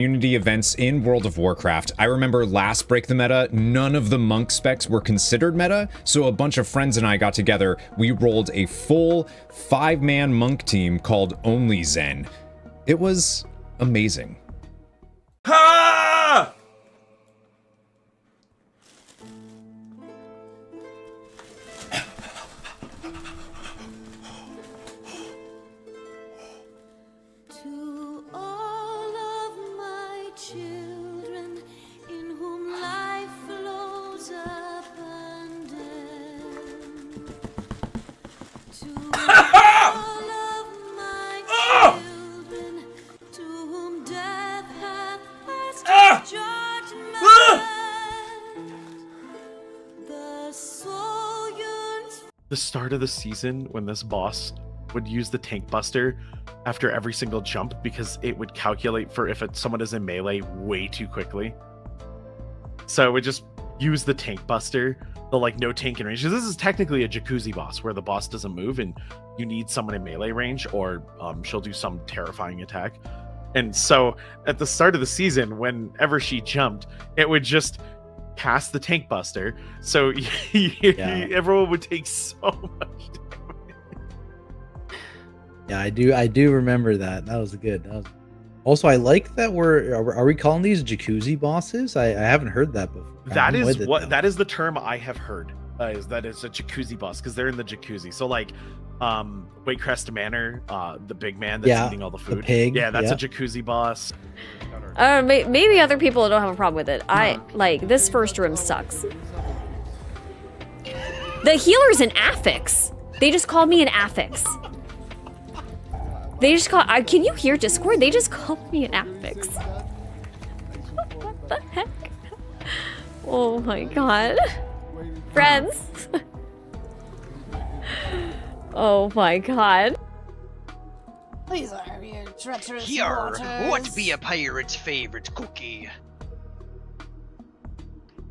Community events in World of Warcraft. I remember last Break the Meta, none of the monk specs were considered meta, so a bunch of friends and I got together. We rolled a full 5-man monk team called Only Zen. It was amazing. Ha! To all of my children in whom life flows abundant. To all of my children to whom death hath passed judgment. The soul yearns. The start of the season when this boss would use the tank buster after every single jump because it would calculate for if someone is in melee way too quickly. So it would just use the tank buster, the like no tank in range. This is technically a jacuzzi boss where the boss doesn't move and you need someone in melee range or she'll do some terrifying attack. And so at the start of the season, whenever she jumped, it would just cast the tank buster. So everyone would take so much damage. Yeah, I do remember that. That was good. Also, I like that are we calling these jacuzzi bosses? I haven't heard that before. That is the term I have heard. Is that it's a jacuzzi boss because they're in the jacuzzi. So like Wakecrest Manor, the big man that's eating all the food. The pig. Yeah, that's a jacuzzi boss. Maybe other people don't have a problem with it. I like this first room sucks. The healer's an affix. They just called me an affix. They just can you hear Discord? They just called me an affix. What the heck? Oh my god. Friends. Oh my god. Please are your treacherous Here, waters. what be a pirate's favorite cookie?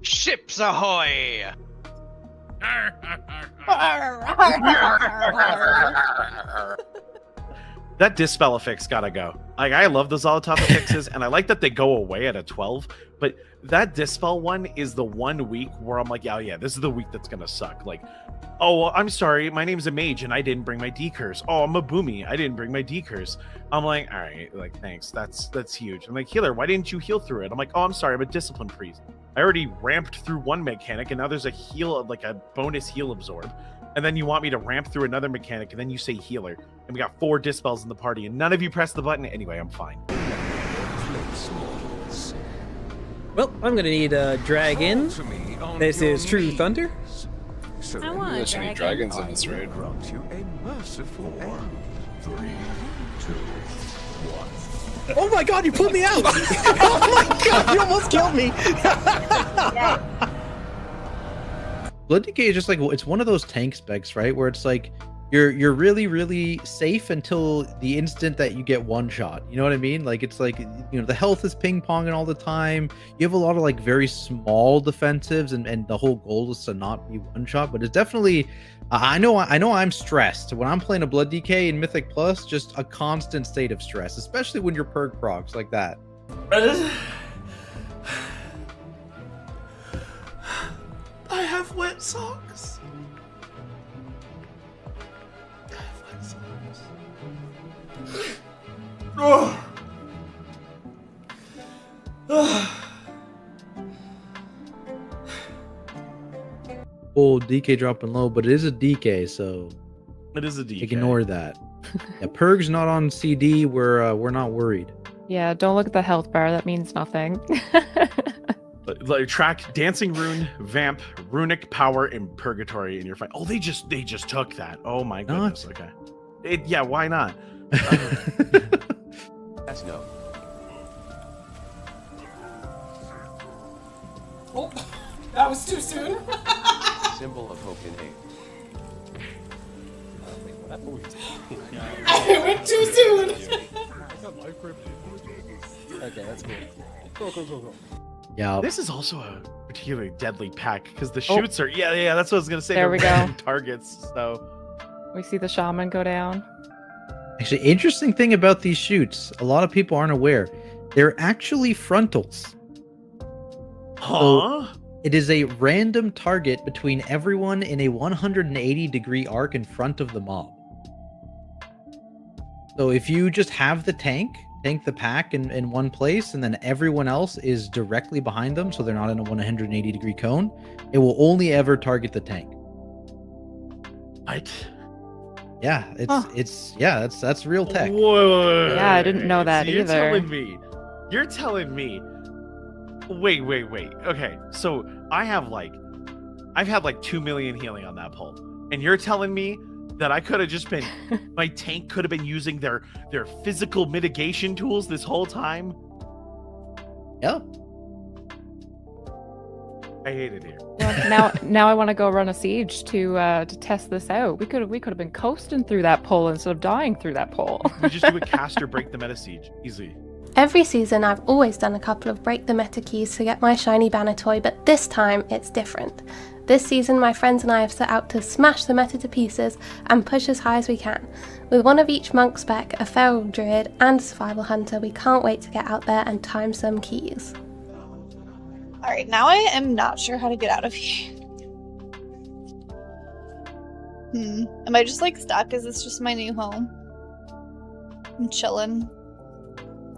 Ships ahoy! That dispel effect's gotta go. Like I love the Zolotov affixes, and I like that they go away at a 12. But that dispel one is the 1 week where I'm like, oh yeah, this is the week that's gonna suck. Like, oh, well, I'm sorry, my name's a mage and I didn't bring my D-curse. Oh, I'm a boomy, I didn't bring my D-curse. I'm like, all right, like thanks, that's huge. I'm like, healer, why didn't you heal through it? I'm like, oh, I'm sorry, I'm a discipline priest. I already ramped through one mechanic, and now there's a heal, like a bonus heal absorb. And then you want me to ramp through another mechanic, and then you say healer. And we got 4 dispels in the party, and none of you press the button. Anyway, I'm fine. Well, I'm gonna need a dragon. This is True Thunder. I want There's any dragons in this raid. Oh my god, you pulled me out! Oh my god, you almost killed me! Blood Decay is just like, it's one of those tank specs, right? Where it's like you're really, really safe until the instant that you get one shot. You know what I mean? Like it's like, you know, the health is ping-ponging all the time. You have a lot of like very small defensives, and the whole goal is to not be one shot. But it's definitely, I know I'm stressed when I'm playing a Blood Decay in Mythic Plus. Just a constant state of stress, especially when you're perk procs like that. I have wet socks. Oh. Oh, DK dropping low, but it is a DK, so It is a DK. ignore that. Yeah, Purg's not on CD. We're not worried. Yeah, don't look at the health bar. That means nothing. Like track Dancing Rune, Vamp, Runic Power, and Purgatory in your fight. Oh, they just took that. Oh my goodness. Okay. Yeah, why not? That's no. Oh, that was too soon. Symbol of hope in hate. I went too soon. Okay, that's cool. Go. Yeah. This is also a particularly deadly pack because the shoots are yeah, that's what I was gonna say. There they're we go. random targets. So We see the shaman go down. Actually, interesting thing about these shoots, a lot of people aren't aware. They're actually frontals. Huh? It is a random target between everyone in a 180-degree arc in front of the mob. So if you just have the tank the pack in one place, and then everyone else is directly behind them, so they're not in a 180-degree cone, it will only ever target the tank. What? Yeah, that's real tech. Whoa. Yeah, I didn't know that You're either. You're telling me. Wait. Okay, so I've had like 2 million healing on that pole, and you're telling me that I could have just been, my tank could have been using their physical mitigation tools this whole time? Yeah. I hate it here. Now I want to go run a siege to test this out. We could have been coasting through that pole instead of dying through that pole. We just do a cast or break the meta siege. Easy. Every season I've always done a couple of break the meta keys to get my shiny banner toy, but this time it's different. This season my friends and I have set out to smash the meta to pieces and push as high as we can. With one of each monk spec, a feral druid and a survival hunter, we can't wait to get out there and time some keys. Alright, now I am not sure how to get out of here. Am I just like stuck? Is this just my new home? I'm chilling.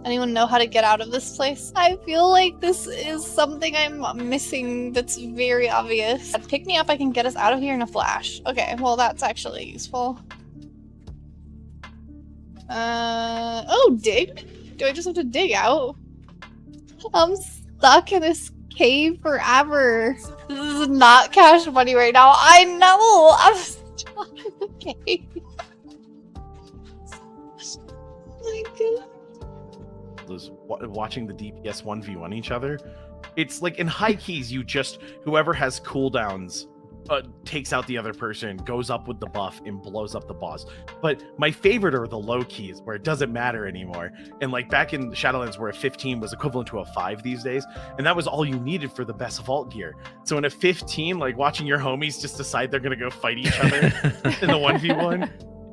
Anyone know how to get out of this place? I feel like this is something I'm missing that's very obvious. Pick me up, I can get us out of here in a flash. Okay, well that's actually useful. Oh, dig? Do I just have to dig out? I'm stuck in this cave forever. This is not cash money right now. I know! I'm stuck in the cave. Oh my god. Is watching the DPS 1v1 each other. It's like in high keys, you just, whoever has cooldowns takes out the other person, goes up with the buff, and blows up the boss. But my favorite are the low keys, where it doesn't matter anymore. And like back in Shadowlands, where a 15 was equivalent to a 5 these days, and that was all you needed for the best vault gear. So in a 15, like watching your homies just decide they're gonna go fight each other in the 1v1.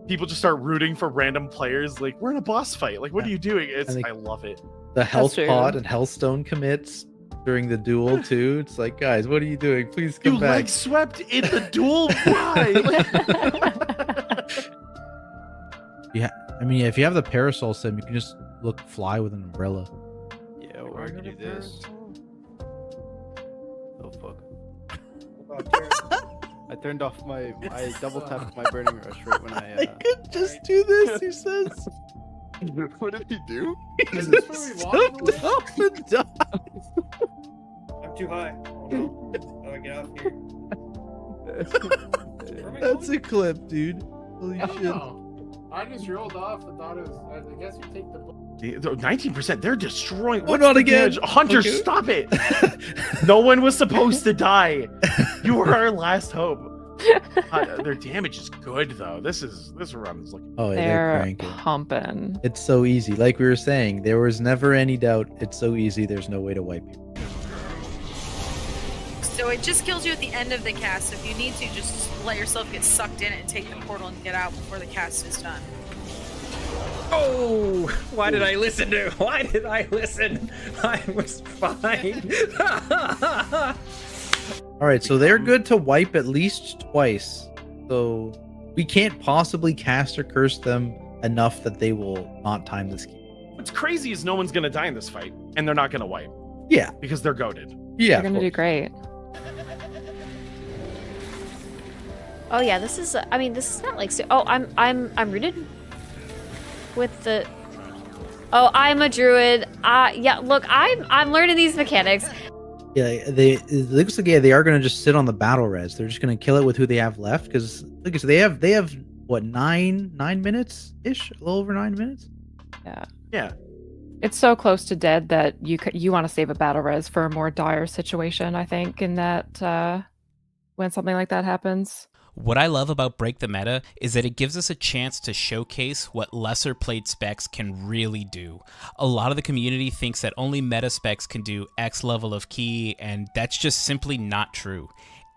People just start rooting for random players. Like, we're in a boss fight. Like, what are you doing? I love it. The health pod and Healthstone commits during the duel too. It's like, guys, what are you doing? Please come back. You leg swept in the duel. Why? Yeah, I mean, if you have the parasol sim, you can just fly with an umbrella. Yeah, we're gonna do this. Oh fuck. I turned off I double tapped my burning rush right when I could just do this, he says. What did he do? Is this where we walk? Off and died. I'm too high. Oh no. How do I get out here? That's a clip, dude. Holy shit. Know. I just rolled off and thought it was. I guess you take the. 19%. They're destroying. Oh, not again. Hunter, stop it. No one was supposed to die. You were our last hope. Their damage is good though. This run is looking. Oh, They're cranking. pumping. It's so easy. Like we were saying, there was never any doubt. It's so easy. There's no way to wipe you. So it just kills you at the end of the cast. If you need to, just let yourself get sucked in it and take the portal and get out before the cast is done. Oh, why did I listen to? Why did I listen? I was fine. All right, so they're good to wipe at least twice. So we can't possibly cast or curse them enough that they will not time this game. What's crazy is no one's gonna die in this fight, and they're not gonna wipe. Yeah, because they're goated. Yeah, they're gonna do great. Oh yeah, this is. I mean, this is not like. Oh, I'm rooted with the. Oh, I'm a druid. Yeah. Look, I'm learning these mechanics. Yeah, it looks like they are gonna just sit on the battle res. They're just gonna kill it with who they have left because look, so they have what 9 minutes ish, a little over 9 minutes. Yeah. It's so close to dead that you want to save a battle res for a more dire situation. I think in that when something like that happens. What I love about Break the Meta is that it gives us a chance to showcase what lesser played specs can really do. A lot of the community thinks that only meta specs can do X level of key, and that's just simply not true.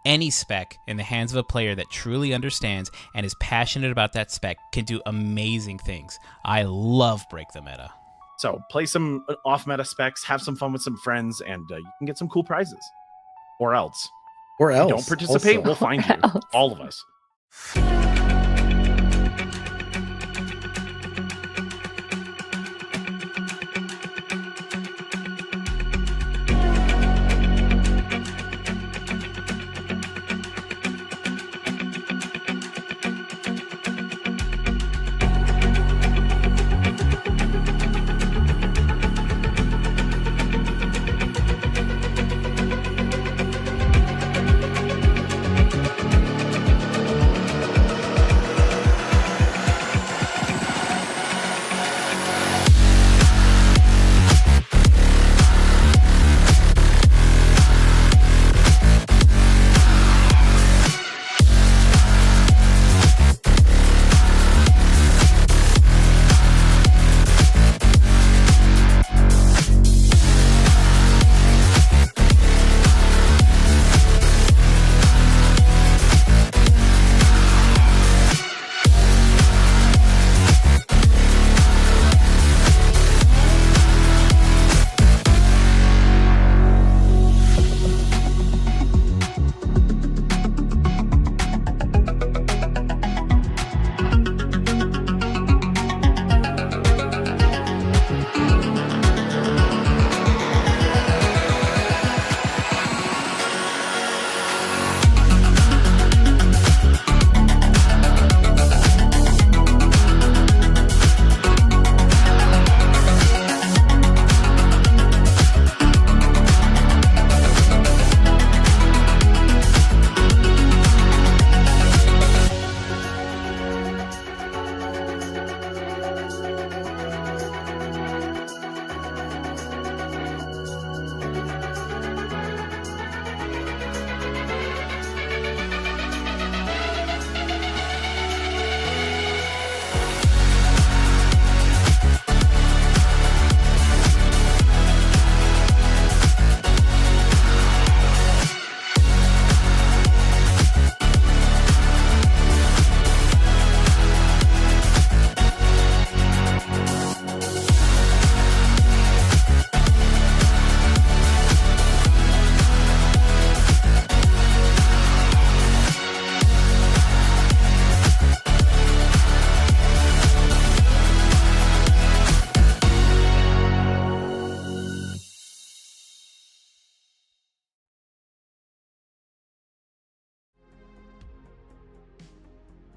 Any spec in the hands of a player that truly understands and is passionate about that spec can do amazing things. I love Break the Meta. So play some off meta specs, have some fun with some friends, and you can get some cool prizes. Or else. Or else. Don't participate, also. we'll find you. All of us.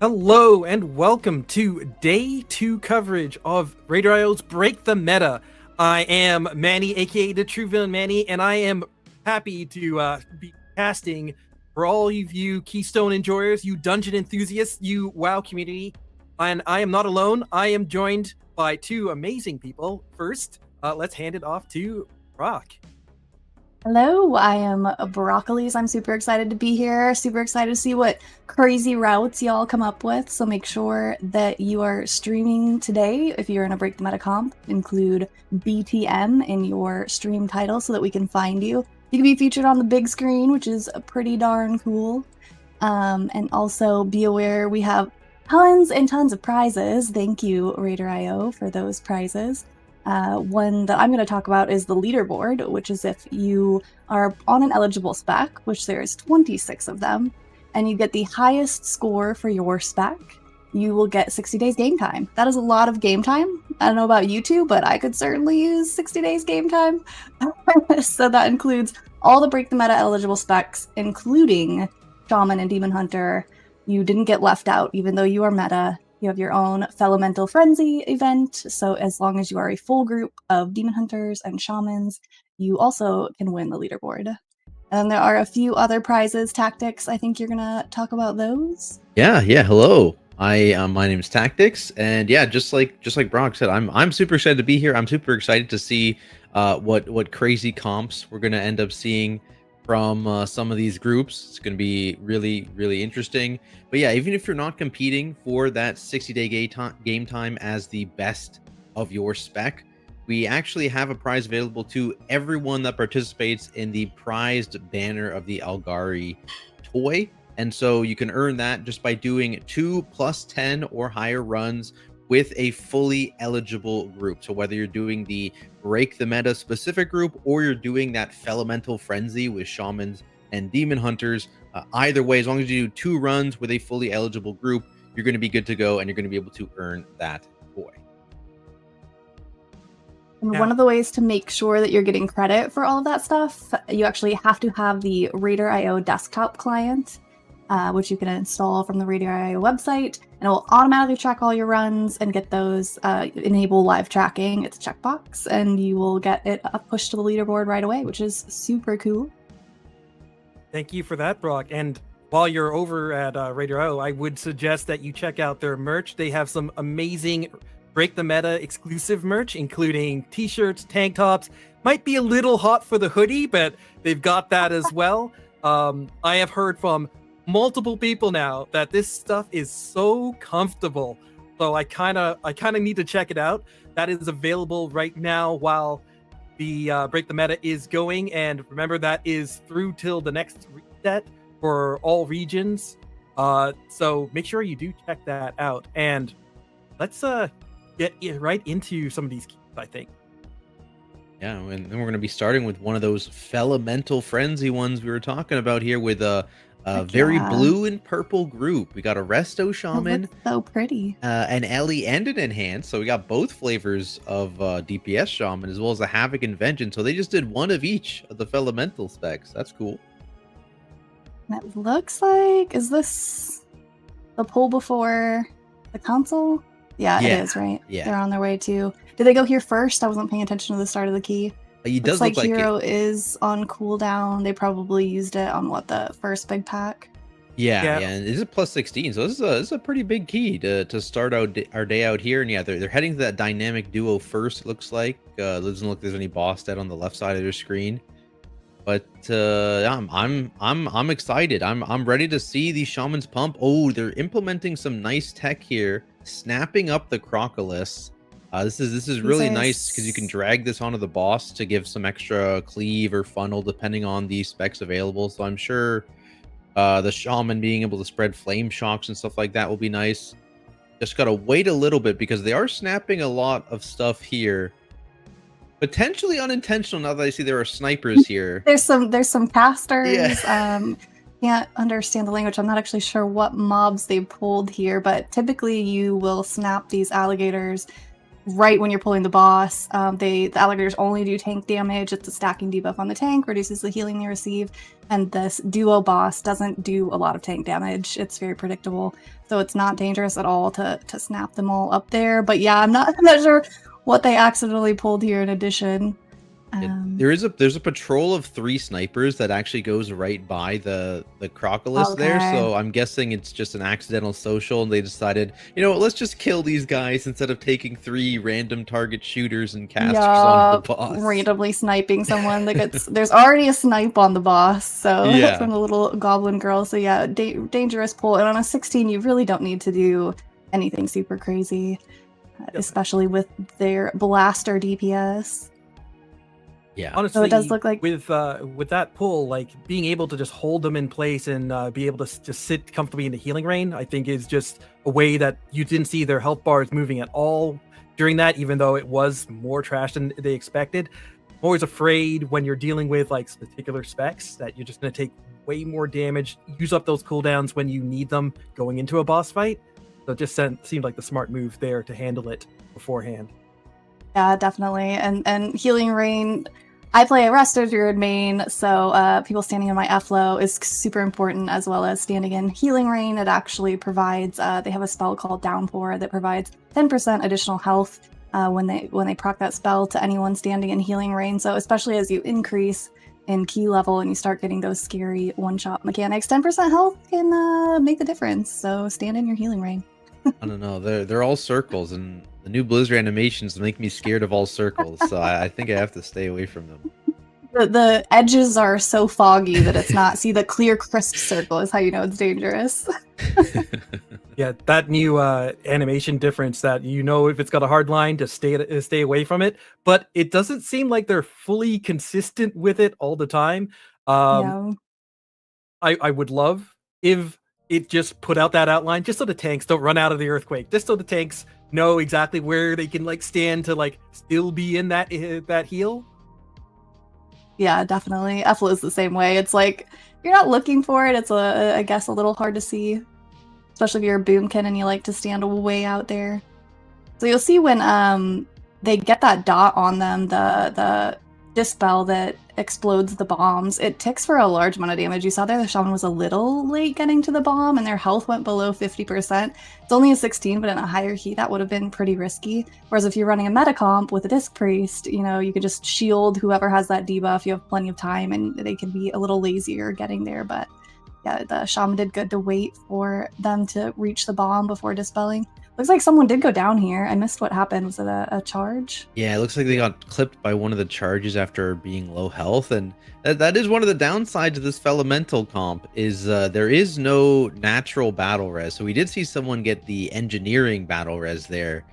Hello and welcome to day 2 coverage of RaiderIO's Break the Meta. I am Manny, aka the True Villain Manny, and I am happy to be casting for all of you Keystone enjoyers, you dungeon enthusiasts, you WoW community. And I am not alone. I am joined by 2 amazing people. First, let's hand it off to Brock. Hello, I am Broccolis. I'm super excited to be here. Super excited to see what crazy routes y'all come up with. So make sure that you are streaming today. If you're in a Break the Meta comp, include BTM in your stream title so that we can find you. You can be featured on the big screen, which is pretty darn cool. And also be aware we have tons and tons of prizes. Thank you, RaiderIO, for those prizes. One that I'm going to talk about is the leaderboard, which is if you are on an eligible spec, which there's 26 of them, and you get the highest score for your spec, you will get 60 days game time. That is a lot of game time. I don't know about you two, but I could certainly use 60 days game time. So that includes all the Break the Meta eligible specs, including Shaman and Demon Hunter. You didn't get left out, even though you are meta. You have your own Elemental Frenzy event, so as long as you are a full group of Demon Hunters and Shamans, you also can win the leaderboard. And there are a few other prizes, Tactics. I think you're gonna talk about those. Yeah. Hello. My name's Tactics, and yeah, just like Brock said, I'm super excited to be here. I'm super excited to see what crazy comps we're gonna end up seeing from some of these groups. It's going to be really, really interesting. But yeah, even if you're not competing for that 60-day game time as the best of your spec, we actually have a prize available to everyone that participates in the prized banner of the Algari toy. And so you can earn that just by doing 2 +10 or higher runs with a fully eligible group. So whether you're doing the break the meta specific group or you're doing that Elemental Frenzy with shamans and demon hunters, either way, as long as you do 2 runs with a fully eligible group, you're going to be good to go and you're going to be able to earn that toy. And one of the ways to make sure that you're getting credit for all of that stuff, you actually have to have the RaiderIO desktop client, which you can install from the RaiderIO website, and it will automatically track all your runs and get those, enable live tracking. It's a checkbox, and you will get it pushed to the leaderboard right away, which is super cool. Thank you for that, Brock. And while you're over at RaiderIO, I would suggest that you check out their merch. They have some amazing Break the Meta exclusive merch, including t-shirts, tank tops. Might be a little hot for the hoodie, but they've got that as well. I have heard from multiple people now that this stuff is so comfortable. So I kind of need to check it out. That is available right now while the Break the Meta is going, and remember that is through till the next reset for all regions. So make sure you do check that out, and let's get right into some of these keys, I think. Yeah, and then we're going to be starting with one of those Elemental Frenzy ones we were talking about here with a very blue and purple group. We got a Resto Shaman, so pretty, an Ellie and an Enhance. So we got both flavors of DPS Shaman as well as a Havoc and Vengeance. So they just did one of each of the Elemental specs. That's cool. And it looks like, is this the pull before the console? Yeah, it is, right? Yeah. They're on their way to. Did they go here first? I wasn't paying attention to the start of the key. It does look like Hero is on cooldown. They probably used it on the first big pack. Yeah, and this is plus 16, so this is a pretty big key to start out our day out here. And yeah, they're heading to that dynamic duo first. It looks like doesn't look there's any boss dead on the left side of their screen, but I'm excited. I'm ready to see these shamans pump. Oh, they're implementing some nice tech here, snapping up the Crocolis. This is really nice because you can drag this onto the boss to give some extra cleave or funnel depending on the specs available. So I'm sure the shaman being able to spread flame shocks and stuff like that will be nice. Just gotta wait a little bit because they are snapping a lot of stuff here. Potentially unintentional now that I see there are snipers here. There's some casters. Can't understand the language. I'm not actually sure what mobs they pulled here, but typically you will snap these alligators right when you're pulling the boss. The alligators only do tank damage. It's a stacking debuff on the tank, reduces the healing they receive, and this duo boss doesn't do a lot of tank damage. It's very predictable, so it's not dangerous at all to snap them all up there. But yeah, I'm not sure what they accidentally pulled here in addition. There's a patrol of 3 snipers that actually goes right by the Crocolis there, so I'm guessing it's just an accidental social and they decided, you know what, let's just kill these guys instead of taking 3 random target shooters and casters on the boss. Randomly sniping someone that gets there's already a snipe on the boss, so from the little goblin girl. So yeah, dangerous pull, and on a 16 you really don't need to do anything super crazy, especially with their blaster DPS. Yeah, honestly, so it does look like with that pull, like being able to just hold them in place and be able to just sit comfortably in the healing rain, I think is just a way that you didn't see their health bars moving at all during that, even though it was more trash than they expected. I'm always afraid when you're dealing with like particular specs that you're just going to take way more damage, use up those cooldowns when you need them going into a boss fight. So it just seemed like the smart move there to handle it beforehand. Yeah, definitely. And healing rain, I play a Resto Druid main, so people standing in my F-low is super important, as well as standing in healing rain. It actually provides, they have a spell called Downpour that provides 10% additional health when they proc that spell to anyone standing in healing rain. So especially as you increase in key level and you start getting those scary one-shot mechanics, 10% health can make the difference. So stand in your healing rain. I don't know. They're all circles, and the new Blizzard animations make me scared of all circles. So I think I have to stay away from them. The edges are so foggy that it's not. See, the clear, crisp circle is how you know it's dangerous. Yeah, that new animation difference that you know if it's got a hard line to stay away from it, but it doesn't seem like they're fully consistent with it all the time. I would love if it just put out that outline just so the tanks don't run out of the earthquake, just so the tanks know exactly where they can like stand to like still be in that heal. Yeah, definitely. Ethel is the same way. It's like you're not looking for it. It's I guess a little hard to see, especially if you're a boomkin and you like to stand way out there. So you'll see when they get that dot on them, the dispel that explodes the bombs, it ticks for a large amount of damage. You saw there the shaman was a little late getting to the bomb and their health went below 50%. It's only a 16, but in a higher key that would have been pretty risky. Whereas if you're running a meta comp with a disc priest, you know, you could just shield whoever has that debuff. You have plenty of time and they can be a little lazier getting there. But yeah, the shaman did good to wait for them to reach the bomb before dispelling. Looks like someone did go down here. I missed what happened. Was it a charge? Yeah, it looks like they got clipped by one of the charges after being low health, and that is one of the downsides of this Elemental comp, is there is no natural battle res. So we did see someone get the engineering battle res there,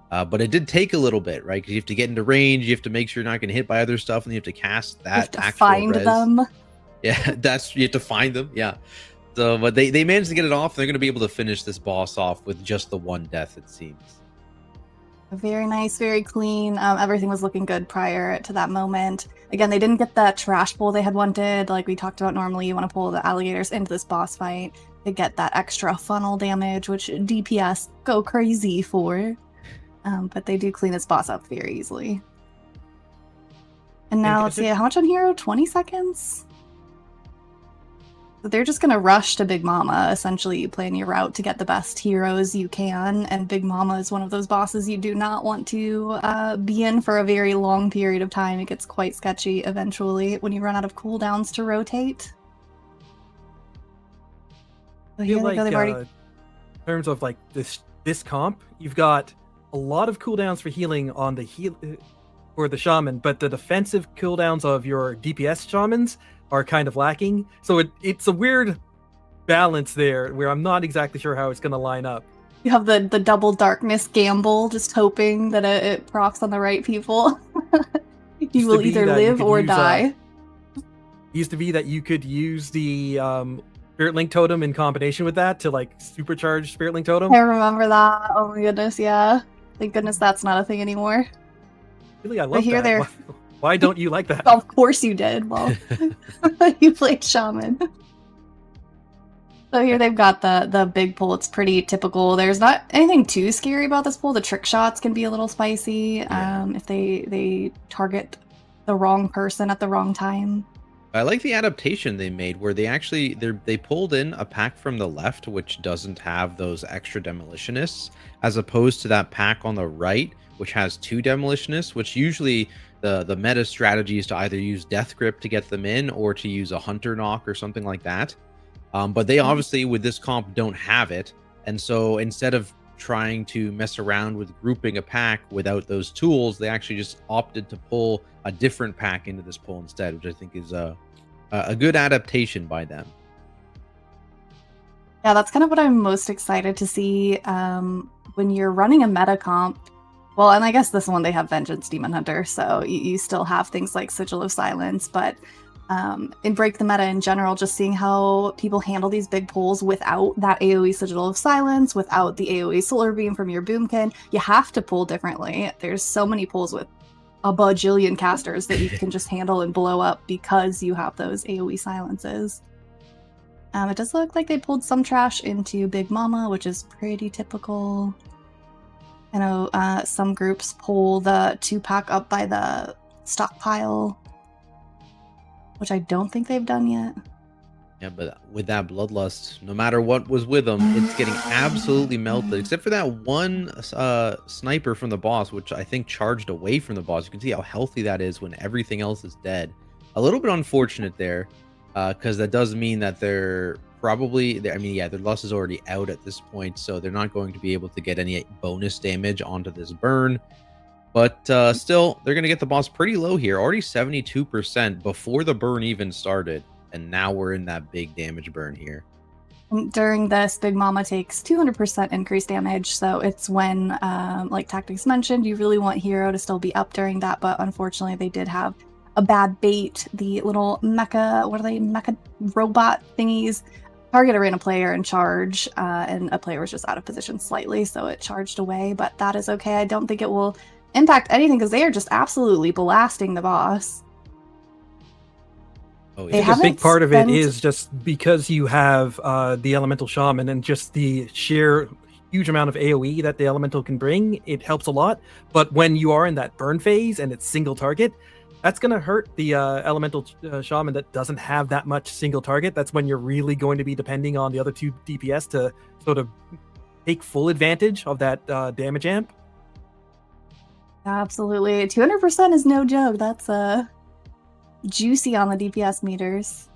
but it did take a little bit, right? Because you have to get into range, you have to make sure you're not going to hit by other stuff, and you have to cast that You have to actual find res. them. Yeah, you have to find them. Yeah. So, but they managed to get it off. They're going to be able to finish this boss off with just the one death, it seems. Very nice, very clean. Everything was looking good prior to that moment. Again, they didn't get that trash pull they had wanted. Like we talked about, normally you want to pull the alligators into this boss fight to get that extra funnel damage, which DPS go crazy for. But they do clean this boss up very easily. And now let's see, how much on hero? 20 seconds? So they're just going to rush to Big Mama. Essentially, you plan your route to get the best heroes you can, and Big Mama is one of those bosses you do not want to be in for a very long period of time. It gets quite sketchy eventually when you run out of cooldowns to rotate. So I here feel they go. They've already... in terms of like this comp, you've got a lot of cooldowns for healing on the for the shaman, but the defensive cooldowns of your DPS shamans are kind of lacking. So it's a weird balance there where I'm not exactly sure how it's going to line up. You have the double darkness gamble, just hoping that it procs on the right people. You will either live or die. Used to be that you could use the Spirit Link Totem in combination with that to like supercharge Spirit Link Totem. I remember that. Oh my goodness, yeah. Thank goodness that's not a thing anymore. Really, I love that. They're... Why don't you like that? Of course you did. Well, you played shaman. So here they've got the big pull. It's pretty typical. There's not anything too scary about this pull. The trick shots can be a little spicy if they target the wrong person at the wrong time. I like the adaptation they made where they pulled in a pack from the left which doesn't have those extra demolitionists, as opposed to that pack on the right which has 2 demolitionists, which usually the meta strategy is to either use Death Grip to get them in or to use a Hunter Knock or something like that. But they obviously with this comp don't have it, and so instead of trying to mess around with grouping a pack without those tools, they actually just opted to pull a different pack into this pull instead, which I think is a good adaptation by them. Yeah, that's kind of what I'm most excited to see when you're running a meta comp. Well, and I guess this one they have Vengeance Demon Hunter, so you still have things like Sigil of Silence, but in Break the Meta in general, just seeing how people handle these big pulls without that AoE Sigil of Silence, without the AoE Solar Beam from your Boomkin, you have to pull differently. There's so many pulls with a bajillion casters that you can just handle and blow up because you have those AoE silences. It does look like they pulled some trash into Big Mama, which is pretty typical. I know some groups pull the 2-pack up by the stockpile, which I don't think they've done yet. Yeah, but with that Bloodlust, no matter what was with them, it's getting absolutely melted, except for that one sniper from the boss, which I think charged away from the boss. You can see how healthy that is when everything else is dead. A little bit unfortunate there, because that does mean that they're probably, their Lust is already out at this point, so they're not going to be able to get any bonus damage onto this burn. But still, they're going to get the boss pretty low here, already 72% before the burn even started. And now we're in that big damage burn here. During this, Big Mama takes 200% increased damage, so it's when, like Tactics mentioned, you really want Hero to still be up during that, but unfortunately they did have a bad bait. The little mecha, what are they, mecha robot thingies target a random player and charge, and a player was just out of position slightly, so it charged away, but that is okay. I don't think it will impact anything because they are just absolutely blasting the boss. Oh, I think a big part of it is just because you have the Elemental Shaman and just the sheer huge amount of AoE that the Elemental can bring, it helps a lot. But when you are in that burn phase and it's single target, that's going to hurt the Elemental Shaman that doesn't have that much single target. That's when you're really going to be depending on the other two DPS to sort of take full advantage of that damage amp. Absolutely. 200% is no joke. That's juicy on the DPS meters.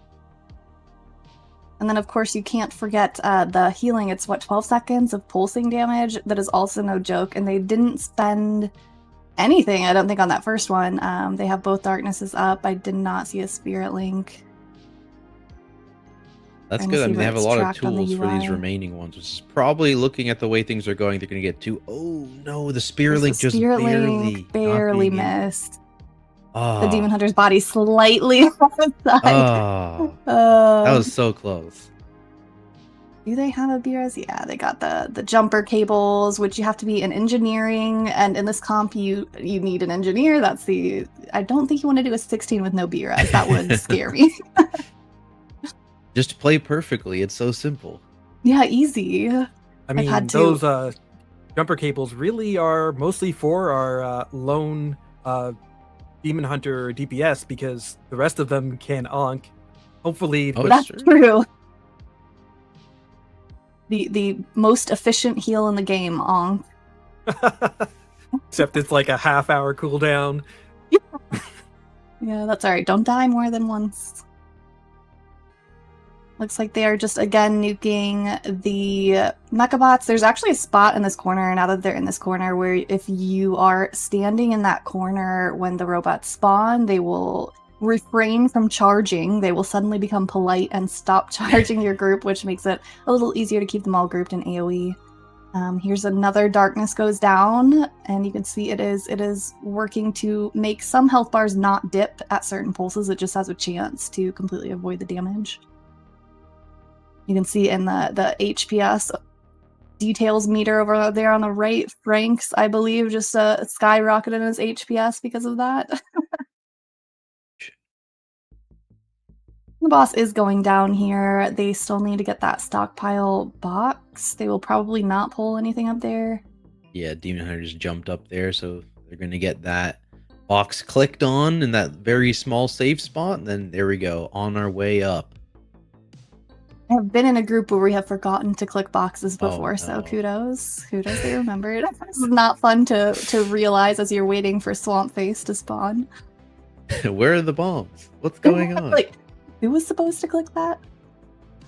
And then, of course, you can't forget the healing. It's, 12 seconds of pulsing damage? That is also no joke. And they didn't spend anything, I don't think, on that first one. They have both darknesses up. I did not see a spirit link. That's good. I mean, they have a lot of tools for these remaining ones, which is probably, looking at the way things are going, they're going to get to. Oh no, the spirit link just barely missed. Oh. The Demon Hunter's body slightly on the side. That was so close. Do they have a BRS? Yeah, they got the jumper cables, which you have to be in engineering, and in this comp you need an engineer. That's I don't think you want to do a 16 with no BRS. That would scare me. Just play perfectly. It's so simple. Yeah, easy. I mean, those jumper cables really are mostly for our lone Demon Hunter DPS, because the rest of them can onk. Hopefully, that's true. The most efficient heal in the game, onk. Except it's like a half-hour cooldown. Yeah, that's alright. Don't die more than once. Looks like they are just, again, nuking the mechabots. There's actually a spot in this corner, now that they're in this corner, where if you are standing in that corner when the robots spawn, they will refrain from charging. They will suddenly become polite and stop charging your group, which makes it a little easier to keep them all grouped in AoE. Here's another darkness goes down, and you can see it is working to make some health bars not dip at certain pulses. It just has a chance to completely avoid the damage. You can see in the HPS details meter over there on the right, Frank's, I believe, just skyrocketed in his HPS because of that. The boss is going down here. They still need to get that stockpile box. They will probably not pull anything up there. Yeah, Demon Hunter just jumped up there, so they're going to get that box clicked on in that very small safe spot, and then there we go, on our way up. I have been in a group where we have forgotten to click boxes before, so kudos. Kudos they remembered. This is not fun to realize as you're waiting for Swamp Face to spawn. Where are the bombs? What's going on? Like, who was supposed to click that?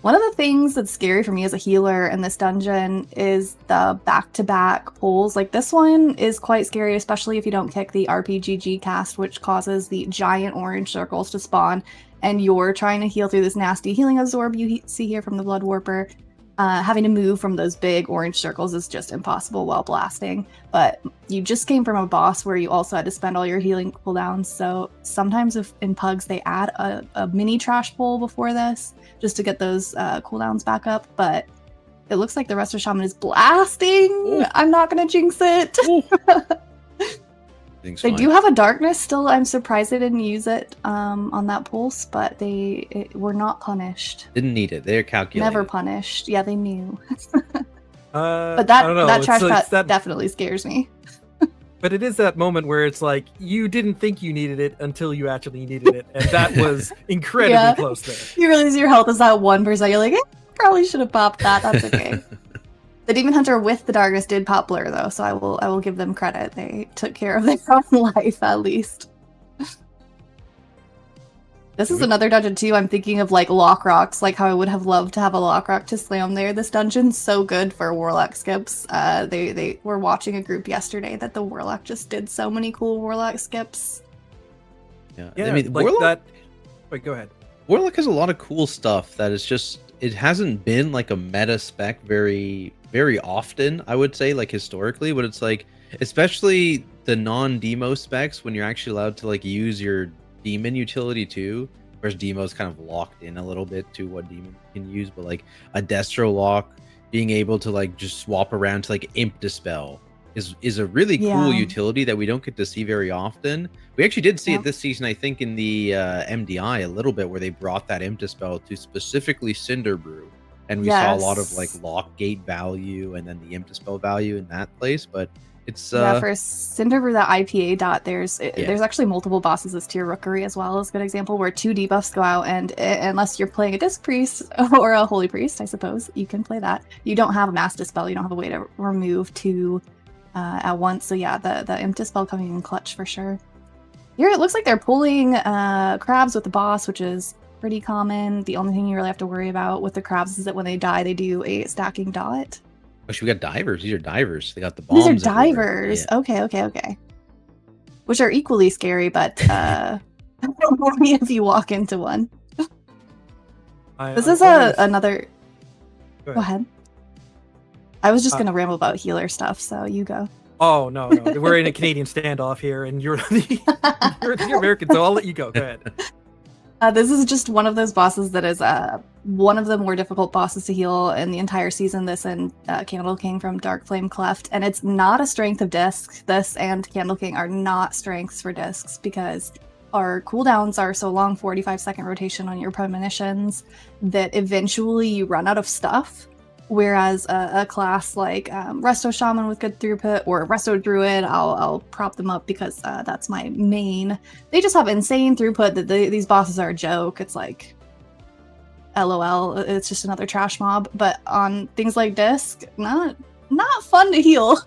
One of the things that's scary for me as a healer in this dungeon is the back-to-back pulls. Like, this one is quite scary, especially if you don't kick the RPGG cast, which causes the giant orange circles to spawn, and you're trying to heal through this nasty healing absorb you see here from the Blood Warper. Having to move from those big orange circles is just impossible while blasting. But you just came from a boss where you also had to spend all your healing cooldowns, so sometimes in Pugs they add a mini trash pull before this, just to get those cooldowns back up, but it looks like the rest of Shaman is blasting! Ooh. I'm not gonna jinx it! They do have a darkness still. I'm surprised they didn't use it on that pulse, but they were not punished. Didn't need it. They're calculated. Never punished. Yeah, they knew. But that trash cut definitely scares me. But it is that moment where it's like, you didn't think you needed it until you actually needed it, and that was incredibly close there. You realize your health is at 1%, you're like, probably should have popped that. That's okay. The Demon Hunter with the darkness did pop blur though, so I will give them credit. They took care of their own life at least. This is another dungeon too. I'm thinking of like lock rocks, like how I would have loved to have a lock rock to slam there. This dungeon's so good for warlock skips. They were watching a group yesterday that the warlock just did so many cool warlock skips. Yeah, I mean, like warlock, that. Wait, go ahead. Warlock has a lot of cool stuff that is just, it hasn't been like a meta spec very often, I would say, like historically, but it's like, especially the non-demo specs, when you're actually allowed to like use your demon utility too, whereas Demo's kind of locked in a little bit to what Demo can use, but like a Destro lock, being able to like just swap around to like Imp Dispel is a really cool utility that we don't get to see very often. We actually did see it this season, I think, in the MDI a little bit, where they brought that Imp Dispel to specifically Cinder Brew, and we saw a lot of like lock gate value and then the Imp Dispel value in that place. But it's for Cinder Brew, that IPA dot, there's actually multiple bosses as tier Rookery as well as a good example, where 2 debuffs go out, and unless you're playing a Disc Priest or a Holy Priest, I suppose you can play that. You don't have a Mass Dispel, you don't have a way to remove 2 at once. So yeah, the Imp Dispel coming in clutch for sure. Here it looks like they're pulling crabs with the boss, which is pretty common. The only thing you really have to worry about with the crabs is that when they die, they do a stacking dot. Actually, we got divers. These are divers. They got the bombs. These are divers. Yeah. Okay. Which are equally scary, but only if you walk into one. This is another. Go ahead. I was just gonna ramble about healer stuff, so you go. Oh no, we're in a Canadian standoff here, and you're the American, so I'll let you go. Go ahead. This is just one of those bosses that is one of the more difficult bosses to heal in the entire season. This and Candle King from Dark Flame Cleft, and it's not a strength of discs. This and Candle King are not strengths for discs because our cooldowns are so long, 45-second rotation on your premonitions, that eventually you run out of stuff. Whereas a class like Resto Shaman with good throughput or Resto Druid, I'll prop them up because that's my main. They just have insane throughput that these bosses are a joke. It's like, LOL, it's just another trash mob. But on things like Disc, not fun to heal.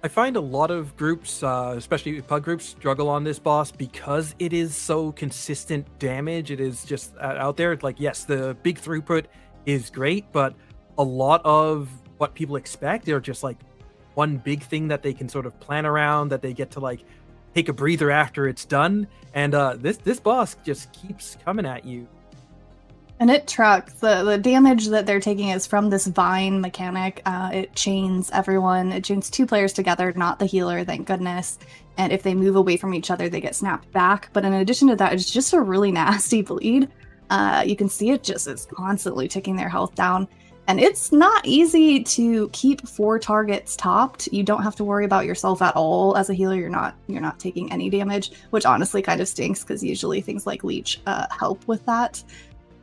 I find a lot of groups, especially pug groups, struggle on this boss because it is so consistent damage. It is just out there. Like, yes, the big throughput is great, but a lot of what people expect are just like one big thing that they can sort of plan around, that they get to like take a breather after it's done. And this boss just keeps coming at you. And it trucks. The damage that they're taking is from this vine mechanic. It chains everyone. It chains 2 players together, not the healer, thank goodness. And if they move away from each other, they get snapped back. But in addition to that, it's just a really nasty bleed. You can see it just is constantly ticking their health down. And it's not easy to keep 4 targets topped. You don't have to worry about yourself at all. As a healer, you're not taking any damage, which honestly kind of stinks because usually things like Leech help with that.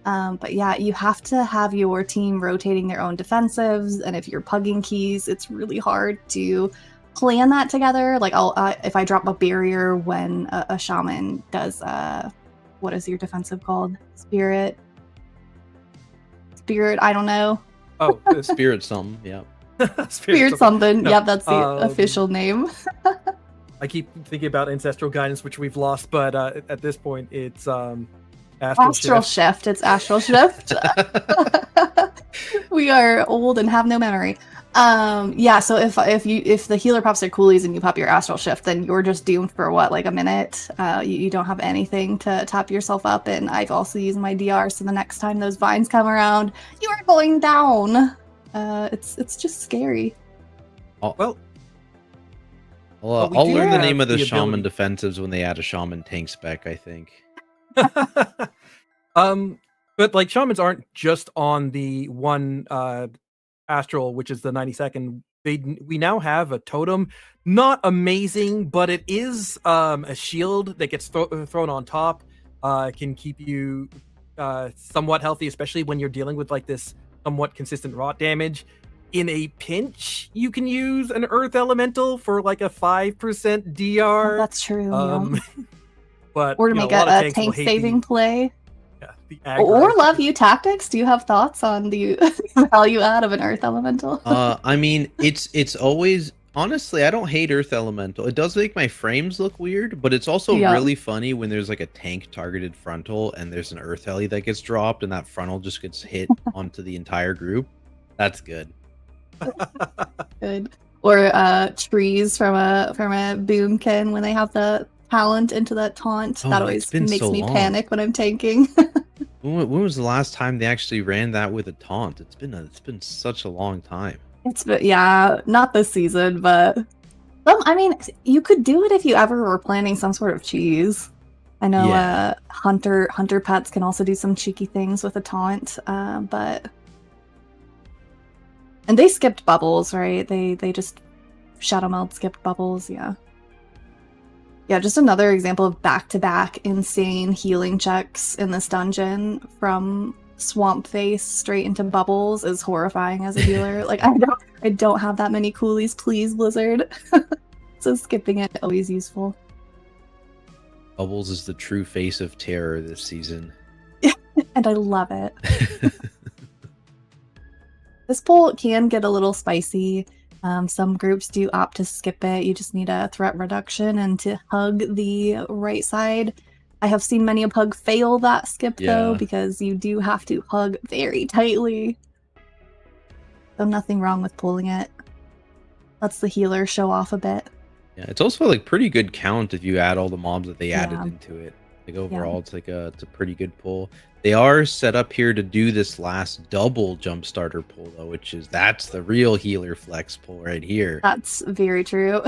But yeah, you have to have your team rotating their own defensives, and if you're pugging keys, it's really hard to plan that together. Like, if I drop a barrier when a shaman does, what is your defensive called? Spirit, I don't know. Oh, Spirit something, yeah. Spirit something. No, yep, that's the official name. I keep thinking about Ancestral Guidance, which we've lost, but at this point, it's Astral Shift. It's Astral Shift. We are old and have no memory. Yeah, so if the healer pops their coolies and you pop your Astral Shift, then you're just doomed for what, like a minute? You don't have anything to top yourself up, and I've also used my DR, so the next time those vines come around, you are going down. It's just scary. Well, I'll learn the name of the shaman defensives when they add a shaman tank spec, I think. But like shamans aren't just on the one astral, which is the 90-second. We now have a totem, not amazing, but it is a shield that gets thrown on top. Can keep you somewhat healthy, especially when you're dealing with like this somewhat consistent rot damage. In a pinch, you can use an Earth Elemental for like a 5% DR. Oh, that's true. Yeah. But, or to make a tank saving play. Yeah, or love you tactics. Do you have thoughts on the value add of an Earth Elemental? I mean, it's always, honestly, I don't hate Earth Elemental. It does make my frames look weird, but it's also really funny when there's like a tank targeted frontal and there's an Earth Heli that gets dropped and that frontal just gets hit onto the entire group. That's good. Good. Or trees from a boomkin when they have the talent into that taunt. That always makes me panic when I'm tanking. When was the last time they actually ran that with a taunt? It's been such a long time. Yeah, not this season, but I mean, you could do it if you ever were planning some sort of cheese. I know Yeah. hunter pets can also do some cheeky things with a taunt, but and they skipped bubbles, right? They just shadow meld skipped bubbles, yeah. Yeah, just another example of back-to-back insane healing checks in this dungeon from Swamp Face straight into bubbles is horrifying as a healer. Like I don't have that many coolies, please, Blizzard. So skipping it always useful. Bubbles is the true face of terror this season. And I love it. This poll can get a little spicy. Some groups do opt to skip it. You just need a threat reduction and to hug the right side. I have seen many a pug fail that skip though, Yeah. because you do have to hug very tightly. So nothing wrong with pulling it. Lets the healer show off a bit. Yeah, it's also like pretty good count if you add all the mobs that they added Yeah. into it. Like overall, it's a pretty good pull. They are set up here to do this last double jump starter pull though, that's the real healer flex pull right here. That's very true.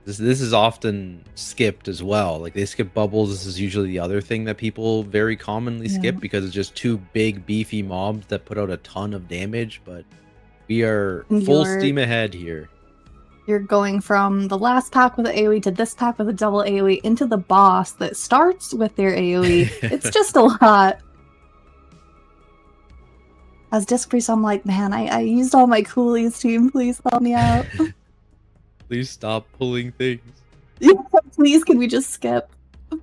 This is often skipped as well. Like they skip bubbles. This is usually the other thing that people very commonly skip Yeah. because it's just two big beefy mobs that put out a ton of damage. But we are And full you're- steam ahead here. You're going from the last pack with the AoE to this pack with a double AoE into the boss that starts with their AoE. It's just a lot. As Disc Priest, I'm like, man, I used all my coolies, team. Please help me out. Please stop pulling things. Please, can we just skip? I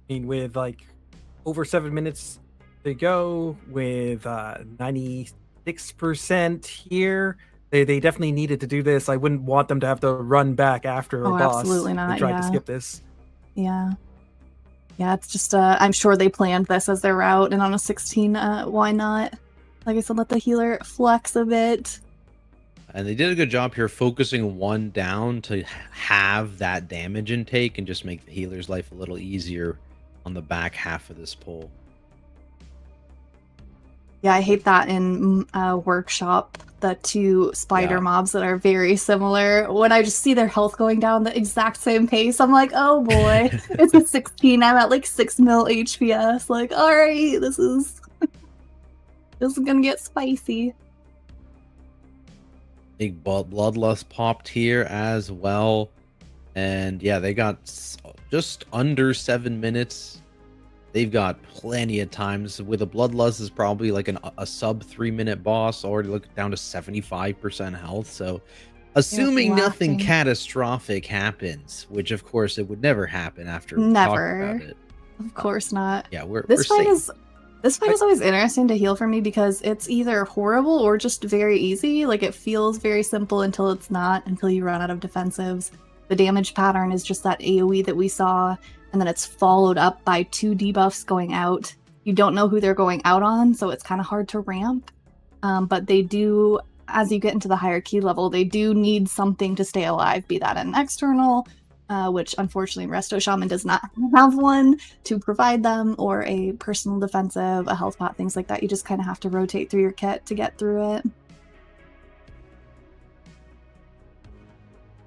mean, with like over 7 minutes to go, with 96% here, they definitely needed to do this. I wouldn't want them to have to run back after a Oh, boss. absolutely not, They tried yeah. to skip this. Yeah. Yeah, it's just, I'm sure they planned this as their route, and on a 16, why not? Like I said, let the healer flex a bit. And they did a good job here focusing one down to have that damage intake and just make the healer's life a little easier on the back half of this pull. Yeah, I hate that in Workshop, the two spider Yeah. mobs that are very similar. When I just see their health going down the exact same pace, I'm like, oh boy, it's a 16. I'm at like 6 mil HPS. Like, all right, this is gonna get spicy. Big bloodlust popped here as well. And yeah, they got just under 7 minutes. They've got plenty of times. With a bloodlust is probably like a sub 3-minute boss, already look down to 75% health. So assuming nothing laughing. catastrophic happens, which of course it would never happen after we talked Never. about it. Of course not. Yeah, we're This fight safe. is always interesting to heal for me because it's either horrible or just very easy. Like it feels very simple until it's not, until you run out of defensives. The damage pattern is just that AoE that we saw, and then it's followed up by 2 debuffs going out. You don't know who they're going out on, so it's kind of hard to ramp. But they do, as you get into the higher key level, they do need something to stay alive, be that an external, which unfortunately Resto Shaman does not have one to provide them, or a personal defensive, a health pot, things like that. You just kind of have to rotate through your kit to get through it.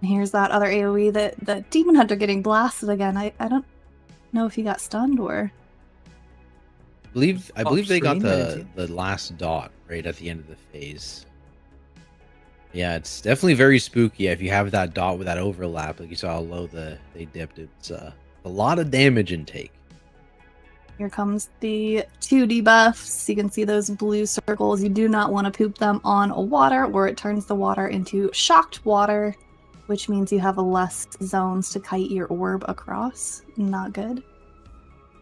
And here's that other AoE that the Demon Hunter getting blasted again. I don't know if he got stunned or... I believe they got Off-screen, the last dot right at the end of the phase. Yeah, it's definitely very spooky if you have that dot with that overlap. Like you saw how low they dipped. It's a lot of damage intake. Here comes the 2 debuffs. You can see those blue circles. You do not want to poop them on water, or it turns the water into shocked water, which means you have less zones to kite your orb across. Not good.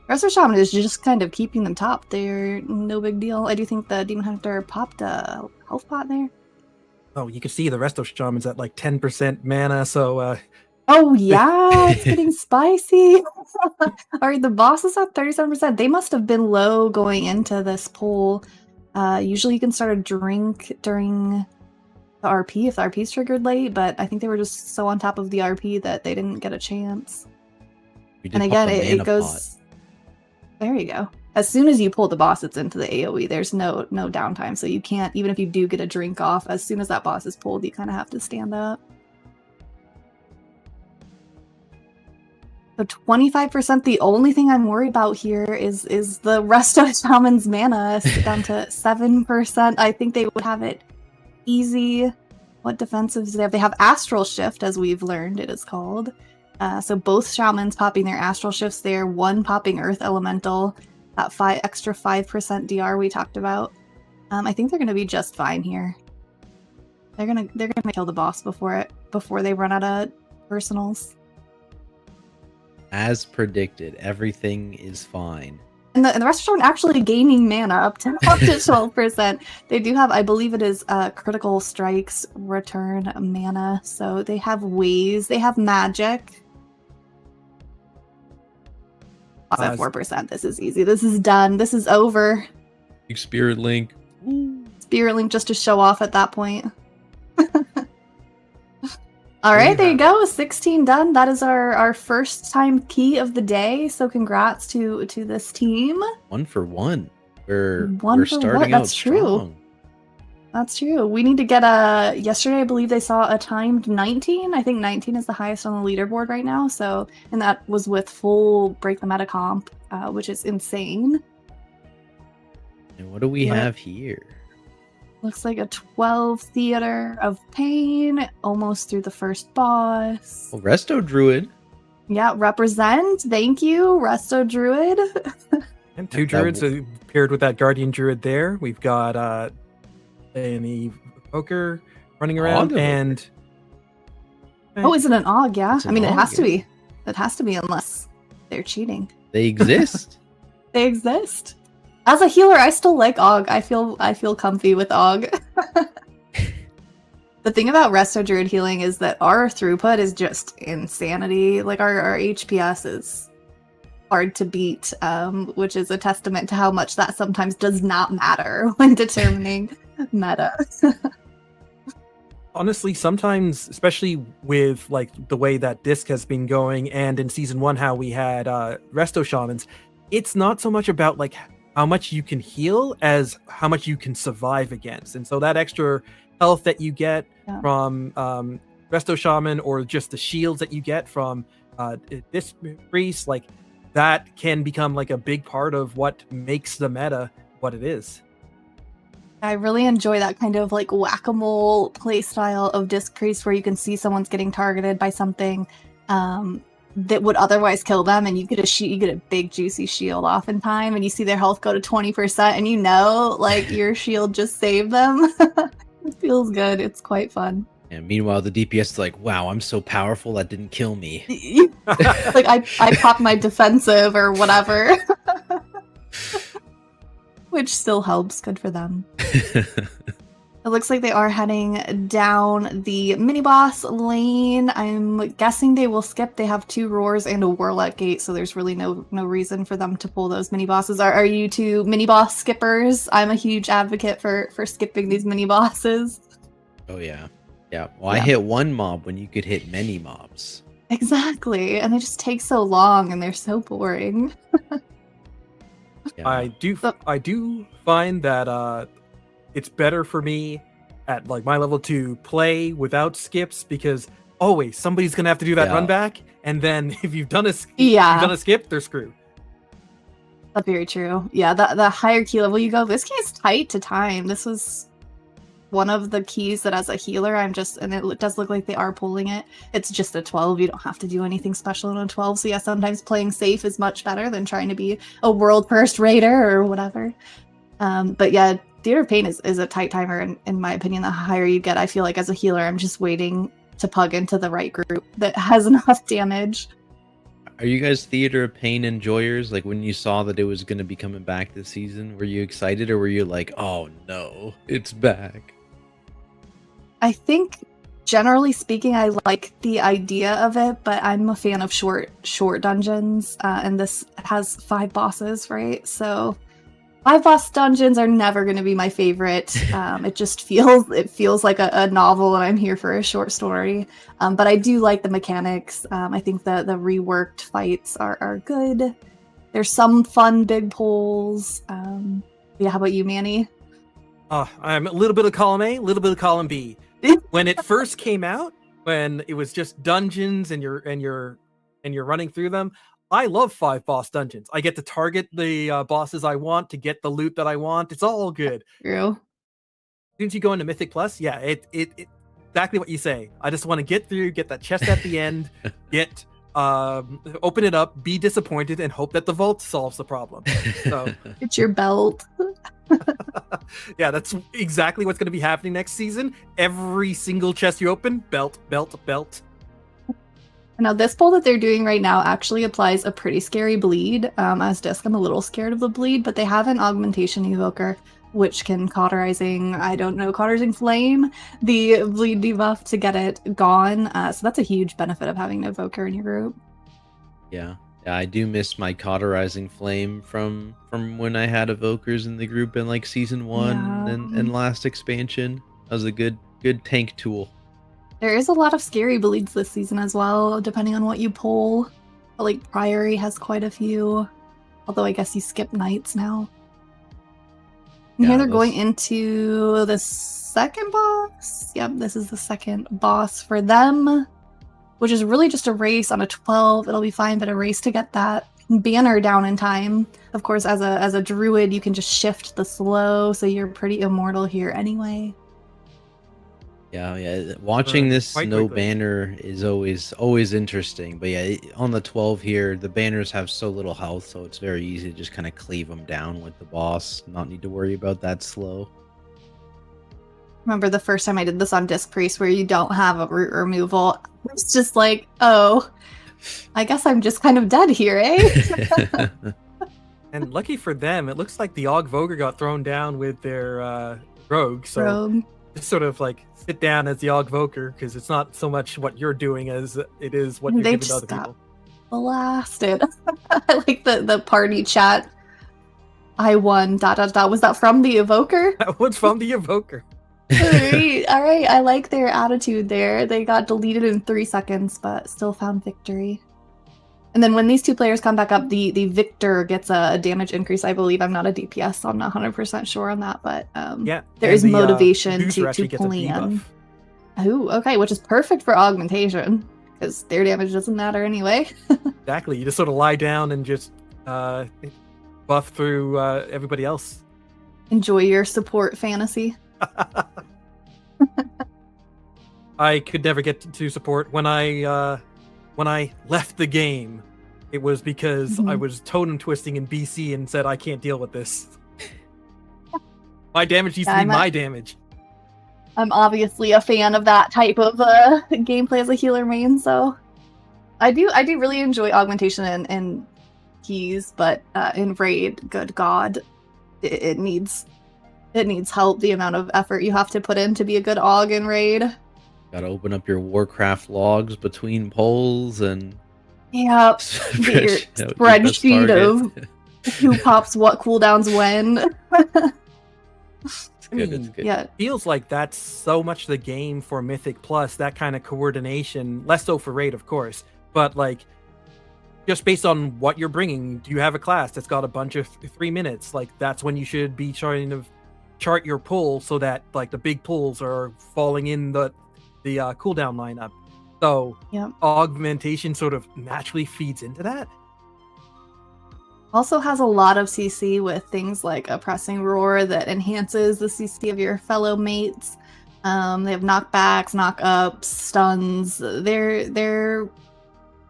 Resto Shaman is just kind of keeping them top. They're no big deal. I do think the Demon Hunter popped a health pot there. Oh, you can see the rest of Shaman's at like 10% mana, so Oh yeah, it's getting spicy. All right, the boss is at 37%. They must have been low going into this poll. Usually you can start a drink during the RP if the RP is triggered late, but I think they were just so on top of the RP that they didn't get a chance. And again, it goes... There you go. As soon as you pull the boss, it's into the AoE. There's no downtime, so you can't, even if you do get a drink off, as soon as that boss is pulled, you kind of have to stand up. So 25%. The only thing I'm worried about here is the Resto Shaman's mana down to 7%. I think they would have it easy. What defensives do they have? They have Astral Shift, as we've learned it is called. So both Shamans popping their Astral Shifts there, one popping Earth Elemental, that extra 5% DR we talked about. I think they're gonna be just fine here. They're gonna kill the boss before they run out of personals. As predicted, everything is fine. And the rest are actually gaining mana up to 12%. They do have, I believe it is critical strikes return mana. So they have ways, they have magic. Also 4%. This is easy. This is done. This is over. Big Spirit Link. Spirit Link just to show off at that point. All right, there you go. 16 done. That is our first time key of the day. So congrats to this team. 1 for 1. We're for starting one. out That's strong. true. That's true. We need to get yesterday I believe they saw a timed 19. I think 19 is the highest on the leaderboard right now. So, and that was with full break the meta comp, which is insane. And what do we have here? Looks like a 12 Theater of Pain, almost through the first boss. Well, Resto Druid. Yeah, represent. Thank you, Resto Druid. And 2 druids paired with that Guardian Druid there. We've got an Evoker running around, and oh, is it an AUG? Yeah, It's I an mean, it AUG, has to yeah. be. It has to be unless they're cheating. They exist. They exist. As a healer, I still like AUG. I feel comfy with AUG. The thing about Resto Druid healing is that our throughput is just insanity. Like our HPS is hard to beat, which is a testament to how much that sometimes does not matter when determining meta. honestly, sometimes, especially with like the way that Disc has been going, and in season 1 how we had Resto Shamans, it's not so much about like how much you can heal as how much you can survive against. And so that extra health that you get from Resto Shaman, or just the shields that you get from this priest, like that can become like a big part of what makes the meta what it is. I really enjoy that kind of like whack-a-mole playstyle of Disc Priest, where you can see someone's getting targeted by something that would otherwise kill them, and you get a big juicy shield off in time, and you see their health go to 20%, and you know, like your shield just saved them. It feels good. It's quite fun. And meanwhile, the DPS is like, "Wow, I'm so powerful that didn't kill me." Like I pop my defensive or whatever. Which still helps. Good for them. It looks like they are heading down the mini-boss lane. I'm guessing they will skip. They have 2 roars and a warlock gate, so there's really no reason for them to pull those mini-bosses. Are you 2 mini-boss skippers? I'm a huge advocate for skipping these mini-bosses. Oh yeah. Yeah. Well, I hit one mob when you could hit many mobs. Exactly. And they just take so long, and they're so boring. Yeah. I do find that it's better for me at like my level to play without skips, because always somebody's gonna have to do that run back, and then if you've done a skip, they're screwed. That's very true. Yeah, the higher key level you go, this key is tight to time. This was one of the keys that as a healer and it does look like they are pulling it. It's just a 12. You don't have to do anything special in a 12. So yeah, sometimes playing safe is much better than trying to be a world first raider or whatever. But yeah, Theater of Pain is a tight timer, in my opinion. The higher you get, I feel like as a healer, I'm just waiting to pug into the right group that has enough damage. Are you guys Theater of Pain enjoyers? Like when you saw that it was going to be coming back this season, were you excited, or were you like, "Oh no, it's back"? I think, generally speaking, I like the idea of it, but I'm a fan of short dungeons, and this has 5 bosses, right? So 5 boss dungeons are never going to be my favorite. It just feels like a novel, and I'm here for a short story. But I do like the mechanics. I think the reworked fights are good. There's some fun big pulls. Yeah, how about you, Manny? I'm a little bit of column A, a little bit of column B. When it first came out, when it was just dungeons and your and you're running through them. I love 5 boss dungeons. I get to target the bosses I want to get the loot that I want. It's all good. True. As soon as you go into Mythic Plus, yeah, it exactly what you say. I just want to get through, get that chest at the end, open it up, be disappointed, and hope that the vault solves the problem. So It's your belt. yeah, that's exactly what's going to be happening next season. Every single chest you open, belt, belt, belt. Now, this pull that they're doing right now actually applies a pretty scary bleed. As Disc, I'm a little scared of the bleed, but they have an augmentation evoker, which can cauterizing flame, the bleed debuff to get it gone. So that's a huge benefit of having an evoker in your group. Yeah, I do miss my cauterizing flame from when I had evokers in the group in like season 1 and last expansion. That was a good tank tool. There is a lot of scary bleeds this season as well, depending on what you pull. But, like, Priory has quite a few. Although I guess you skip nights now. And here they're going into the second boss. Yep, this is the second boss for them. Which is really just a race on a 12. It'll be fine, but a race to get that banner down in time. Of course, as a druid, you can just shift the slow, so you're pretty immortal here anyway. Yeah. Watching this no banner is always interesting. But yeah, on the 12 here, the banners have so little health, so it's very easy to just kind of cleave them down with the boss. Not need to worry about that slow. Remember the first time I did this on Disc Priest where you don't have a root removal? It's just like, oh, I guess I'm just kind of dead here, eh? And lucky for them, it looks like the Og Voger got thrown down with their rogue. So just sort of like sit down as the Og Voger, because it's not so much what you're doing as it is what you're giving to other people. Blasted. I like the party chat. I won, ... Was that from the evoker? That was from the evoker. All right. I like their attitude there. They got deleted in 3 seconds, but still found victory. And then when these two players come back up, the victor gets a damage increase, I believe. I'm not a DPS, so I'm not 100% sure on that, but there is motivation to plan. Oh, okay, which is perfect for augmentation, because their damage doesn't matter anyway. Exactly. You just sort of lie down and just buff through everybody else. Enjoy your support fantasy. I could never get to support. When I left the game, it was because I was totem twisting in BC and said I can't deal with this. My damage needs to be my damage. I'm obviously a fan of that type of gameplay as a healer main, so I do really enjoy augmentation and keys, but in Raid, good God, it needs help. The amount of effort you have to put in to be a good aug in Raid. Gotta open up your Warcraft logs between polls and your spreadsheet of who pops what cooldowns when. It's good. Yeah, it feels like that's so much the game for Mythic Plus, that kind of coordination. Less so for Raid, of course, but like just based on what you're bringing. Do you have a class that's got a bunch of 3 minutes? Like that's when you should be trying to chart your pull so that like the big pulls are falling in the cooldown lineup. So augmentation sort of naturally feeds into that. Also has a lot of CC with things like a pressing roar that enhances the CC of your fellow mates. They have knockbacks, knockups, stuns. They're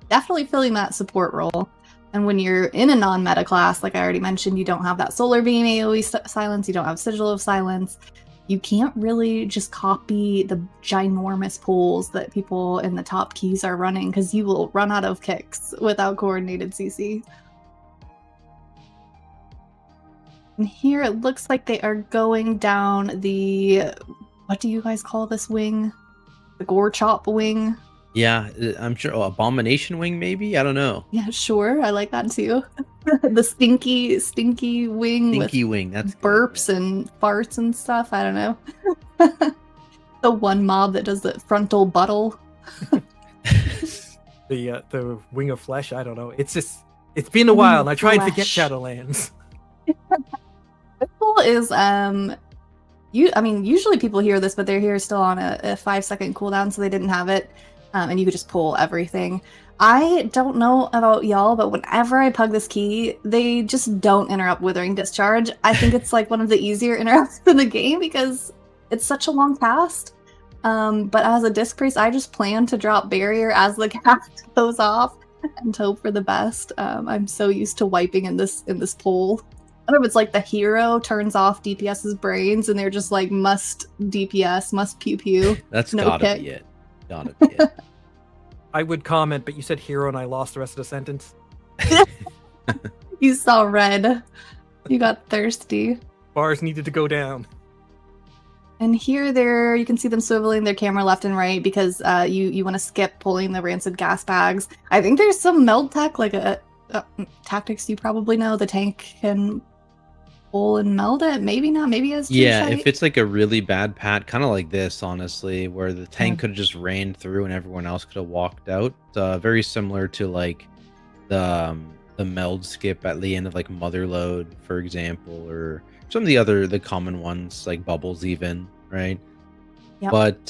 definitely filling that support role. And when you're in a non-meta class, like I already mentioned, you don't have that Solar Beam AoE silence, you don't have Sigil of Silence. You can't really just copy the ginormous pulls that people in the top keys are running, because you will run out of kicks without coordinated CC. And here it looks like they are going down the... What do you guys call this wing? The Gore Chop wing? Yeah, I'm sure. Oh, Abomination wing, maybe? I don't know. Yeah, sure. I like that too. The stinky wing. Stinky wing. That's burps and farts and stuff. I don't know. The one mob that does the frontal buttle. The wing of flesh. I don't know. It's been a while. And I tried to forget Shadowlands. This pull is usually people hear this, but they're here still on a 5-second cooldown, so they didn't have it. and you could just pull everything. I don't know about y'all, but whenever I pug this key, they just don't interrupt Withering Discharge. I think it's like one of the easier interrupts in the game because it's such a long cast. But as a disc priest, I just plan to drop barrier as the cast goes off and hope for the best. I'm so used to wiping in this pull. I don't know if it's like the hero turns off DPS's brains and they're just like must DPS, must pew pew. That's no gotta kick. be it. Gotta be it. I would comment, but you said hero and I lost the rest of the sentence. You saw red. You got thirsty. Bars needed to go down. And here you can see them swiveling their camera left and right because you want to skip pulling the rancid gas bags. I think there's some meld tech, like tactics you probably know. The tank can pull and meld it. Maybe not. Maybe as Yeah, if it's like a really bad pat, kind of like this, honestly, where the tank could have just ran through and everyone else could have walked out. Very similar to like the meld skip at the end of like Motherload, for example, or some of the common ones like Bubbles, even, right? Yep. But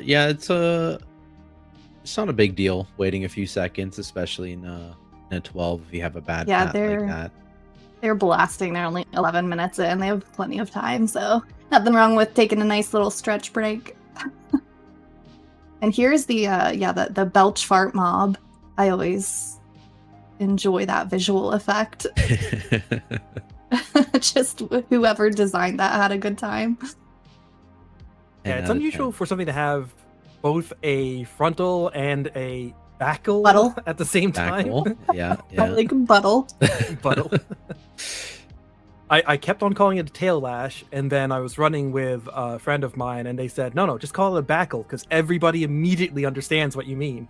yeah, it's not a big deal waiting a few seconds, especially in a 12 if you have a bad pat like that. They're blasting. They're only 11 minutes in. They have plenty of time, so nothing wrong with taking a nice little stretch break. And here's the belch fart mob. I always enjoy that visual effect. Just whoever designed that had a good time. Yeah, it's unusual for something to have both a frontal and a backle Buttle. at the same time. Backle. Yeah. I like buttle. Buttle. I kept on calling it a tail lash, and then I was running with a friend of mine, and they said, no, just call it a backle, because everybody immediately understands what you mean.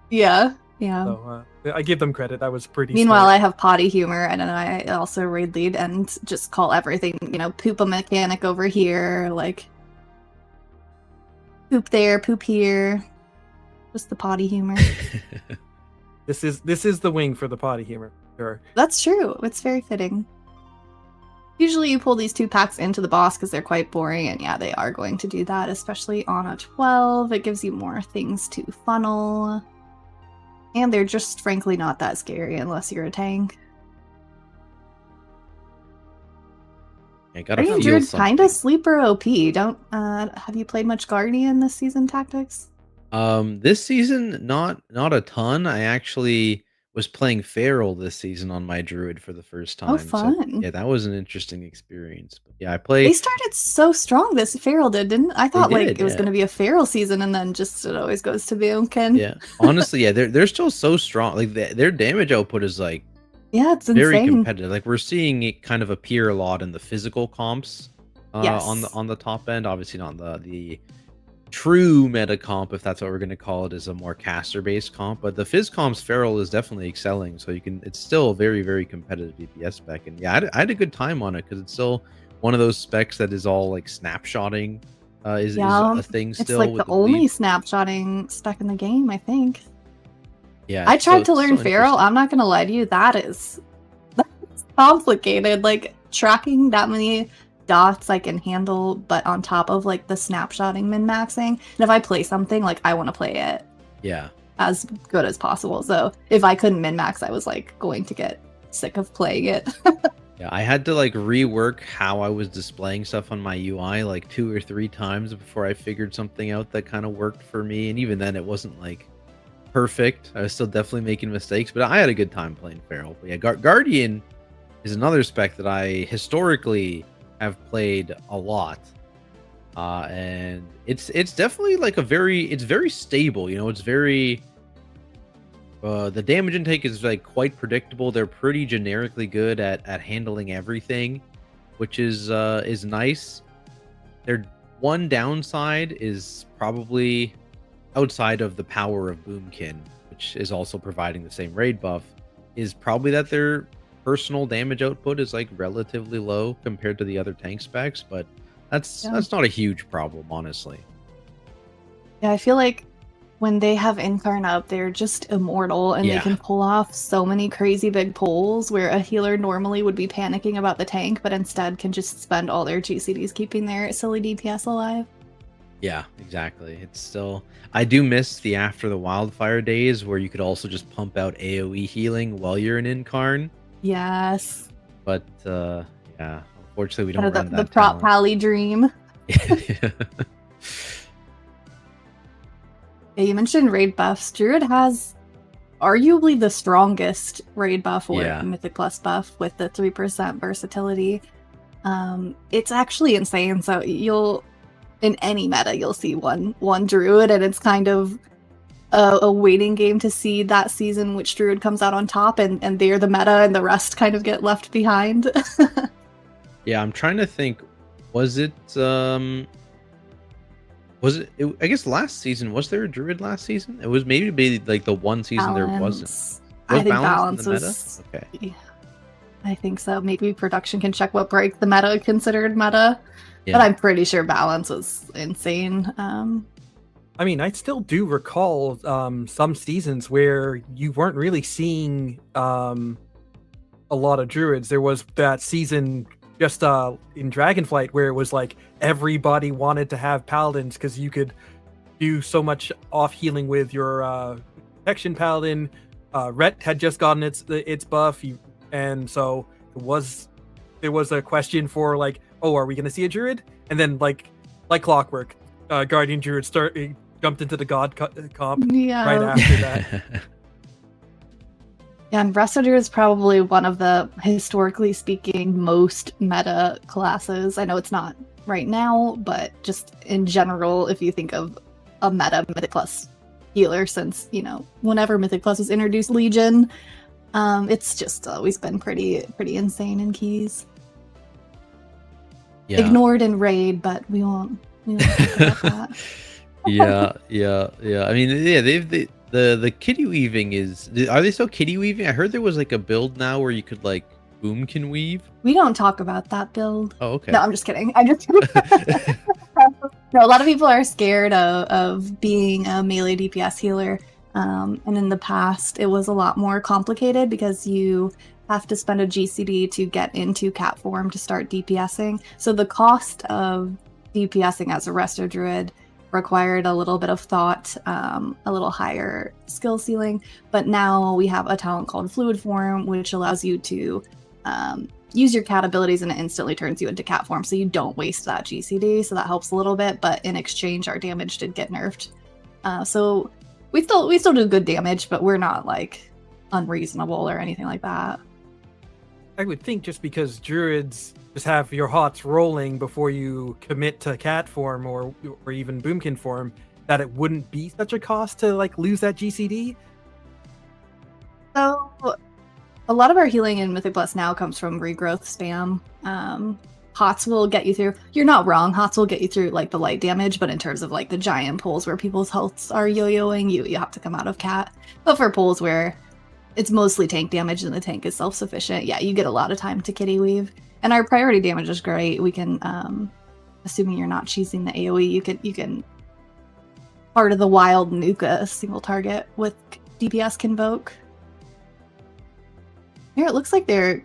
Yeah. So I give them credit. That was pretty Meanwhile, smart. I have potty humor, and then I also raid lead and just call everything, poop a mechanic over here, like poop there, poop here. Just the potty humor. This is the wing for the potty humor. Sure. That's true. It's very fitting. Usually you pull these 2 packs into the boss because they're quite boring, and yeah, they are going to do that, especially on a 12. It gives you more things to funnel. And they're just frankly not that scary unless you're a tank. I gotta Guardian feel Druid something. kinda sleeper OP. Have you played much Guardian this season, Tactics? This season, not a ton. I actually was playing Feral this season on my Druid for the first time. Oh, fun. So, yeah, that was an interesting experience. But yeah, I They played. started so strong, this Feral didn't I thought did, it was yeah. going to be a Feral season, and then just it always goes to Boomkin. Yeah, honestly, yeah, they're still so strong. Like their damage output is like Yeah, it's very insane. competitive. Like we're seeing it kind of appear a lot in the physical comps Yes. on the top end. Obviously, not the true meta comp, if that's what we're going to call it, is a more caster based comp. But the phys comps, Feral is definitely excelling. So it's still a very, very competitive DPS spec. And yeah, I had a good time on it because it's still one of those specs that is all like snapshotting is a thing still. It's like with the only lead. snapshotting spec in the game, I think. Yeah, I it's tried to so learn Feral. interesting. I'm not gonna lie to you, that's complicated. Like tracking that many dots I can handle, but on top of like the snapshotting min-maxing. And if I play something, like I want to play it Yeah. as good as possible. So if I couldn't min-max, I was like going to get sick of playing it. Yeah, I had to like rework how I was displaying stuff on my UI like 2 or 3 times before I figured something out that kind of worked for me. And even then, it wasn't like perfect. I was still definitely making mistakes, but I had a good time playing Feral. But yeah, Guardian is another spec that I historically have played a lot, and it's definitely like it's very stable. It's very the damage intake is like quite predictable. They're pretty generically good at handling everything, which is nice. Their one downside is probably outside of the power of Boomkin, which is also providing the same raid buff, is probably that their personal damage output is like relatively low compared to the other tank specs, but that's not a huge problem, honestly. Yeah, I feel like when they have Incarn up, they're just immortal, and they can pull off so many crazy big pulls where a healer normally would be panicking about the tank, but instead can just spend all their GCDs keeping their silly DPS alive. Yeah, exactly. It's still. I do miss the after the wildfire days where you could also just pump out AoE healing while you're an incarn. Yes. But yeah, unfortunately we Kind don't of run the that prop talent. pally dream. Yeah, you mentioned raid buffs. Druid has arguably the strongest raid buff or Yeah. Mythic Plus buff with the 3% versatility. It's actually insane. So you'll in any meta you'll see one Druid, and it's kind of a waiting game to see that season which Druid comes out on top, and they're the meta, and the rest kind of get left behind. Yeah, I'm trying to think. Was it I guess last season, was there a Druid last season? It was maybe like the one season there wasn't. Balance. Was I think balance balance in the meta? was. Okay. I think so. Maybe production can check what break the meta considered meta, Yeah. but I'm pretty sure balance was insane. I mean, I still do recall some seasons where you weren't really seeing a lot of druids. There was that season just in Dragonflight where it was like everybody wanted to have paladins because you could do so much off healing with your protection paladin. Ret had just gotten its buff, and so there was a question for like, oh, are we going to see a druid? And then like clockwork, Guardian Druid jumped into the god comp Yeah. right after that. Yeah, and Restoder is probably one of the, historically speaking, most meta classes. I know it's not right now, but just in general, if you think of a meta Mythic Plus healer since, whenever Mythic Plus was introduced, Legion, it's just always been pretty insane in keys. Yeah. Ignored in raid, but we won't talk about that. yeah. I mean, yeah, the kitty weaving is. Are they still kitty weaving? I heard there was like a build now where you could like boom can weave. We don't talk about that build. Oh, okay. No, I'm just kidding. No, a lot of people are scared of being a melee DPS healer. And in the past, it was a lot more complicated because you have to spend a GCD to get into cat form to start DPSing. So the cost of DPSing as a Resto Druid required a little bit of thought, a little higher skill ceiling. But now we have a talent called Fluid Form, which allows you to use your cat abilities and it instantly turns you into cat form. So you don't waste that GCD. So that helps a little bit. But in exchange, our damage did get nerfed. So we still do good damage, but we're not like unreasonable or anything like that. I would think just because druids just have your hots rolling before you commit to cat form or even boomkin form, that it wouldn't be such a cost to like lose that GCD. So a lot of our healing in Mythic Plus now comes from regrowth spam. Hots will get you through. You're not wrong. Hots will get you through like the light damage, but in terms of like the giant pulls where people's healths are yo-yoing, you have to come out of cat. But for pulls where it's mostly tank damage and the tank is self-sufficient, yeah, you get a lot of time to kitty weave. And our priority damage is great. We can, assuming you're not cheesing the AoE, you can part of the wild nuka a single target with DPS Convoke. Here it looks like they're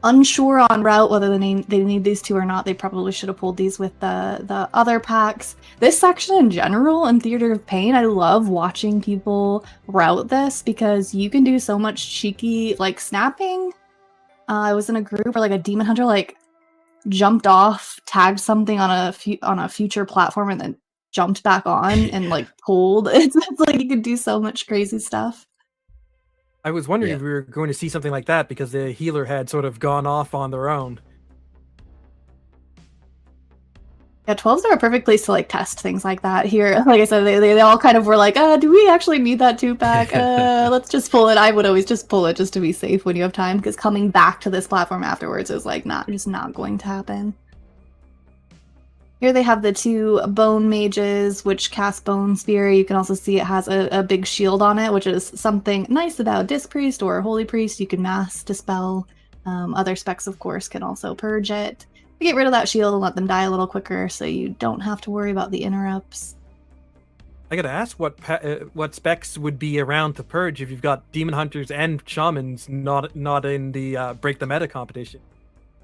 unsure on route whether they need these two or not. They probably should have pulled these with the other packs. This section in general in Theater of Pain, I love watching people route this because you can do so much cheeky like snapping. I was in a group where like a demon hunter like jumped off, tagged something on a future platform, and then jumped back on and like pulled. It's like you could do so much crazy stuff. I was wondering if we were going to see something like that because the healer had sort of gone off on their own. Yeah, 12s are a perfect place to like test things like that. Here, like I said, they all kind of were like, do we actually need that 2-pack? Let's just pull it. I would always just pull it just to be safe when you have time, because coming back to this platform afterwards is like just not going to happen. Here they have the two bone mages, which cast Bone Spear. You can also see it has a big shield on it, which is something nice about Disc Priest or Holy Priest. You can mass dispel. Other specs, of course, can also purge it. You get rid of that shield and let them die a little quicker, so you don't have to worry about the interrupts. I gotta ask what specs would be around to purge if you've got demon hunters and shamans not in the break the meta competition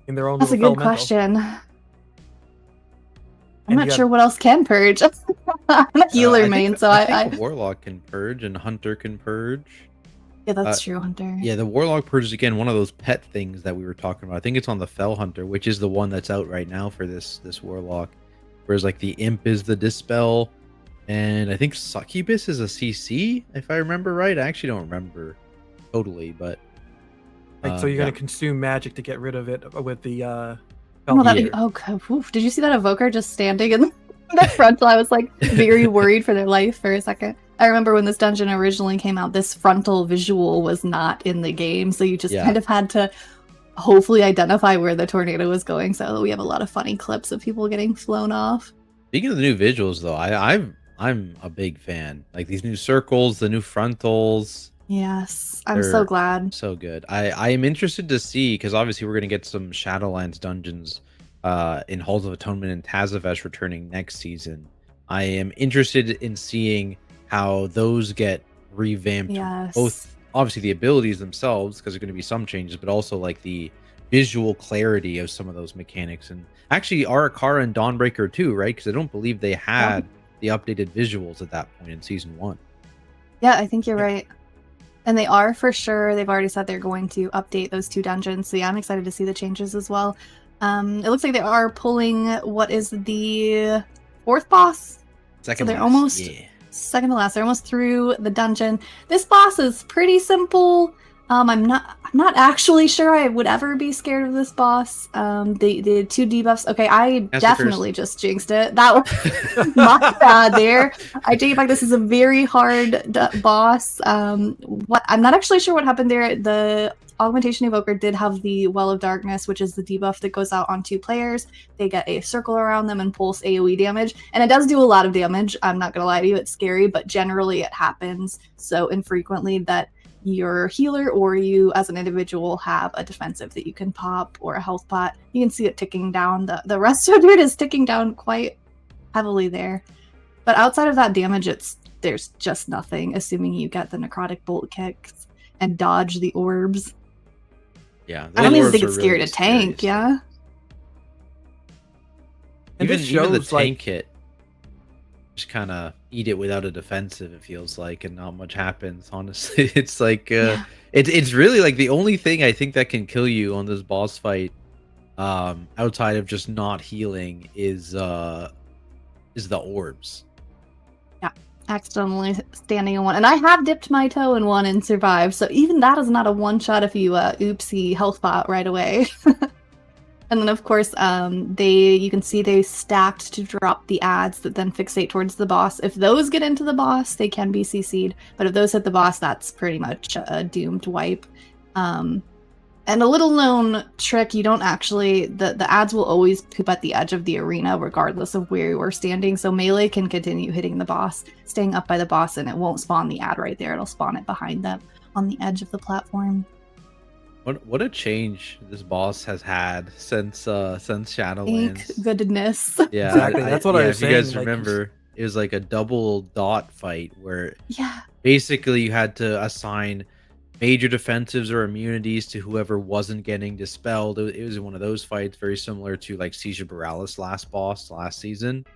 in their own. That's a little good elemental. question. I'm not sure what else can purge. I'm a healer main, so I think the Warlock can purge and Hunter can purge. Yeah, that's true, Hunter. Yeah, the Warlock purge is again one of those pet things that we were talking about. I think it's on the Fell Hunter, which is the one that's out right now for this Warlock. Whereas like the Imp is the Dispel, and I think Succubus is a CC, if I remember right. I actually don't remember totally, but so you're gonna consume magic to get rid of it with the Did you see that evoker just standing in the frontal? I was like very worried for their life for a second. I remember when this dungeon originally came out, this frontal visual was not in the game, so you just kind of had to hopefully identify where the tornado was going. So we have a lot of funny clips of people getting flown off. Speaking of the new visuals, though, I'm a big fan. Like these new circles, the new frontals. Yes, I'm so glad. So good. I am interested to see, because obviously we're going to get some Shadowlands dungeons in Halls of Atonement and Tazavesz returning next season. I am interested in seeing how those get revamped. Yes. Both obviously the abilities themselves, because there are going to be some changes, but also like the visual clarity of some of those mechanics. And actually Arakara and Dawnbreaker too, right? Because I don't believe they had the updated visuals at that point in season 1. Yeah, I think you're right. And they are for sure. They've already said they're going to update those 2 dungeons. So yeah, I'm excited to see the changes as well. It looks like they are pulling what is the 4th boss. Second so they're last, almost second to last. They're almost through the dungeon. This boss is pretty simple. I'm not actually sure I would ever be scared of this boss. The 2 debuffs. Okay, I definitely just jinxed it. That was my bad there. I take it back. This is a very hard boss. I'm not actually sure what happened there. The Augmentation Evoker did have the Well of Darkness, which is the debuff that goes out on 2 players. They get a circle around them and pulse AoE damage. And it does do a lot of damage. I'm not going to lie to you. It's scary, but generally it happens so infrequently that your healer or you as an individual have a defensive that you can pop or a health pot. You can see it ticking down. The rest of it is ticking down quite heavily there. But outside of that damage, there's just nothing, assuming you get the necrotic bolt kicks and dodge the orbs. Yeah, I don't even think it's scary to tank, yeah? Even the tank hit, just kind of eat it without a defensive, it feels like, and not much happens, honestly. It's like, it's really like the only thing I think that can kill you on this boss fight, outside of just not healing, is the orbs. Yeah, accidentally standing in one. And I have dipped my toe in one and survived, so even that is not a one-shot if you oopsie health bot right away. And then of course, you can see they stacked to drop the ads that then fixate towards the boss. If those get into the boss, they can be CC'd, but if those hit the boss, that's pretty much a doomed wipe. And a little known trick, you don't actually, the ads will always poop at the edge of the arena regardless of where you are standing, so melee can continue hitting the boss, staying up by the boss, and it won't spawn the ad right there, it'll spawn it behind them on the edge of the platform. What a change this boss has had since Shadowlands. Thank goodness. Yeah, exactly. That's what I was saying. If you guys remember, it was like a double dot fight where yeah, basically you had to assign major defensives or immunities to whoever wasn't getting dispelled. It was one of those fights very similar to like Seizure Borealis last season.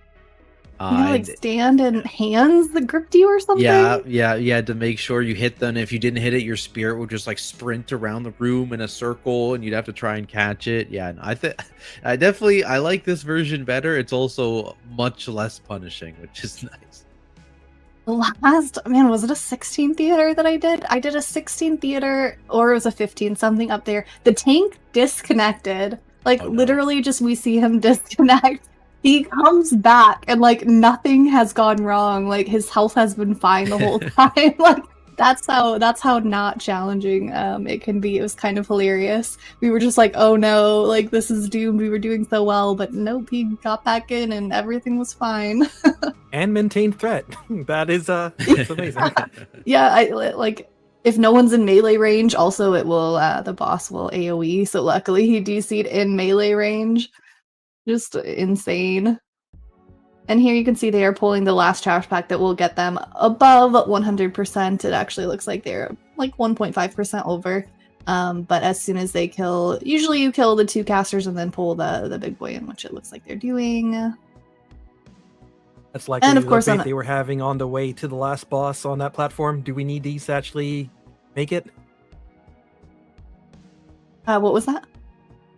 Like stand and hands that gripped you or something? Yeah, you had to make sure you hit them. If you didn't hit it, your spirit would just like sprint around the room in a circle and you'd have to try and catch it. Yeah, and I like this version better. It's also much less punishing, which is nice. Was it a 16 theater that I did? I did a 16 theater, or it was a 15, something up there. The tank disconnected. Literally just we see him disconnect. He comes back and like nothing has gone wrong. Like his health has been fine the whole time. Like that's how not challenging it can be. It was kind of hilarious. We were just like, oh no, like this is doomed. We were doing so well, but nope, he got back in and everything was fine. And maintained threat. That is that's amazing. Yeah, if no one's in melee range, also it will the boss will AoE. So luckily he DC'd in melee range. Just insane. And here you can see they are pulling the last trash pack that will get them above 100%. It actually looks like they're like 1.5% over. But as soon as they usually you kill the 2 casters and then pull the big boy in, which it looks like they're doing. That's likely And of the course, debate on- they were having on the way to the last boss on that platform. Do we need these to actually make it? What was that?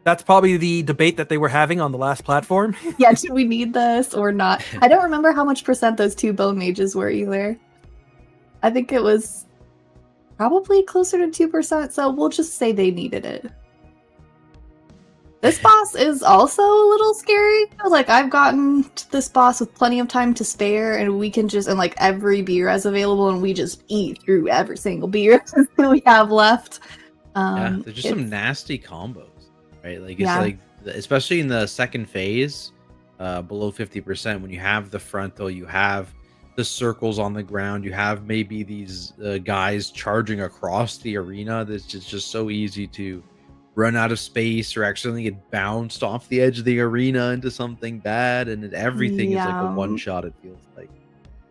That's probably the debate that they were having on the last platform. Yeah, do we need this or not? I don't remember how much percent those 2 bone mages were either. I think it was probably closer to 2%, so we'll just say they needed it. This boss is also a little scary. Like, I've gotten to this boss with plenty of time to spare, and we can just, and like every beer is available, and we just eat through every single beer that we have left. Yeah, there's just some nasty combos, right? Like, it's Yeah. like, especially in the second phase, below 50%, when you have the frontal, you have the circles on the ground, you have maybe these guys charging across the arena. That's just so easy to run out of space or accidentally get bounced off the edge of the arena into something bad, and everything is like a Yeah. one shot, it feels like.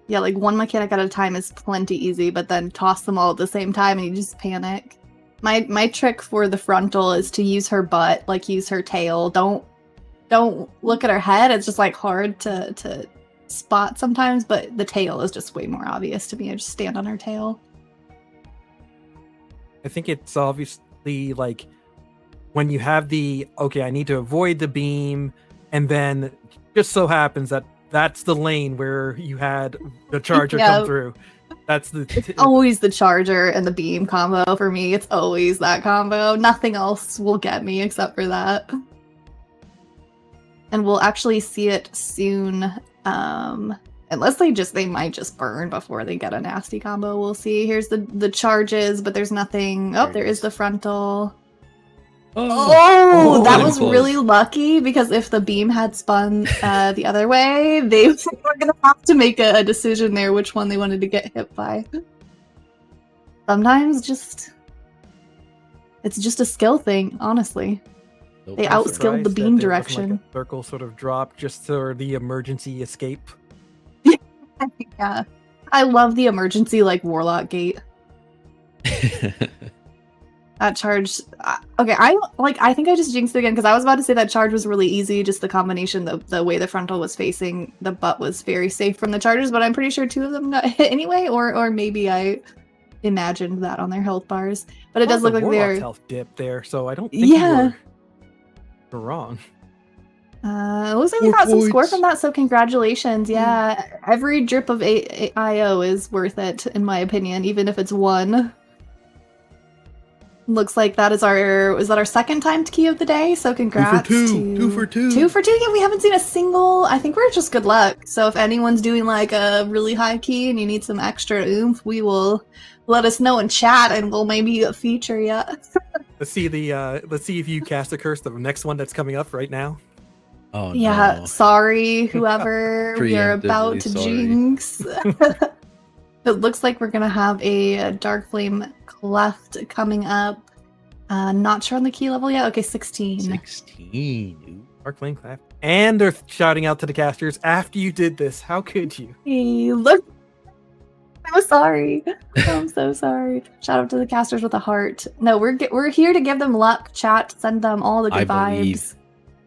Yeah, like one mechanic at a time is plenty easy, but then toss them all at the same time and you just panic. My trick for the frontal is to use her butt, like use her tail. Don't look at her head. It's just like hard to spot sometimes, but the tail is just way more obvious to me. I just stand on her tail. I think it's obviously like when you have the, okay, I need to avoid the beam, and then just so happens that that's the lane where you had the charger Yeah. come through. That's the It's always the charger and the beam combo for me. It's always that combo. Nothing else will get me except for that. And we'll actually see it soon. Unless they might just burn before they get a nasty combo. We'll see. Here's the charges, but there's nothing. Oh, there is the frontal. Oh, that was really lucky, because if the beam had spun the other way, they were gonna have to make a decision there which one they wanted to get hit by. Sometimes it's just a skill thing, honestly. They I'm outskilled surprised the that beam there wasn't, direction. like, a circle sort of drop just for the emergency escape. Yeah. I love the emergency like warlock gate. That charge. Okay, I think I just jinxed it again, because I was about to say that charge was really easy. Just the combination, the way the frontal was facing, the butt was very safe from the charges. But I'm pretty sure 2 of them got hit anyway, or maybe I imagined that on their health bars. But it does The look like Warlock's they're. health dip there, so I don't think you're wrong. It looks like we got some score from that, so congratulations. Yeah, every drip of IO is worth it, in my opinion, even if it's 1. Looks like that is our second timed key of the day, so congrats. 2 for 2. 2 for 2, yeah, we haven't seen a single. I think we're just good luck. So if anyone's doing like a really high key and you need some extra oomph, we will let us know in chat and we'll maybe feature you. Let's see if you cast a curse, the next one that's coming up right now. Oh Yeah, no. sorry, whoever we are about to Preemptively sorry. jinx. It looks like we're gonna have a Dark Flame Cleft coming up. Not sure on the key level yet. Okay, 16. 16. Dark Flame Clap. And they're shouting out to the casters, after you did this, how could you? Hey, look. I'm sorry. I'm so sorry. Shout out to the casters with a heart. No, we're here to give them luck. Chat, send them all the good vibes.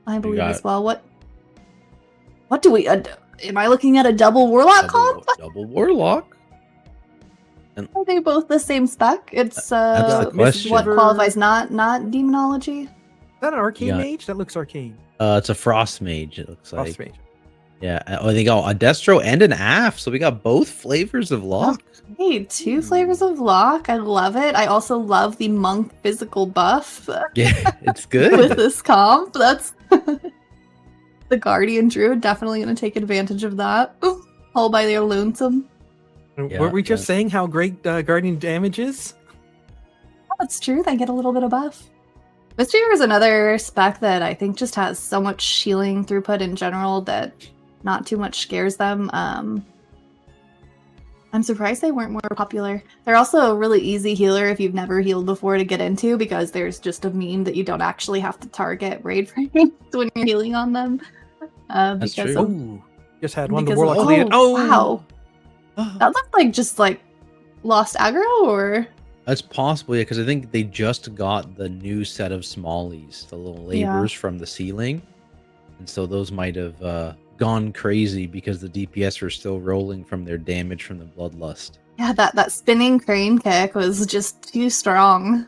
I believe as well. What do we? Am I looking at a double warlock comp? Double warlock. Are they both the same spec? It's That's the question. what qualifies not demonology. Is that an arcane Yeah. mage? That looks arcane. It's a frost mage. It looks Frost like. mage. Yeah. Oh, they got a destro and an af, so we got both flavors of lock. Hey, 2 flavors of lock. I love it. I also love the monk physical buff. Yeah, it's With good. this comp. That's the guardian druid definitely going to take advantage of that. All by their lonesome. Yeah, Were we just yeah. saying how great guardian damage is? That's true. They get a little bit of buff. Mistweaver is another spec that I think just has so much healing throughput in general that not too much scares them. I'm surprised they weren't more popular. They're also a really easy healer if you've never healed before to get into, because there's just a meme that you don't actually have to target raid frames when you're healing on them. That's because true. of- Oh, just had one. The because of- warlock deleted. Oh, wow. That looked like just like lost aggro, or That's possible, yeah, because I think they just got the new set of smallies, the little Yeah. labors from the ceiling, and so those might have gone crazy because the DPS were still rolling from their damage from the Bloodlust. Yeah, that spinning crane kick was just too strong.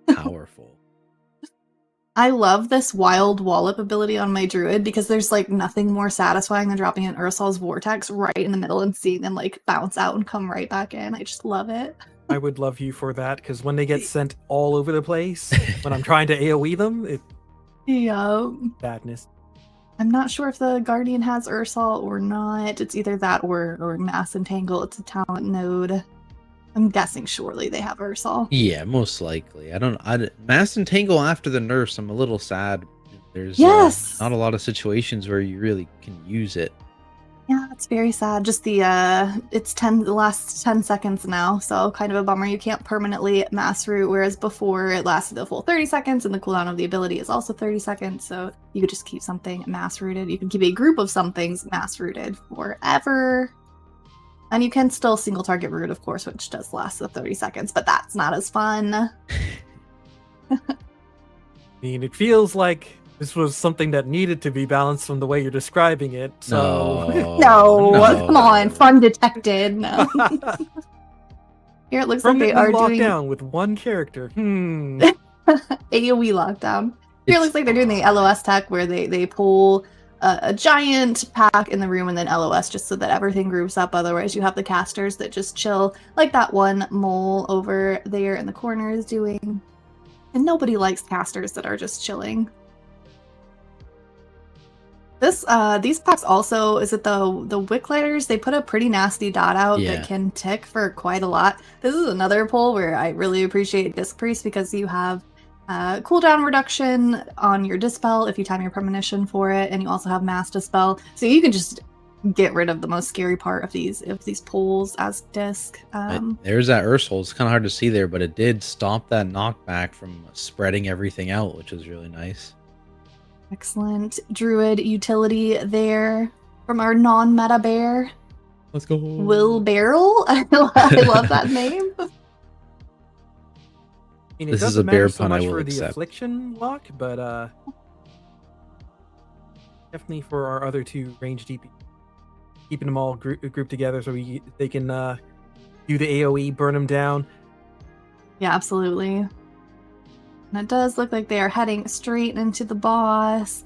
Powerful. I love this wild wallop ability on my druid because there's like nothing more satisfying than dropping an Ursol's Vortex right in the middle and seeing them like bounce out and come right back in. I just love it. I would love you for that, because when they get sent all over the place, when I'm trying to AoE them, it Yeah. badness. I'm not sure if the Guardian has Ursol or not. It's either that or Mass Entangle. It's a talent node. I'm guessing surely they have Ursol. Yeah, most likely. Mass Entangle after the nerfs, I'm a little sad. There's Yes! not a lot of situations where you really can use it. Yeah, it's very sad. Just the last 10 seconds now, so kind of a bummer. You can't permanently mass root, whereas before it lasted the full 30 seconds, and the cooldown of the ability is also 30 seconds, so you could just keep something mass rooted. You can keep a group of somethings mass rooted forever. And you can still single target root, of course, which does last the 30 seconds, but that's not as fun. I mean, it feels like this was something that needed to be balanced from the way you're describing it. So No, come on, fun detected. No. Here it looks like they are locked doing down with one character. AoE lockdown. Here it looks like they're doing the LOS tech where they pull a giant pack in the room and then LOS just so that everything groups up. Otherwise, you have the casters that just chill, like that one mole over there in the corner is doing. And nobody likes casters that are just chilling. These packs also, is it the Wick Lighters? They put a pretty nasty dot out that can tick for quite a lot. This is another pull where I really appreciate Disc Priest because you have cooldown reduction on your Dispel if you time your premonition for it, and you also have Mass Dispel, so you can just get rid of the most scary part of these pulls as Disc. There's that Ursol. It's kind of hard to see there, but it did stop that knockback from spreading everything out, which was really nice. Excellent Druid utility there from our non-meta bear. Let's go. Will Barrel. I love that name. I mean, it This is doesn't a bear matter so pun I much will for the accept. affliction lock, but definitely for our other two range DP, keeping them all grouped together so they can do the AOE, burn them down. Yeah, absolutely. And it does look like they are heading straight into the boss.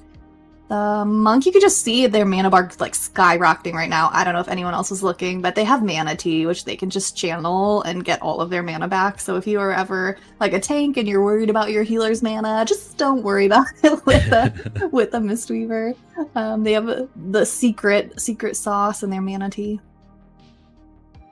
The monk, you could just see their mana bar like skyrocketing right now. I don't know if anyone else was looking, but they have Mana Tea, which they can just channel and get all of their mana back. So if you are ever like a tank and you're worried about your healer's mana, just don't worry about it with the Mistweaver. They have the secret sauce in their Mana Tea.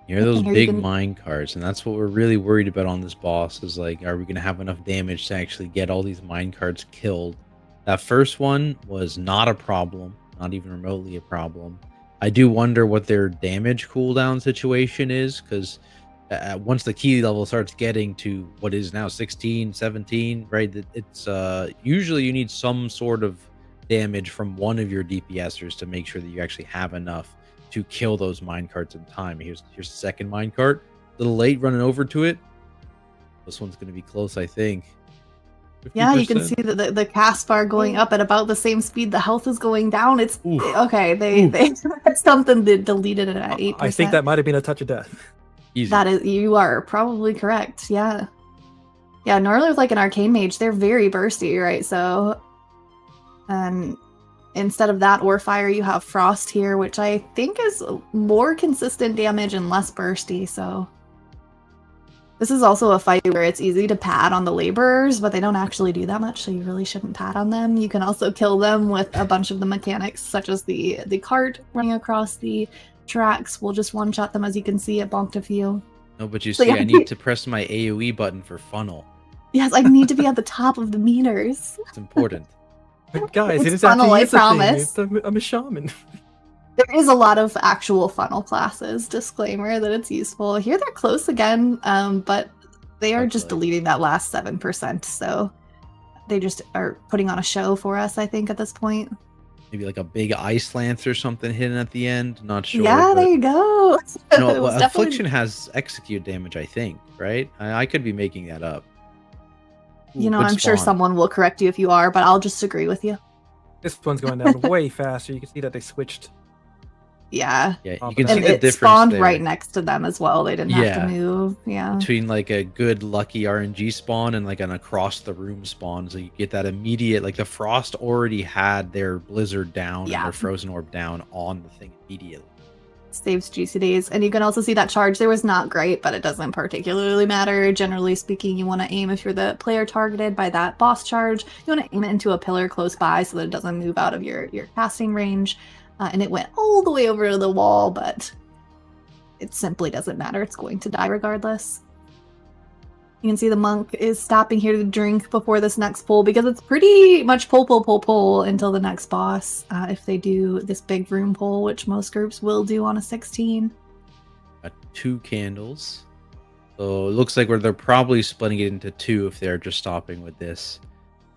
You're those Here you big can- mine cards, and that's what we're really worried about on this boss is like, are we going to have enough damage to actually get all these mine cards killed? That first one was not a problem, not even remotely a problem. I do wonder what their damage cooldown situation is, because once the key level starts getting to what is now 16, 17, right, it's usually you need some sort of damage from one of your DPSers to make sure that you actually have enough to kill those mine carts in time. Here's the second mine cart. A little late running over to it. This one's going to be close, I think. 50%. Yeah, you can see that the cast bar going up at about the same speed the health is going down. It's okay. They had something that deleted it at 8%. I think that might have been a touch of death. Easy. That is, you are probably correct. Yeah, yeah. Normally with like an arcane mage, they're very bursty, right? So, instead of that or fire, you have frost here, which I think is more consistent damage and less bursty. So. This is also a fight where it's easy to pad on the laborers, but they don't actually do that much, so you really shouldn't pad on them. You can also kill them with a bunch of the mechanics, such as the cart running across the tracks. We'll just one-shot them, as you can see. It bonked a few. No, but you So see, yeah, I need to press my AoE button for funnel. Yes, I need to be at the top of the meters. It's important. But guys, it It's is funnel, actually I a thing. promise. I'm a shaman. There is a lot of actual funnel classes. Disclaimer that it's useful. Here they're close again, but they are just deleting that last 7%, so they just are putting on a show for us, I think, at this point. Maybe like a big ice lance or something hidden at the end. Not sure. Yeah, but... there you go. No, It was definitely- Affliction has execute damage, I think, right? I could be making that up. You know, Good I'm sure spawn. someone will correct you if you are, but I'll just agree with you. This one's going down way faster. You can see that they switched. Yeah. Yeah, you And can see And the it difference spawned there right next to them as well. They didn't have Yeah. to move. Yeah. between like a good lucky RNG spawn and like an across the room spawn. So you get that immediate, like the Frost already had their Blizzard down and Yeah. their Frozen Orb down on the thing immediately. Saves juicy days. And you can also see that charge there was not great, but it doesn't particularly matter. Generally speaking, you want to aim if you're the player targeted by that boss charge. You want to aim it into a pillar close by so that it doesn't move out of your casting range. And it went all the way over to the wall, but it simply doesn't matter. It's going to die regardless. You can see the monk is stopping here to drink before this next pull because it's pretty much pull until the next boss. If they do this big room pull, which most groups will do on a 16. Got 2 candles. So it looks like they're probably splitting it into 2 if they're just stopping with this.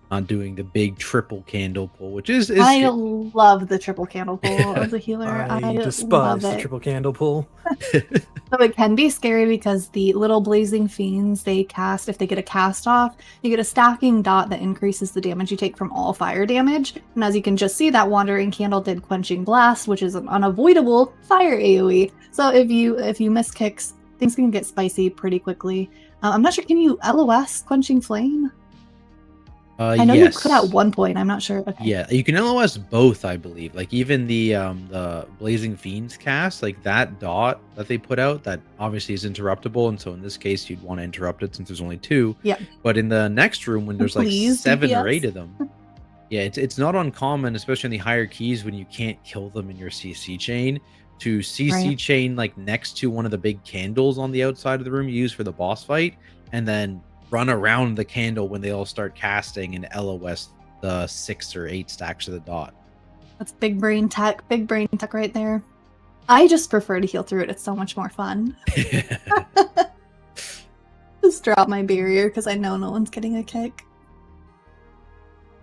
Not doing the big triple candle pull, which is I good. love the triple candle pull of the healer. I love despise the it. triple candle pull. So it can be scary because the little blazing fiends they cast, if they get a cast off, you get a stacking dot that increases the damage you take from all fire damage. And as you can just see, that wandering candle did quenching blast, which is an unavoidable fire AoE. So if you miss kicks, things can get spicy pretty quickly. I'm not sure. Can you LOS quenching flame? I know Yes. you could at one point. I'm not sure. Okay. Yeah, you can LOS both, I believe. Like even the Blazing Fiends cast, like that dot that they put out, that obviously is interruptible, and so in this case you'd want to interrupt it since there's only 2. Yeah. But in the next room when there's like Please, 7 or DPS. 8 of them, yeah, it's not uncommon, especially in the higher keys when you can't kill them in your CC chain, to CC Right. chain like next to one of the big candles on the outside of the room you use for the boss fight, and then run around the candle when they all start casting and LOS the 6 or 8 stacks of the dot. That's big brain tech right there. I just prefer to heal through it. It's so much more fun. Just drop my barrier because I know no one's getting a kick.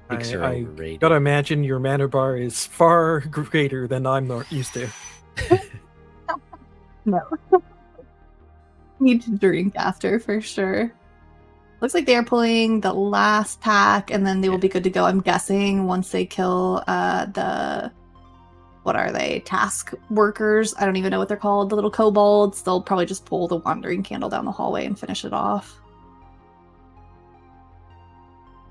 Kicks are I overrated. gotta imagine your mana bar is far greater than I'm not used to. No. Need to drink after for sure. Looks like they are pulling the last pack and then they will be good to go. I'm guessing once they kill the what are they? Task workers. I don't even know what they're called. The little kobolds. They'll probably just pull the wandering candle down the hallway and finish it off.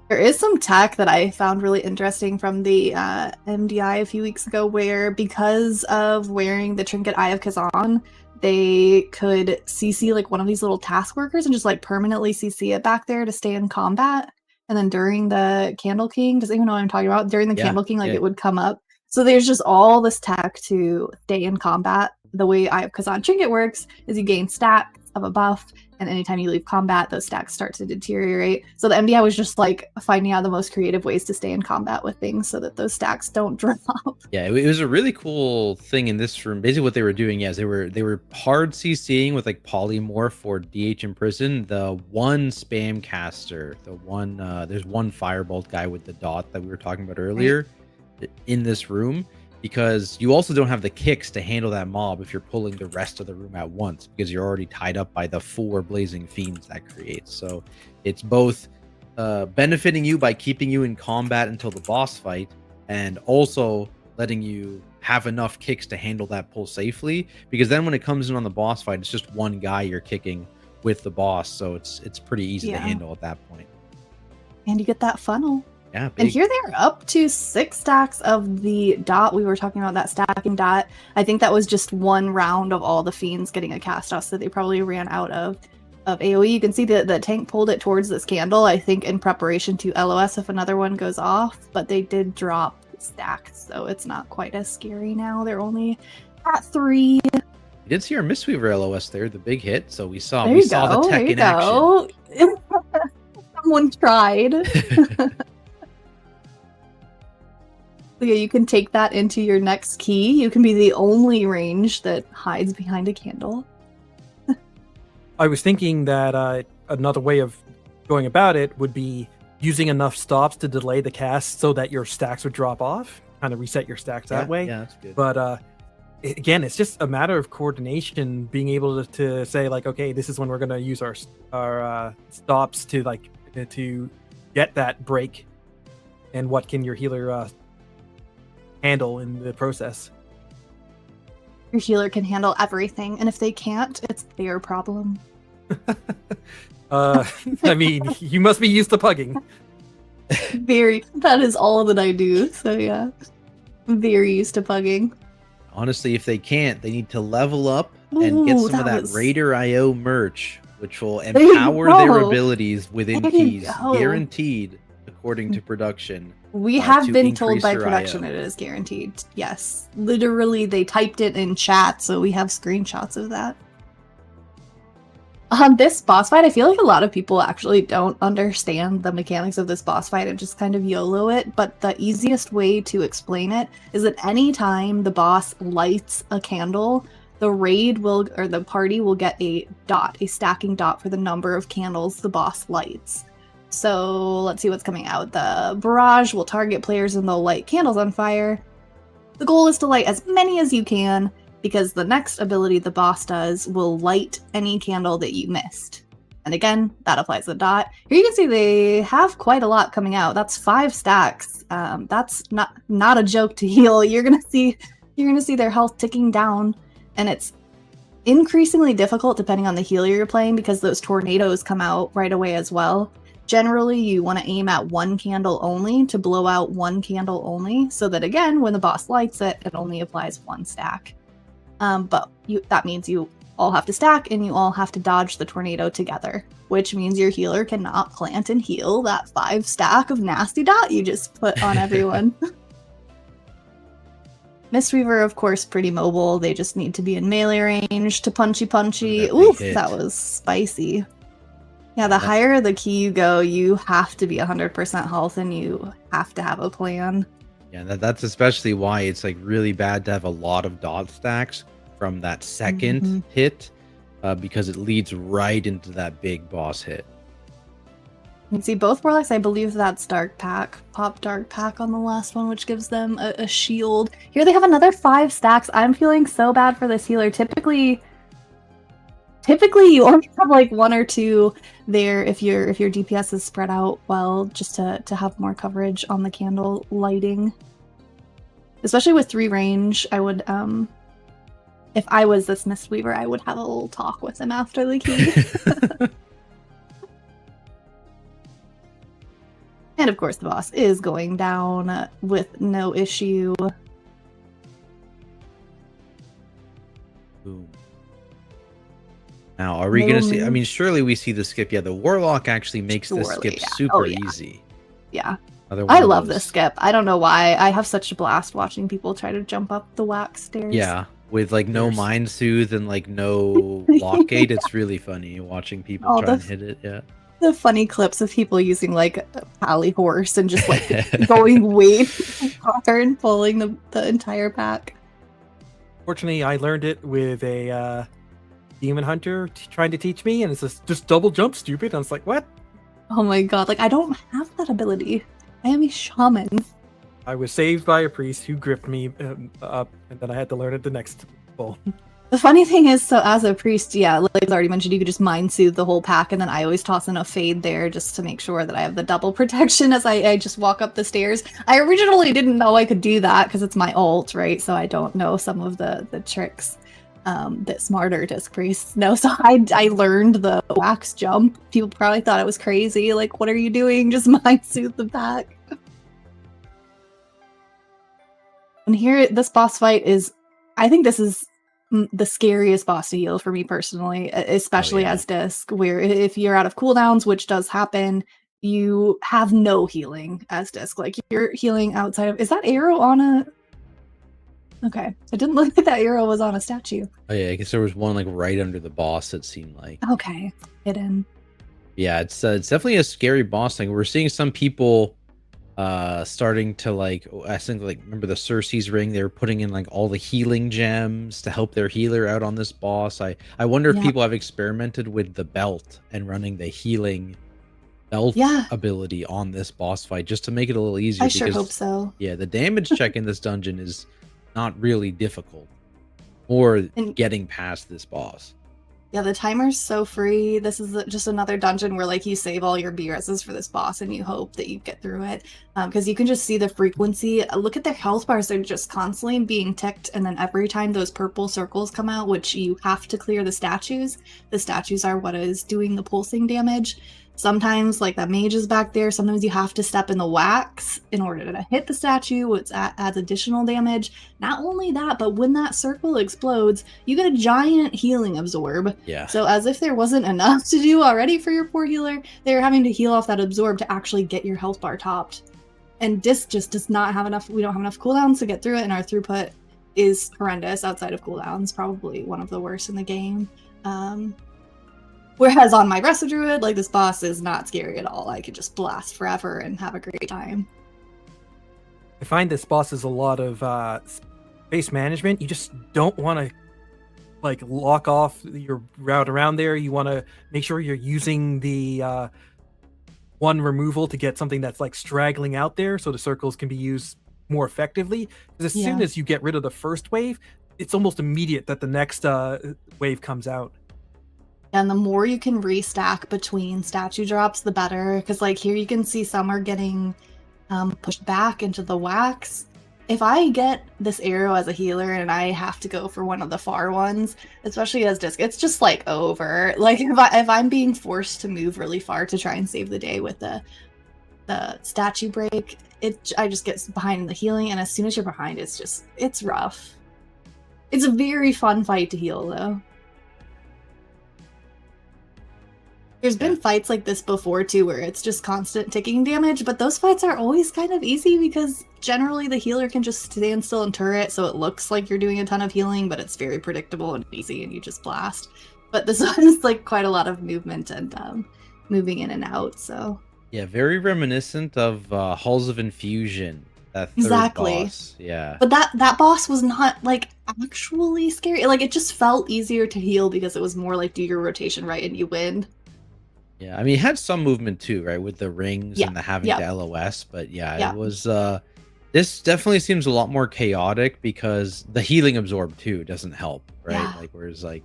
There is some tech that I found really interesting from the MDI a few weeks ago where because of wearing the trinket Eye of Kazan, they could CC like one of these little task workers and just like permanently CC it back there to stay in combat. And then during the Candle King, does anyone know what I'm talking about? During the Yeah, Candle King, like yeah. it would come up. So there's just all this tech to stay in combat. The way Eye of Kazan trinket works is you gain stacks of a buff, and anytime you leave combat, those stacks start to deteriorate. So the MDI was just like finding out the most creative ways to stay in combat with things so that those stacks don't drop. Yeah, it was a really cool thing in this room. Basically, what they were doing is they were hard CCing with like polymorph for DH in prison. The one spam caster, the one there's one firebolt guy with the dot that we were talking about earlier in this room, because you also don't have the kicks to handle that mob if you're pulling the rest of the room at once because you're already tied up by the 4 blazing fiends that creates. So it's both benefiting you by keeping you in combat until the boss fight, and also letting you have enough kicks to handle that pull safely, because then when it comes in on the boss fight, it's just one guy you're kicking with the boss, so it's pretty easy to Yeah. handle at that point. And you get that funnel. Yeah, And big. here they're up to 6 stacks of the dot. We were talking about that stacking dot. I think that was just one round of all the fiends getting a cast off, so they probably ran out of AoE. You can see that the tank pulled it towards this candle, I think in preparation to LOS if another one goes off, but they did drop stacks, so it's not quite as scary now. They're only at 3. We did see our Mistweaver LOS there, the big hit, so we saw There we you saw go. the tech There you in action. go. Someone tried. So yeah, you can take that into your next key. You can be the only range that hides behind a candle. I was thinking that another way of going about it would be using enough stops to delay the cast so that your stacks would drop off, kind of reset your stacks that way. Yeah, that's good. But again, it's just a matter of coordination, being able to say like, okay, this is when we're going to use our stops to like to get that break, and what can your healer handle in the process. Your healer can handle everything, and if they can't, it's their problem. I mean, you must be used to pugging. That is all that I do, so yeah. I'm very used to pugging. Honestly, if they can't, they need to level up and get Ooh, some of that was- RaiderIO merch, which will There you empower their go. abilities within There you keys, go. guaranteed, according to production. We to have been told increase by their production IO. it is guaranteed. Yes. Literally, they typed it in chat, so we have screenshots of that. On this boss fight, I feel like a lot of people actually don't understand the mechanics of this boss fight and just kind of YOLO it, but the easiest way to explain it is that anytime the boss lights a candle, the raid will, or the party will get a dot, a stacking dot for the number of candles the boss lights. So let's see what's coming out. The barrage will target players and they'll light candles on fire. The goal is to light as many as you can, because the next ability the boss does will light any candle that you missed. And again, that applies the dot. Here you can see they have quite a lot coming out. That's 5 stacks. That's not a joke to heal. You're gonna see their health ticking down, and it's increasingly difficult depending on the healer you're playing because those tornadoes come out right away as well. Generally, you want to aim at one candle only to blow out one candle only, so that again, when the boss lights it, it only applies 1 stack. But that means you all have to stack and you all have to dodge the tornado together, which means your healer cannot plant and heal that 5 stack of nasty dot you just put on everyone. Mistweaver, of course, pretty mobile. They just need to be in melee range to punchy. Oof, that was spicy. Yeah, the higher the key you go, you have to be 100% health and you have to have a plan. Yeah, that's especially why it's like really bad to have a lot of dot stacks from that 2nd hit, because it leads right into that big boss hit. You can see both warlocks, I believe that's Dark Pack. Pop Dark Pack on the last one, which gives them a shield. Here they have another 5 stacks. I'm feeling so bad for this healer. Typically you only have like 1 or 2 there if your DPS is spread out well, just to have more coverage on the candle lighting. Especially with 3 range, I would if I was this Mistweaver, I would have a little talk with him after the key. And of course the boss is going down with no issue. Boom. Now, are we going to see... I mean, surely we see the skip. Yeah, the Warlock actually makes this skip super easy. Yeah. Another I one of love those- this skip. I don't know why. I have such a blast watching people try to jump up the wax stairs. Yeah, with like no Mind Soothe and like no blockade. It's really funny watching people try and hit it. Yeah. The funny clips of people using like a pally horse and just like going way far and pulling the entire pack. Fortunately, I learned it with a demon hunter trying to teach me, and it's just double jump, stupid. I was like, what? Oh my god, like I don't have that ability. I am a shaman. I was saved by a priest who gripped me up, and then I had to learn it the next bowl. The funny thing is, so as a priest, yeah, like I already mentioned, you could just mind soothe the whole pack, and then I always toss in a fade there just to make sure that I have the double protection as I just walk up the stairs. I originally didn't know I could do that because it's my ult, right? So I don't know some of the tricks that smarter disc priests know. So I learned the wax jump. People probably thought it was crazy. Like, what are you doing? Just mind soothe the pack. And here, this boss fight is, I think this is the scariest boss to heal for me personally, especially as disc, where if you're out of cooldowns, which does happen, you have no healing as disc. Like you're healing outside of, is that arrow on a, okay, I didn't look at that arrow was on a statue. Oh yeah, I guess there was one like right under the boss, it seemed like. Okay, hidden. Yeah, it's definitely a scary boss thing. We're seeing some people starting to like, I think like, remember the Cersei's ring, they were putting in like all the healing gems to help their healer out on this boss. I wonder if people have experimented with the belt and running the healing belt ability on this boss fight just to make it a little easier. I sure hope so. Yeah, the damage check in this dungeon is not really difficult or getting past this boss. Yeah, the timer's so free. This is just another dungeon where like you save all your BRSs for this boss and you hope that you get through it. Because you can just see the frequency. Look at their health bars. They're just constantly being ticked. And then every time those purple circles come out, which you have to clear the statues are what is doing the pulsing damage. Sometimes like that mage is back there. Sometimes you have to step in the wax in order to hit the statue, which adds additional damage. Not only that, but when that circle explodes, you get a giant healing absorb. Yeah. So as if there wasn't enough to do already for your poor healer, they're having to heal off that absorb to actually get your health bar topped. And Disc just does not have enough. We don't have enough cooldowns to get through it, and our throughput is horrendous outside of cooldowns. Probably one of the worst in the game. Whereas on my Resto Druid, like this boss is not scary at all. I could just blast forever and have a great time. I find this boss is a lot of space management. You just don't want to like lock off your route around there. You want to make sure you're using the one removal to get something that's like straggling out there so the circles can be used more effectively. Because as soon as you get rid of the first wave, it's almost immediate that the next wave comes out. And the more you can restack between statue drops, the better. Because like here you can see some are getting pushed back into the wax. If I get this arrow as a healer and I have to go for one of the far ones, especially as Disc, it's just like over. Like if I'm being forced to move really far to try and save the day with the statue break, I just get behind in the healing, and as soon as you're behind, it's rough. It's a very fun fight to heal though. There's been fights like this before too, where it's just constant ticking damage, but those fights are always kind of easy because generally the healer can just stand still and turret, so it looks like you're doing a ton of healing, but it's very predictable and easy and you just blast. But this one is like quite a lot of movement and moving in and out, so. Yeah, very reminiscent of Halls of Infusion, that third boss. Yeah. But that boss was not like actually scary. Like it just felt easier to heal because it was more like do your rotation right and you win. Yeah, I mean, it had some movement too, right, with the rings and the having to LOS, but it was, this definitely seems a lot more chaotic because the healing absorb too doesn't help, right? Yeah. Like, whereas like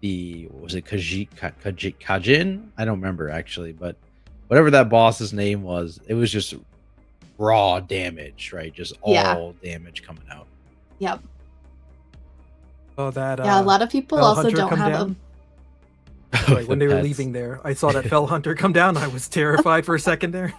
was it Kajin? I don't remember actually, but whatever that boss's name was, it was just raw damage, right? Just all damage coming out. Yep. Oh, that a lot of people also don't have them. Right, when they were leaving there, I saw that Fell Hunter come down. I was terrified for a second there.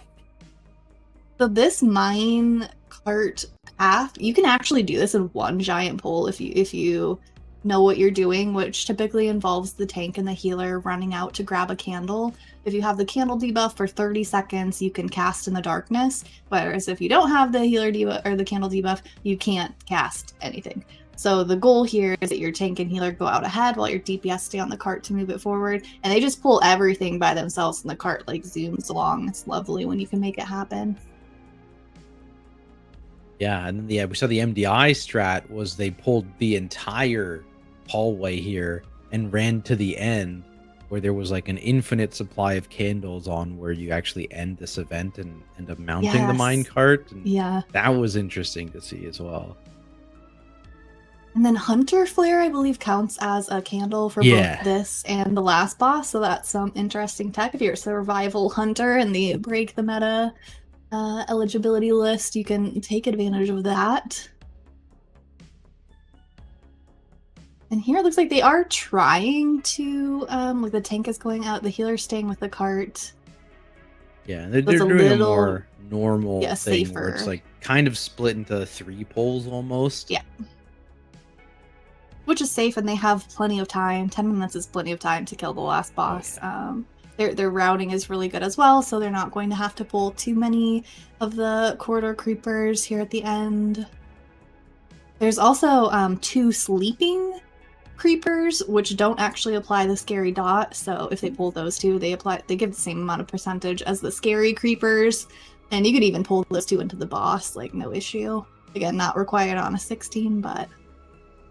So this mine cart path, you can actually do this in one giant pull if you know what you're doing, which typically involves the tank and the healer running out to grab a candle. If you have the candle debuff for 30 seconds, you can cast in the darkness. Whereas if you don't have the healer debuff or the candle debuff, you can't cast anything. So the goal here is that your tank and healer go out ahead while your DPS stay on the cart to move it forward. And they just pull everything by themselves and the cart like zooms along. It's lovely when you can make it happen. Yeah, and then we saw the MDI strat was they pulled the entire hallway here and ran to the end where there was like an infinite supply of candles on where you actually end this event and end up mounting the mine cart. And that was interesting to see as well. And then Hunter Flare, I believe, counts as a candle for both this and the last boss. So that's some interesting tech. If you're a survival hunter in the Break the Meta eligibility list, you can take advantage of that. And here it looks like they are trying to, like the tank is going out, the healer's staying with the cart. Yeah, they're doing a more normal thing where it's like kind of split into 3 pulls almost. Yeah. Which is safe, and they have plenty of time. 10 minutes is plenty of time to kill the last boss. Their routing is really good as well, so they're not going to have to pull too many of the corridor creepers here at the end. There's also 2 sleeping creepers, which don't actually apply the scary dot. So if they pull those 2, they give the same amount of percentage as the scary creepers, and you could even pull those 2 into the boss, like no issue. Again, not required on a 16, but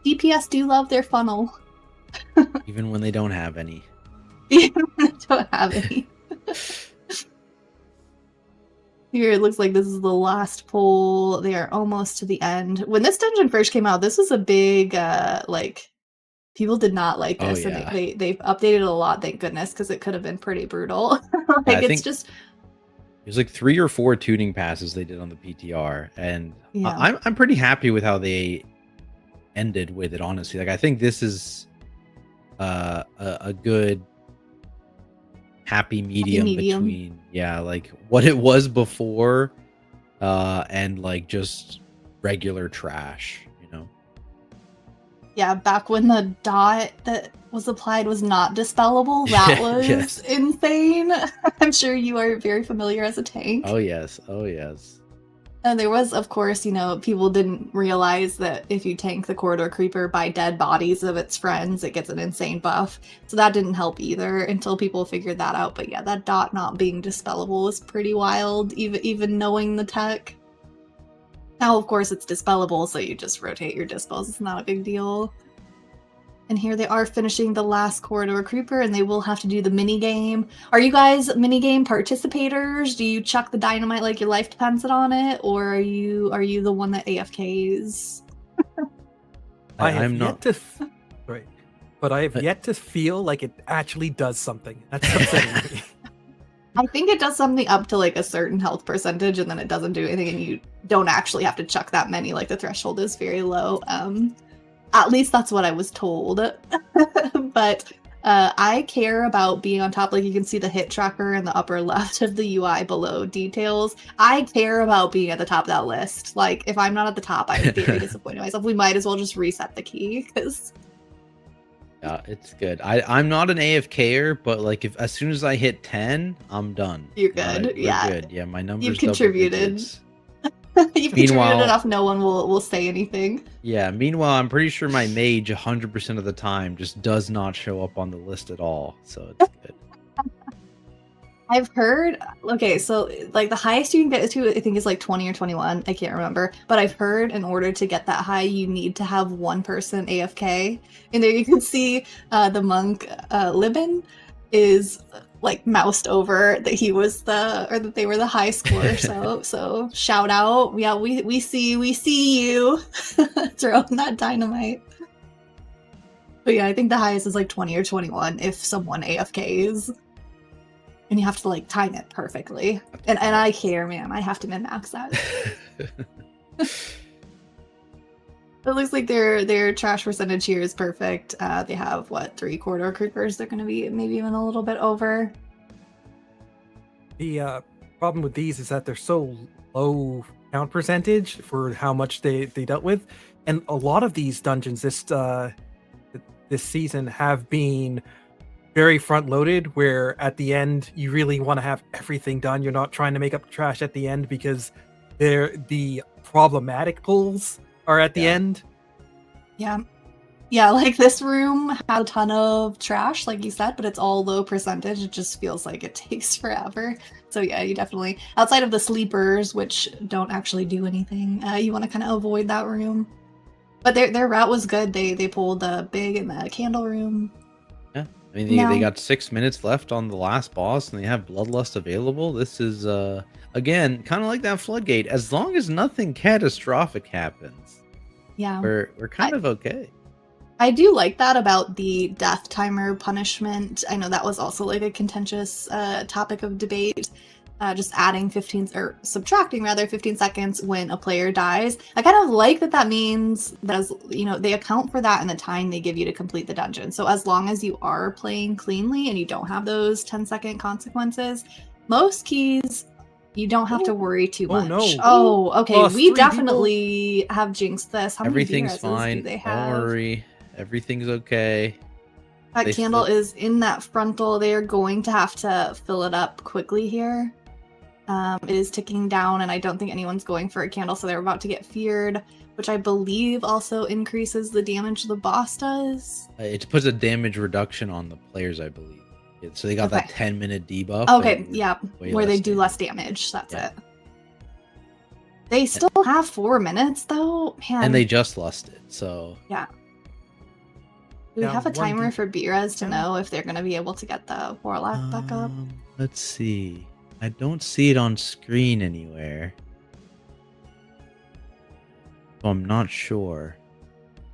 DPS do love their funnel. Even when they don't have any. Even when they don't have any. Here it looks like this is the last pull. They are almost to the end. When this dungeon first came out, this was a big like people did not like Oh, this, yeah. and they've updated it a lot, thank goodness, because it could have been pretty brutal. Yeah, I It's think just there's like 3 or 4 tuning passes they did on the PTR, and Yeah. I'm pretty happy with how they ended with it. Honestly, like I think this is a good happy medium, medium. between like what it was before and like just regular trash, you know. Yeah, back when the dot that was applied was not dispellable, that was Yes. insane. I'm sure you are very familiar as a tank. Oh yes, oh yes. And there was, of course, people didn't realize that if you tank the corridor creeper by dead bodies of its friends, it gets an insane buff. So that didn't help either until people figured that out. But yeah, that dot not being dispellable is pretty wild, even knowing the tech. Now, of course, it's dispellable, so you just rotate your dispels. It's not a big deal. And here they are finishing the last corridor creeper, and they will have to do the mini game. Are you guys minigame participators? Do you chuck the dynamite like your life depends on it, or are you the one that AFKs? I'm not. Right, but I have yet to feel like it actually does something. That's upsetting me. I think it does something up to like a certain health percentage, and then it doesn't do anything, and you don't actually have to chuck that many. Like the threshold is very low. At least that's what I was told. But I care about being on top. Like you can see the hit tracker in the upper left of the UI below details. I care about being at the top of that list. Like if I'm not at the top, I would be very disappointed in myself. We might as well just reset the key because. Yeah, it's good. I'm not an AFKer, but like if as soon as I hit 10, I'm done. You're good. We're Yeah. good. Yeah, my numbers. You've double contributed. digits. You've Meanwhile- contributed enough. No one will say anything. Yeah. Meanwhile, I'm pretty sure my mage 100% of the time just does not show up on the list at all. So it's good. I've heard, okay, so like the highest you can get to, I think is like 20 or 21. I can't remember. But I've heard in order to get that high, you need to have one person AFK. And there you can see the monk Libin is like moused over that he was that they were the high score. So shout out. Yeah, we see you throwing that dynamite. But yeah, I think the highest is like 20 or 21 if someone AFKs. And you have to like time it perfectly. And I care, man. I have to min-max that. It looks like their trash percentage here is perfect. They have what, 3 corridor creepers? They're gonna be maybe even a little bit over. The problem with these is that they're so low count percentage for how much they dealt with, and a lot of these dungeons this season have been very front loaded, where at the end you really want to have everything done. You're not trying to make up trash at the end because the problematic pulls are at the end. Yeah, like this room had a ton of trash, like you said, but it's all low percentage. It just feels like it takes forever. So yeah, you definitely, outside of the sleepers, which don't actually do anything, you want to kind of avoid that room. But their route was good. They pulled the big in the candle room. Yeah, I mean they got 6 minutes left on the last boss, and they have Bloodlust available. This is again kind of like that floodgate. As long as nothing catastrophic happens, Yeah, we're kind of okay. I do like that about the death timer punishment. I know that was also like a contentious topic of debate. Just adding 15 or subtracting rather 15 seconds when a player dies. I kind of like that means that, as you know, they account for that in the time they give you to complete the dungeon. So as long as you are playing cleanly and you don't have those 10-second consequences, most keys you don't have to worry too much. No. Oh, okay. Lost We 3 definitely have jinxed this. How Everything's many fine. do they have? Don't worry. Everything's okay. That They candle still- is in that frontal. They are going to have to fill it up quickly here. It is ticking down, and I don't think anyone's going for a candle, so they're about to get feared, which I believe also increases the damage the boss does. It puts a damage reduction on the players, I believe. So they got that 10-minute debuff. Okay, and yeah, way where they less do damage. less damage. That's it. They still have 4 minutes, though. Man. And they just lost it, so Yeah. Do we have a timer for Biras to know if they're going to be able to get the Warlock back up? let's see. I don't see it on screen anywhere, so I'm not sure.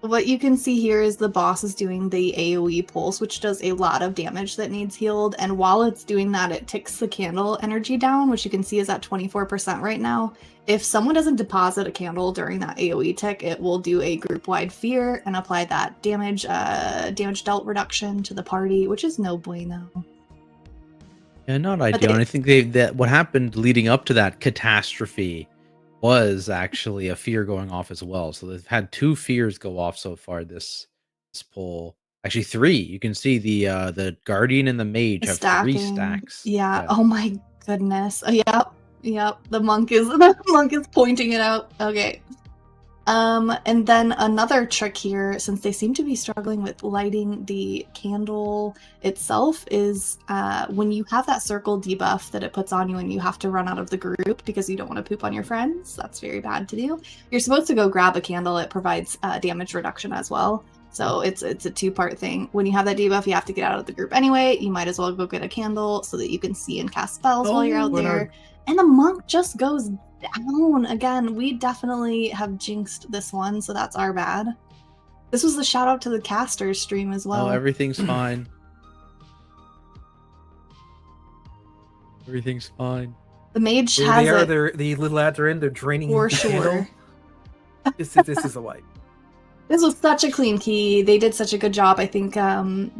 What you can see here is the boss is doing the AoE pulse, which does a lot of damage that needs healed. And while it's doing that, it ticks the candle energy down, which you can see is at 24% right now. If someone doesn't deposit a candle during that AoE tick, it will do a group-wide fear and apply that damage dealt reduction to the party, which is no bueno. Yeah, not ideal. And I think that what happened leading up to that catastrophe was actually a fear going off as well. So they've had 2 fears go off so far this poll. Actually 3. You can see the guardian and the mage have 3 stacks. Yeah. Oh my goodness. Yep. The monk is pointing it out. Okay. And then another trick here, since they seem to be struggling with lighting the candle itself, is when you have that circle debuff that it puts on you and you have to run out of the group because you don't want to poop on your friends. That's very bad to do. You're supposed to go grab a candle. It provides damage reduction as well. So it's a 2-part thing. When you have that debuff, you have to get out of the group anyway. You might as well go get a candle so that you can see and cast spells while you're out there. And the monk just goes down again. We definitely have jinxed this one, so that's our bad. This was the shout out to the casters stream as well. Oh, everything's fine. Everything's fine. The mage Here has they are. it. The little lads are in. They're draining For the sure. candle. This is a wipe. This was such a clean key. They did such a good job. I think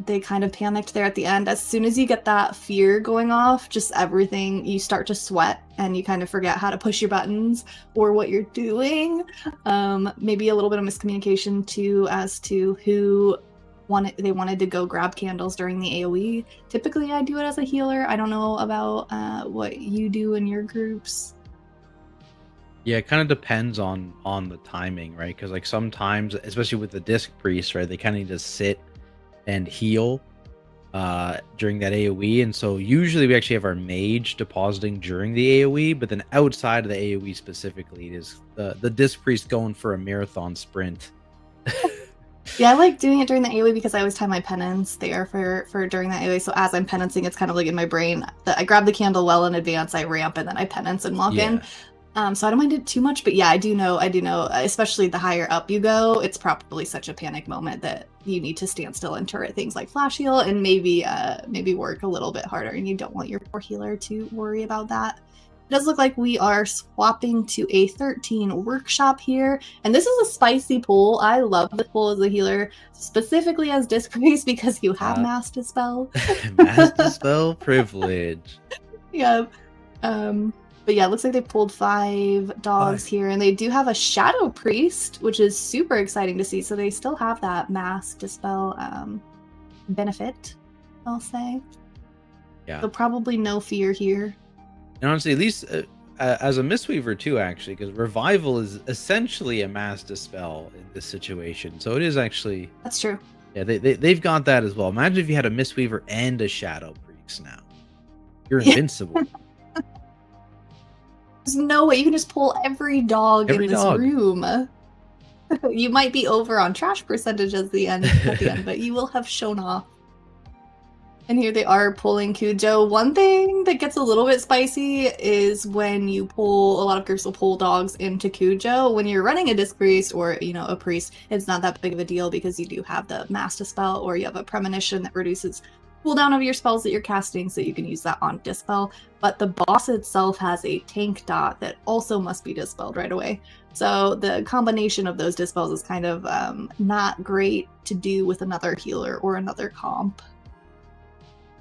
they kind of panicked there at the end. As soon as you get that fear going off, just everything, you start to sweat and you kind of forget how to push your buttons or what you're doing. Maybe a little bit of miscommunication too as to who wanted to go grab candles during the AoE. Typically I do it as a healer. I don't know about what you do in your groups. Yeah, it kind of depends on the timing, right? Because like sometimes, especially with the disc priest, right, they kind of need to sit and heal during that AoE, and so usually we actually have our mage depositing during the AoE, but then outside of the AoE specifically, it is the disc priest going for a marathon sprint. Yeah, I like doing it during the AoE because I always time my penance there for during that AoE. So as I'm penancing, it's kind of like in my brain that I grab the candle well in advance, I ramp, and then I penance and walk in. So I don't mind it too much, but yeah, I do know, especially the higher up you go, it's probably such a panic moment that you need to stand still and turret things like flash heal and maybe work a little bit harder, and you don't want your poor healer to worry about that. It does look like we are swapping to a 13 workshop here, and this is a spicy pull. I love the pull as a healer, specifically as Disc Priest because you have Mass Dispel. Mass Dispel privilege. Yeah. But yeah, it looks like they pulled 5 dogs here, and they do have a Shadow Priest, which is super exciting to see. So they still have that Mass Dispel benefit, I'll say. Yeah. So probably no fear here. And honestly, at least as a Mistweaver too, actually, because Revival is essentially a Mass Dispel in this situation. So it is actually... That's true. Yeah, they've got that as well. Imagine if you had a Mistweaver and a Shadow Priest now. You're invincible. There's no way you can just pull every dog in this room. You might be over on trash percentage at the end, but you will have shown off. And here they are pulling Cujo. One thing that gets a little bit spicy is when you pull, a lot of groups will pull dogs into Cujo. When you're running a Disc Priest or, a priest, it's not that big of a deal because you do have the Mass Dispel, or you have a premonition that reduces cooldown of your spells that you're casting, so you can use that on Dispel. But the boss itself has a tank dot that also must be dispelled right away. So the combination of those dispels is kind of not great to do with another healer or another comp.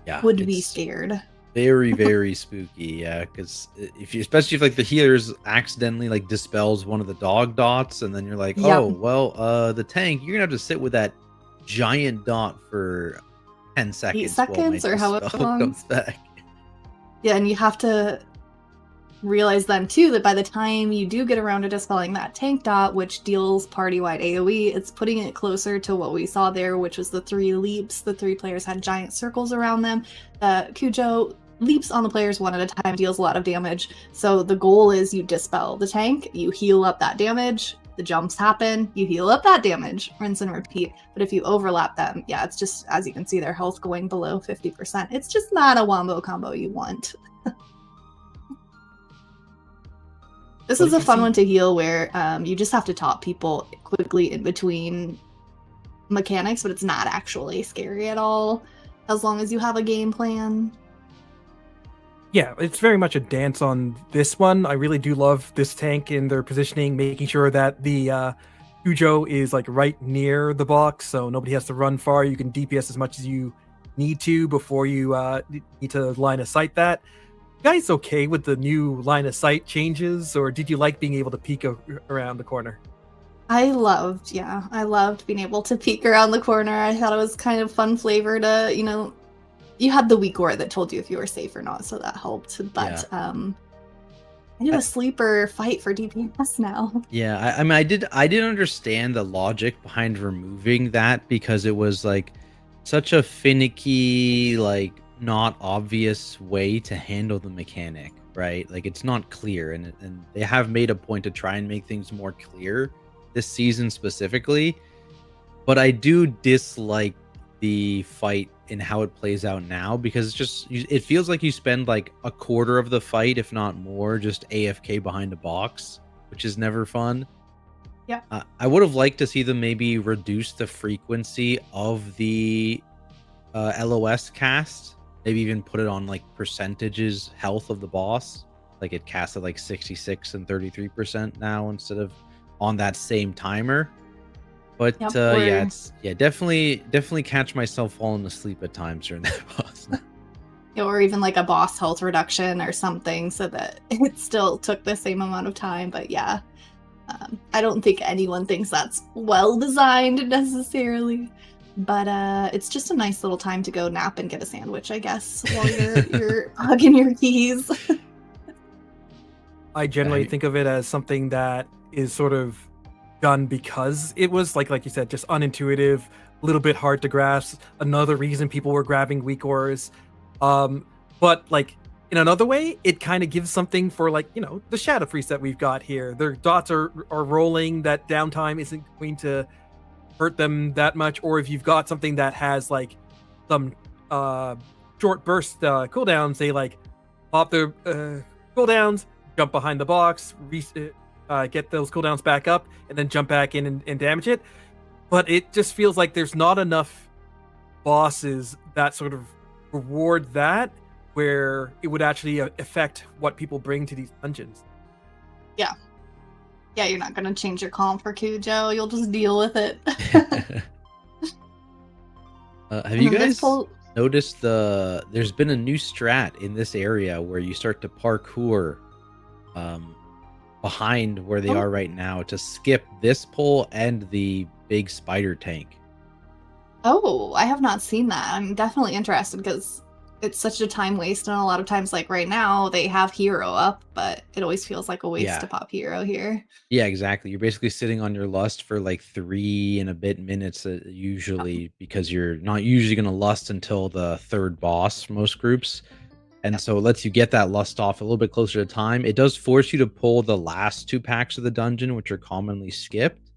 Yeah, would be scared. Very, very spooky. Yeah, because especially if like the healers accidentally like dispels one of the dog dots, and then you're like, oh well, the tank, you're gonna have to sit with that giant dot for 10 seconds. 8 seconds or however long comes back. Yeah, and you have to realize then too that by the time you do get around to dispelling that tank dot, which deals party-wide AoE, it's putting it closer to what we saw there, which was the 3 leaps. The 3 players had giant circles around them. Cujo leaps on the players one at a time, deals a lot of damage. So the goal is you dispel the tank, you heal up that damage, the jumps happen, you heal up that damage, rinse and repeat. But if you overlap them, yeah, it's just, as you can see, their health going below 50%. It's just not a wombo combo you want. This is a fun one to heal where you just have to top people quickly in between mechanics, but it's not actually scary at all as long as you have a game plan. Yeah, it's very much a dance on this one. I really do love this tank and their positioning, making sure that the Cujo is like right near the box, so nobody has to run far. You can DPS as much as you need to before you need to line of sight that. You guys okay with the new line of sight changes, or did you like being able to peek around the corner? I loved being able to peek around the corner. I thought it was kind of fun flavor to, you had the weak aura that told you if you were safe or not, so that helped. But I do a sleeper fight for DPS now. Yeah, I mean, I did understand the logic behind removing that because it was like such a finicky, like not obvious way to handle the mechanic, right? Like it's not clear, and they have made a point to try and make things more clear this season specifically. But I do dislike the fight and how it plays out now because it feels like you spend like a quarter of the fight, if not more, just AFK behind a box, which is never fun. Yeah. I would have liked to see them maybe reduce the frequency of the LOS cast, maybe even put it on like percentages health of the boss, like it casts at like 66 and 33% now instead of on that same timer. But definitely catch myself falling asleep at times during that boss. Or even like a boss health reduction or something so that it still took the same amount of time. But yeah, I don't think anyone thinks that's well designed necessarily. But it's just a nice little time to go nap and get a sandwich, I guess, while you're hugging your keys. I generally think of it as something that is sort of done because it was like you said, just unintuitive, a little bit hard to grasp. Another reason people were grabbing weak auras. But like in another way, it kind of gives something for like, the shadow priest that we've got here. Their dots are rolling, that downtime isn't going to hurt them that much. Or if you've got something that has like some short burst cooldowns, they like pop their cooldowns, jump behind the box, get those cooldowns back up, and then jump back in and damage it. But it just feels like there's not enough bosses that sort of reward that, where it would actually affect what people bring to these dungeons. Yeah, you're not going to change your comp for Cujo. You'll just deal with it. Have you guys noticed there's been a new strat in this area where you start to parkour behind where they are right now to skip this pole and the big spider tank? Oh, I have not seen that. I'm definitely interested because it's such a time waste, and a lot of times, like right now, they have hero up, but it always feels like a waste to pop hero here. Yeah, exactly. You're basically sitting on your lust for like 3 and a bit minutes usually, because you're not usually going to lust until the third boss, most groups. And so it lets you get that lust off a little bit closer to time. It does force you to pull the last 2 packs of the dungeon, which are commonly skipped.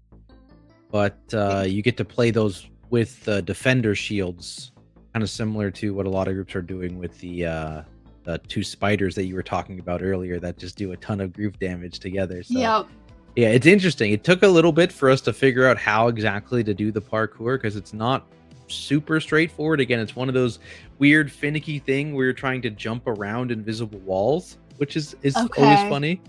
But you get to play those with defender shields, kind of similar to what a lot of groups are doing with the 2 spiders that you were talking about earlier that just do a ton of group damage together. So, yeah, it's interesting. It took a little bit for us to figure out how exactly to do the parkour because it's not super straightforward. Again, it's one of those weird finicky thing where you're trying to jump around invisible walls, which is always funny.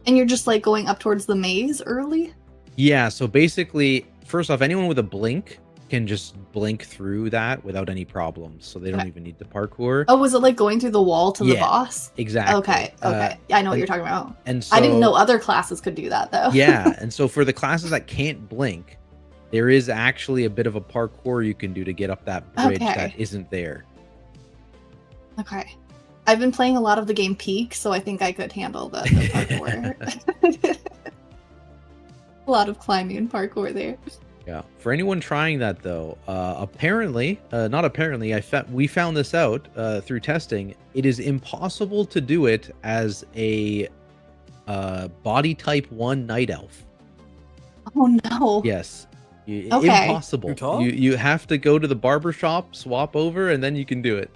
And you're just like going up towards the maze early? Yeah, so basically, first off, anyone with a blink can just blink through that without any problems, so they don't even need to parkour. Oh, was it like going through the wall to the boss? Exactly. Okay. I know what you're talking about. And so, I didn't know other classes could do that though. Yeah, and so for the classes that can't blink, there is actually a bit of a parkour you can do to get up that bridge that isn't there. Okay. I've been playing a lot of the game Peak, so I think I could handle the parkour. A lot of climbing and parkour there. Yeah. For anyone trying that though, we found this out through testing. It is impossible to do it as a body type 1 night elf. Oh no. Yes. Impossible. You have to go to the barbershop, swap over, and then you can do it.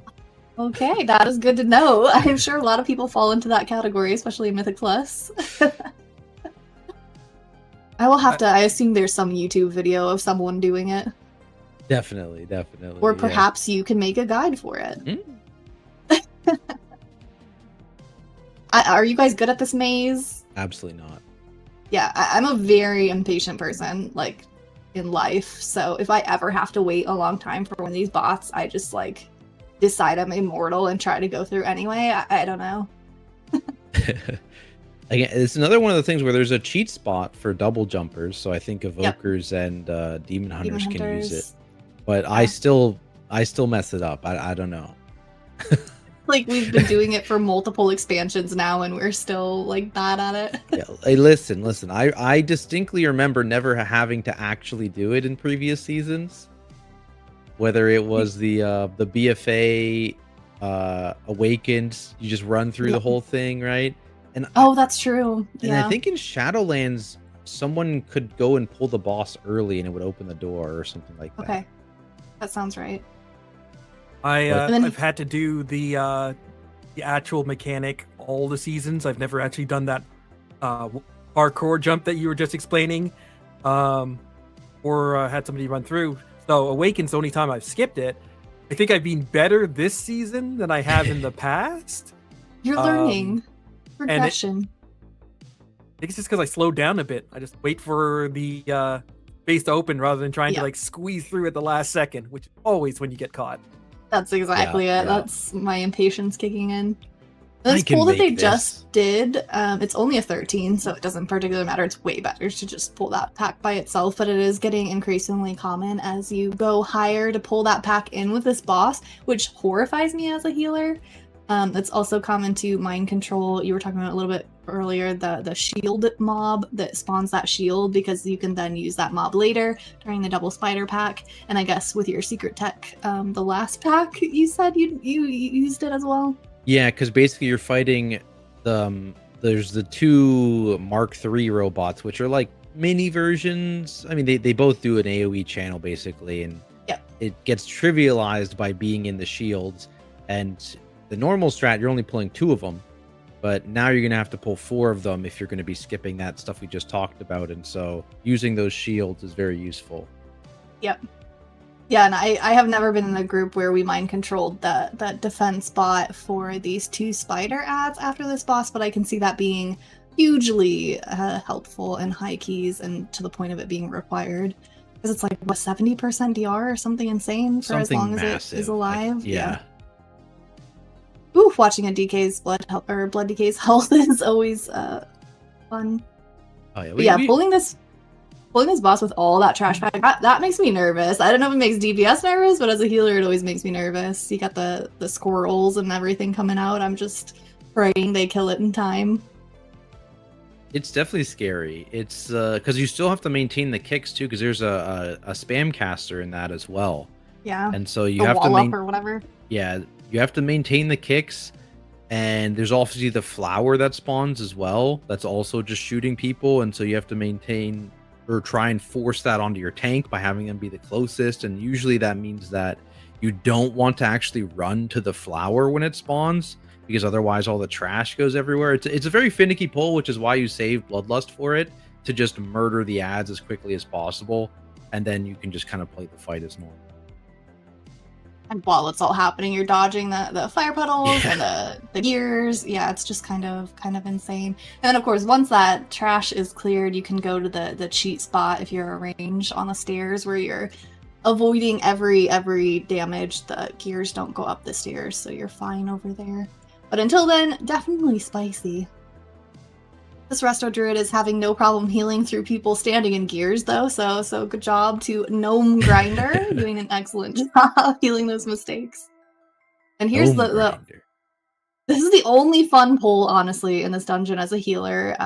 Okay, that is good to know. I'm sure a lot of people fall into that category, especially in Mythic Plus. I will have to. I assume there's some YouTube video of someone doing it. Definitely. Or yeah. perhaps you can make a guide for it. Are you guys good at this maze? Absolutely not. Yeah, I'm a very impatient person, like, in life. So if I ever have to wait a long time for one of these bots, I just, like, decide I'm immortal and try to go through anyway. I don't know. Again, it's another one of the things where there's a cheat spot for double jumpers, so I think evokers and demon hunters can use it. But yeah. I still mess it up. I don't know. Like, we've been doing it for multiple expansions now, and we're still, like, bad at it. Yeah, hey, listen. I distinctly remember never having to actually do it in previous seasons. Whether it was the BFA Awakened, you just run through the whole thing, right? And that's true. And I think in Shadowlands, someone could go and pull the boss early, and it would open the door or something like that. Okay, that sounds right. I've had to do the actual mechanic all the seasons. I've never actually done that parkour jump that you were just explaining, or had somebody run through. So Awaken's the only time I've skipped it. I think I've been better this season than I have in the past. You're learning. Progression. I think it's just because I slowed down a bit. I just wait for the space to open rather than trying to like squeeze through at the last second, which is always when you get caught. That's exactly it. Yeah. That's my impatience kicking in. It's cool that they just did. It's only a 13, so it doesn't particularly matter. It's way better to just pull that pack by itself, but it is getting increasingly common as you go higher to pull that pack in with this boss, which horrifies me as a healer. It's also common to mind control. You were talking about a little bit earlier, the shield mob that spawns that shield, because you can then use that mob later during the double spider pack. And I guess with your secret tech, the last pack, you said you used it as well? Yeah, because basically you're fighting there's the 2 Mark III robots, which are like mini versions. I mean, they both do an AoE channel basically, and it gets trivialized by being in the shields. And the normal strat, you're only pulling 2 of them, but now you're gonna have to pull 4 of them if you're gonna be skipping that stuff we just talked about. And so using those shields is very useful. Yep. Yeah, and I have never been in a group where we mind controlled that defense bot for these 2 spider ads after this boss, but I can see that being hugely helpful in high keys and to the point of it being required, because it's like what, 70% DR or something insane for as long as it is alive. Yeah. Ooh, watching a DK's blood DK's health is always fun. Oh yeah, pulling this boss with all that trash bag, that makes me nervous. I don't know if it makes DPS nervous, but as a healer, it always makes me nervous. You got the squirrels and everything coming out. I'm just praying they kill it in time. It's definitely scary. It's because you still have to maintain the kicks too, because there's a spam caster in that as well. Yeah. And so you have to or whatever. Yeah, you have to maintain the kicks, and there's obviously the flower that spawns as well. That's also just shooting people, and so you have to maintain or try and force that onto your tank by having them be the closest. And usually that means that you don't want to actually run to the flower when it spawns, because otherwise all the trash goes everywhere. It's a very finicky pull, which is why you save Bloodlust for it, to just murder the ads as quickly as possible, and then you can just kind of play the fight as normal. And while it's all happening, you're dodging the fire puddles and the gears. Yeah, it's just kind of insane. And then of course, once that trash is cleared, you can go to the cheat spot if you're arranged on the stairs, where you're avoiding every damage. The gears don't go up the stairs, so you're fine over there. But until then, definitely spicy. This Resto Druid is having no problem healing through people standing in gears, though, so good job to Gnome Grinder, doing an excellent job healing those mistakes. And here's this is the only fun pull, honestly, in this dungeon as a healer,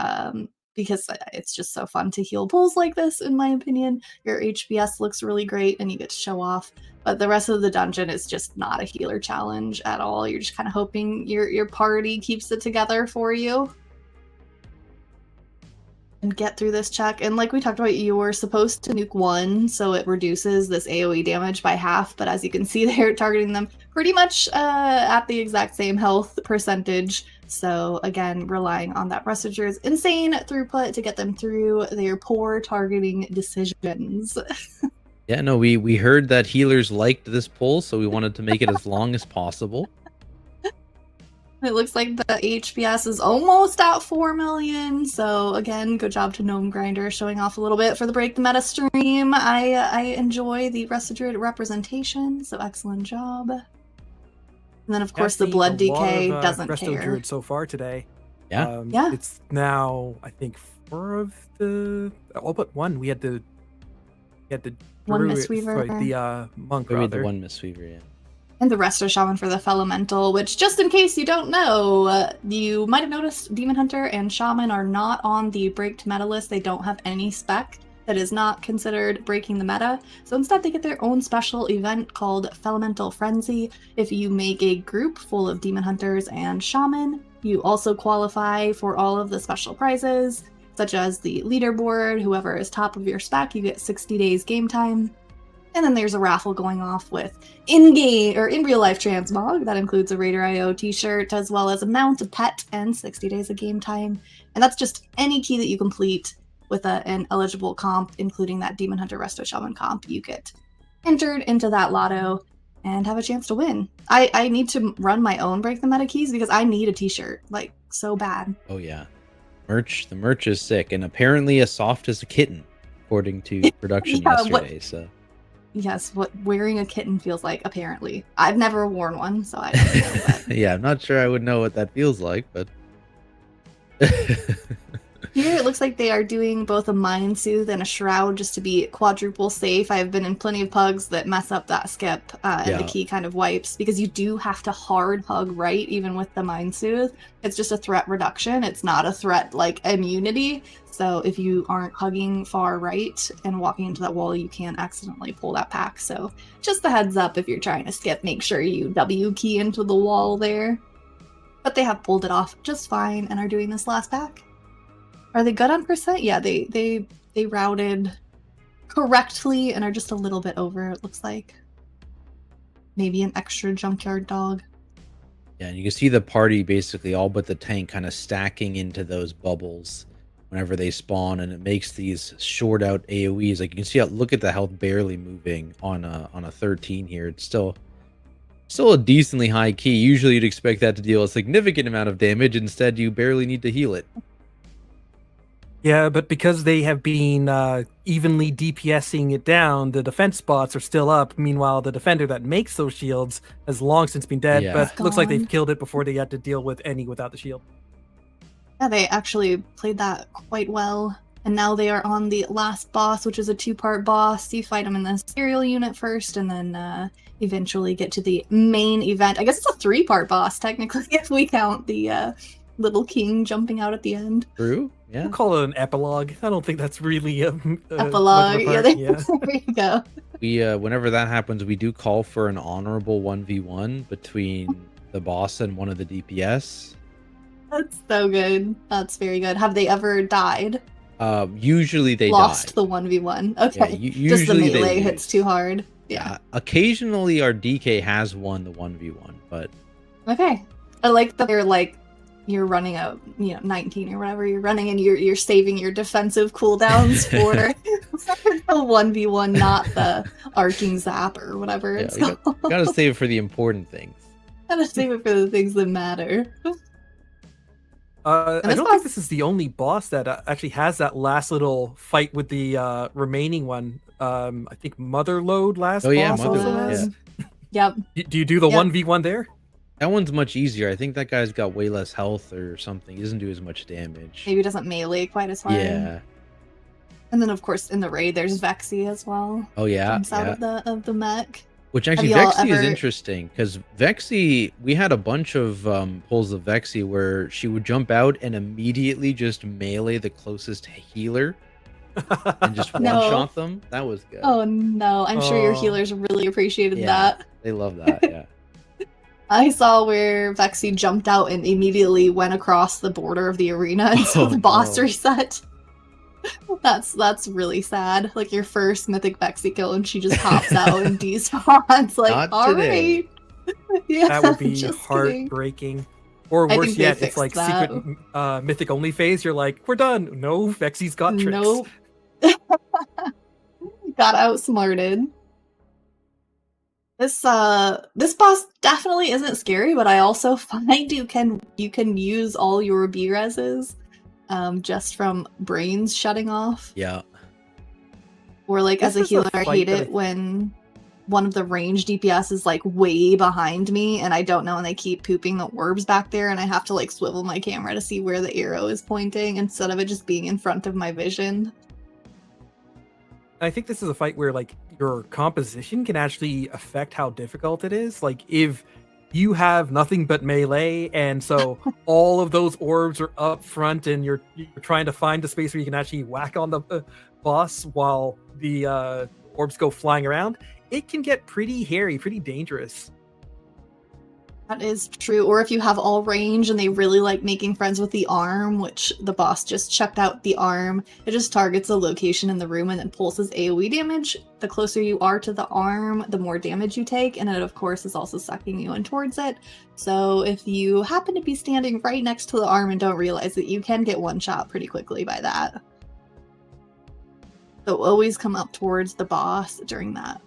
because it's just so fun to heal pulls like this, in my opinion. Your HBS looks really great, and you get to show off. But the rest of the dungeon is just not a healer challenge at all. You're just kind of hoping your party keeps it together for you and get through this check. And like we talked about, you were supposed to nuke 1, so it reduces this AoE damage by half, but as you can see, they're targeting them pretty much at the exact same health percentage. So again, relying on that Restager's insane throughput to get them through their poor targeting decisions. Yeah, no, we heard that healers liked this pull, so we wanted to make it as long as possible. It looks like the HPS is almost at 4 million. So again, good job to Gnome Grinder showing off a little bit for the Break the Meta stream. I enjoy the Resto Druid representation, so excellent job. And then of course the Blood Decay doesn't Resto care. Druid so far today. Yeah. Yeah. It's now I think 4 of the all but one. We had the One Druid- Mistweaver. sorry, the monk Maybe the rather. one Mistweaver, yeah. And the Resto Shaman for the Elemental, which, just in case you don't know, you might have noticed Demon Hunter and Shaman are not on the Break to Meta list. They don't have any spec that is not considered breaking the meta. So instead, they get their own special event called Elemental Frenzy. If you make a group full of Demon Hunters and Shaman, you also qualify for all of the special prizes, such as the leaderboard. Whoever is top of your spec, you get 60 days game time. And then there's a raffle going off with in-game or in real life transmog. That includes a RaiderIO t-shirt as well as a mount, a pet, and 60 days of game time. And that's just any key that you complete with an eligible comp, including that Demon Hunter Resto Shaman comp. You get entered into that lotto and have a chance to win. I need to run my own Break the Meta keys because I need a t-shirt, like, so bad. Oh yeah. The merch is sick, and apparently as soft as a kitten, according to production Yeah, yesterday. So Yes, what wearing a kitten feels like, apparently. I've never worn one, so I don't know. But yeah, I'm not sure I would know what that feels like, but here it looks like they are doing both a Mind Soothe and a Shroud just to be quadruple safe. I've been in plenty of pugs that mess up that skip, and the key kind of wipes, because you do have to hard hug right, even with the Mind Soothe. It's just a threat reduction. It's not a threat like immunity. So if you aren't hugging far right and walking into that wall, you can accidentally pull that pack. So just a heads up, if you're trying to skip, make sure you W key into the wall there. But they have pulled it off just fine and are doing this last pack. Are they good on percent? Yeah, they routed correctly and are just a little bit over, it looks like. Maybe an extra junkyard dog. yeah, and you can see the party basically all but the tank kind of stacking into those bubbles whenever they spawn, and it makes these short out AoEs. Like you can see, look at the health barely moving on a 13 here. It's still a decently high key. Usually you'd expect that to deal a significant amount of damage. Instead, you barely need to heal it. Yeah, but because they have been evenly DPSing it down, the defense spots are still up. Meanwhile, the defender that makes those shields has long since been dead, Yeah. but looks like they've killed it before they had to deal with any without the shield. Yeah, they actually played that quite well. And now they are on the last boss, which is a 2-part boss. You fight them in the serial unit first, and then eventually get to the main event. I guess it's a 3-part boss, technically, if we count the little king jumping out at the end. True. Yeah. We'll call it an epilogue. I don't think that's really a Epilogue. Yeah, there you go. We whenever that happens, we do call for an honorable 1v1 between the boss and one of the DPS. That's so good. That's very good. Have they ever died? Usually they Lost die. the 1v1. Okay. Yeah, Just the usually they melee lose. hits too hard. Yeah. Occasionally our DK has won the 1v1, but Okay. I like that they're like, you're running a 19 or whatever you're running, and you're saving your defensive cooldowns for the 1v1, not the arcing zap or whatever it's called. gotta save it for the important things. Gotta save it for the things that matter. I don't think this is the only boss that actually has that last little fight with the remaining one. I think Motherload last Oh yeah, boss also Motherload. has. Yep. Do you do the 1v1 there? That one's much easier. I think that guy's got way less health or something. He doesn't do as much damage. Maybe doesn't melee quite as hard. Yeah. And then of course in the raid there's Vexy as well. Oh yeah. Jumps out of the mech. Which actually, Have y'all Vexy is ever- interesting because Vexy, we had a bunch of pulls of Vexy where she would jump out and immediately just melee the closest healer and just No. one-shot them. That was good. Oh no, I'm sure your Oh. healers really appreciated Yeah. that. They love that, yeah. I saw where Vexy jumped out and immediately went across the border of the arena until Oh, the boss no. reset. That's really sad. Like your first mythic Vexy kill and she just hops out and despawns. Like, Not all today. right. Yeah, That would be just kidding. heartbreaking. Or I worse think they yet, it's fixed like that. secret mythic only phase. You're like, we're done. No, Vexy's got tricks. Nope. Got outsmarted. This boss definitely isn't scary, but I also find you can use all your B-reses just from brains shutting off. Yeah. Or like This as a is a healer, I fight hate that it when one of the range DPS is like way behind me and I don't know, and they keep pooping the orbs back there, and I have to like swivel my camera to see where the arrow is pointing instead of it just being in front of my vision. I think this is a fight where like your composition can actually affect how difficult it is. Like if you have nothing but melee, and so all of those orbs are up front, and you're trying to find the space where you can actually whack on the boss while the orbs go flying around, it can get pretty hairy, pretty dangerous. That is true. Or if you have all range and they really like making friends with the arm, which the boss just chucked out the arm. It just targets a location in the room and then pulses AoE damage. The closer you are to the arm, the more damage you take, and it of course is also sucking you in towards it. So if you happen to be standing right next to the arm and don't realize it, you can get one shot pretty quickly by that. So always come up towards the boss during that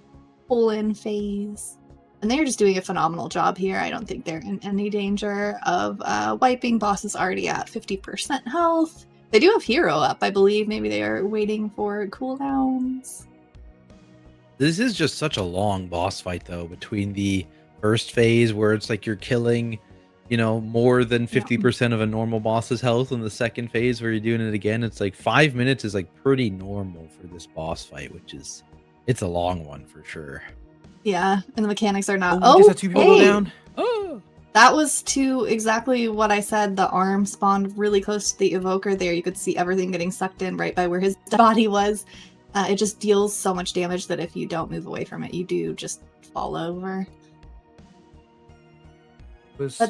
pull-in phase. And they're just doing a phenomenal job here. I don't think they're in any danger of wiping. Boss is already at 50% health. They do have hero up, I believe. Maybe they are waiting for cooldowns. This is just such a long boss fight, though, between the first phase where it's like you're killing, you know, more than 50% of a normal boss's health, and the second phase where you're doing it again. It's like 5 minutes is like pretty normal for this boss fight, which is, it's a long one for sure. Yeah, and the mechanics are not. Oh, just had two people go down. Oh, that was to exactly what I said. The arm spawned really close to the evoker there. You could see everything getting sucked in right by where his body was. It just deals so much damage that if you don't move away from it, you do just fall over. Was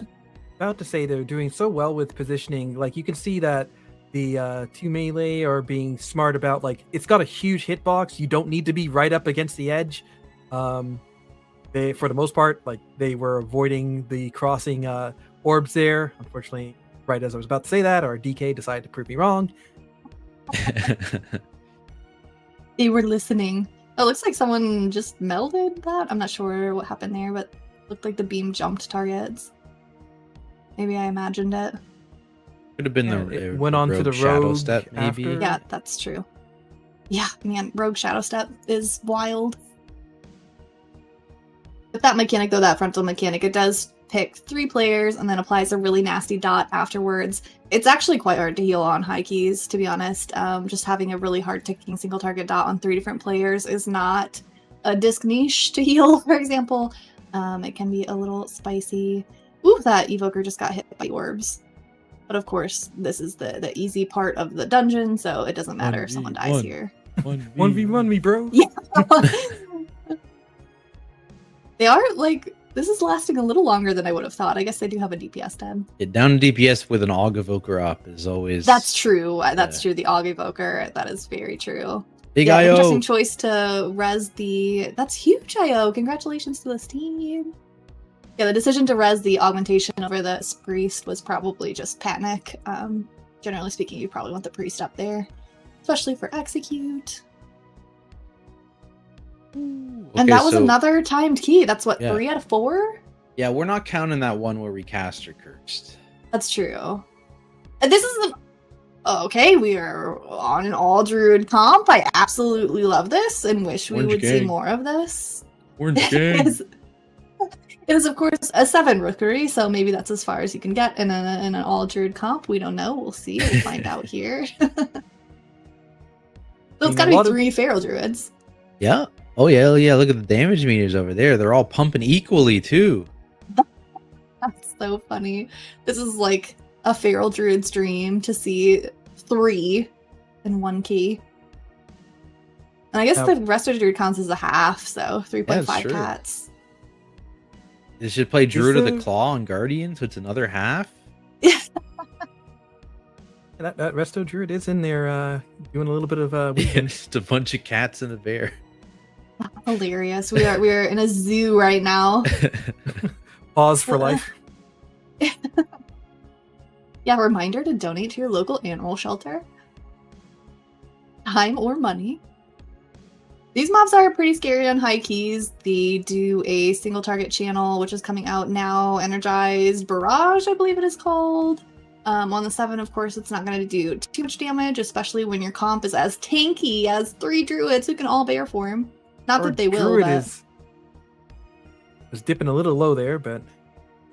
about to say they're doing so well with positioning. Like you can see that the two melee are being smart about, like, it's got a huge hitbox. You don't need to be right up against the edge. They, for the most part, like they were avoiding the crossing orbs there. Unfortunately, right as I was about to say that, our DK decided to prove me wrong. They were listening. Oh, it looks like someone just melded that. I'm not sure what happened there, but it looked like the beam jumped targets. Maybe I imagined it. could have been it went on to the shadow rogue step, maybe. after. Yeah, that's true. Yeah, man, Rogue Shadow Step is wild. With that mechanic, though, that frontal mechanic, it does pick 3 players and then applies a really nasty dot afterwards. It's actually quite hard to heal on high keys, to be honest. Just having a really hard ticking single target dot on 3 different players is not a disc niche to heal, for example. It can be a little spicy. Ooh, that evoker just got hit by orbs. But of course, this is the easy part of the dungeon, so it doesn't matter if someone dies here. 1v1 me, bro. Yeah. They are, like, this is lasting a little longer than I would have thought. I guess they do have a DPS tab. Yeah, down DPS with an AUG evoker up is always... That's true. That's true. The AUG evoker, that is very true. Big yeah, IO. Interesting choice to res the... That's huge IO. Congratulations to this team. Yeah, the decision to res the augmentation over the priest was probably just panic. Generally speaking, you probably want the priest up there, especially for execute. And that was another timed key. That's what, 3 out of 4? Yeah, we're not counting that one where we cast or cursed. That's true. And this is an... Okay, we are on an all druid comp. I absolutely love this and wish we would see more of this. Orange gang. It is, of course, a 7 rookery, so maybe that's as far as you can get in an all druid comp. We don't know. We'll see. We'll find out here. So it's got to be 3 feral druids. Yeah. Oh, yeah. Yeah. Look at the damage meters over there. They're all pumping equally, too. That's so funny. This is like a feral druid's dream to see 3 in 1 key. And I guess the rest of the druid counts as a half, so 3.5 cats. They should play Druid of the Claw and Guardian, so it's another half. That resto druid is in there doing a little bit of weekend. Just a bunch of cats and a bear. Hilarious. We are in a zoo right now. Pause for life. Yeah, reminder to donate to your local animal shelter. Time or money. These mobs are pretty scary on high keys. They do a single target channel, which is coming out now. Energized Barrage, I believe it is called. On the 7, of course, it's not going to do too much damage, especially when your comp is as tanky as 3 druids who can all bear form. Not Our that they will, druid but... is dipping a little low there, but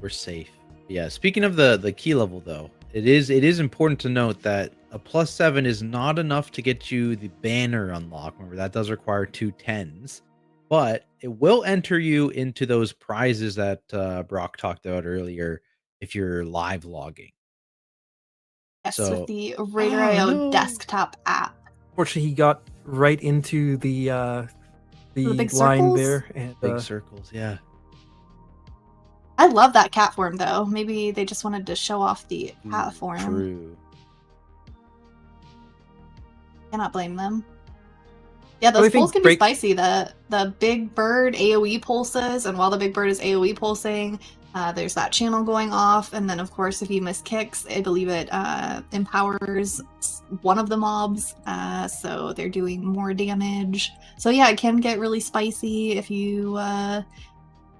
we're safe. Yeah. Speaking of the key level, though, it is important to note that a +7 is not enough to get you the banner unlock. Remember, that does require 2 10s, but it will enter you into those prizes that Brock talked about earlier if you're live logging. Yes, So- with the RaiderIO no. desktop app. fortunately he got right into the big line circles? there, and Big circles, yeah. I love that cat form, though. Maybe they just wanted to show off the cat form. True. Cannot blame them. Yeah, Well, I those think pulls can be break- spicy. The big bird AoE pulses, and while the big bird is AoE pulsing, there's that channel going off, and then of course if you miss kicks, I believe it empowers one of the mobs, so they're doing more damage. So yeah, it can get really spicy if you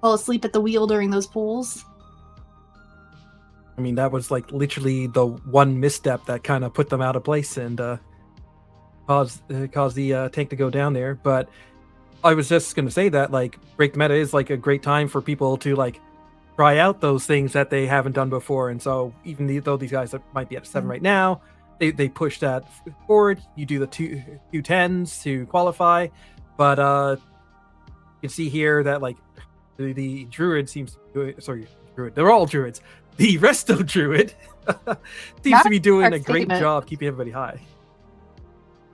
fall asleep at the wheel during those pulls. I mean, that was like literally the one misstep that kind of put them out of place and caused the tank to go down there. But I was just going to say that like Break the Meta is like a great time for people to like try out those things that they haven't done before. And so even though these guys might be at 7 right now, they push that forward. You do the two 10s to qualify, but you can see here that like the druid seems to do, sorry, druid, they're all druids. The resto druid seems Not to be doing hard a great statement. job keeping everybody high.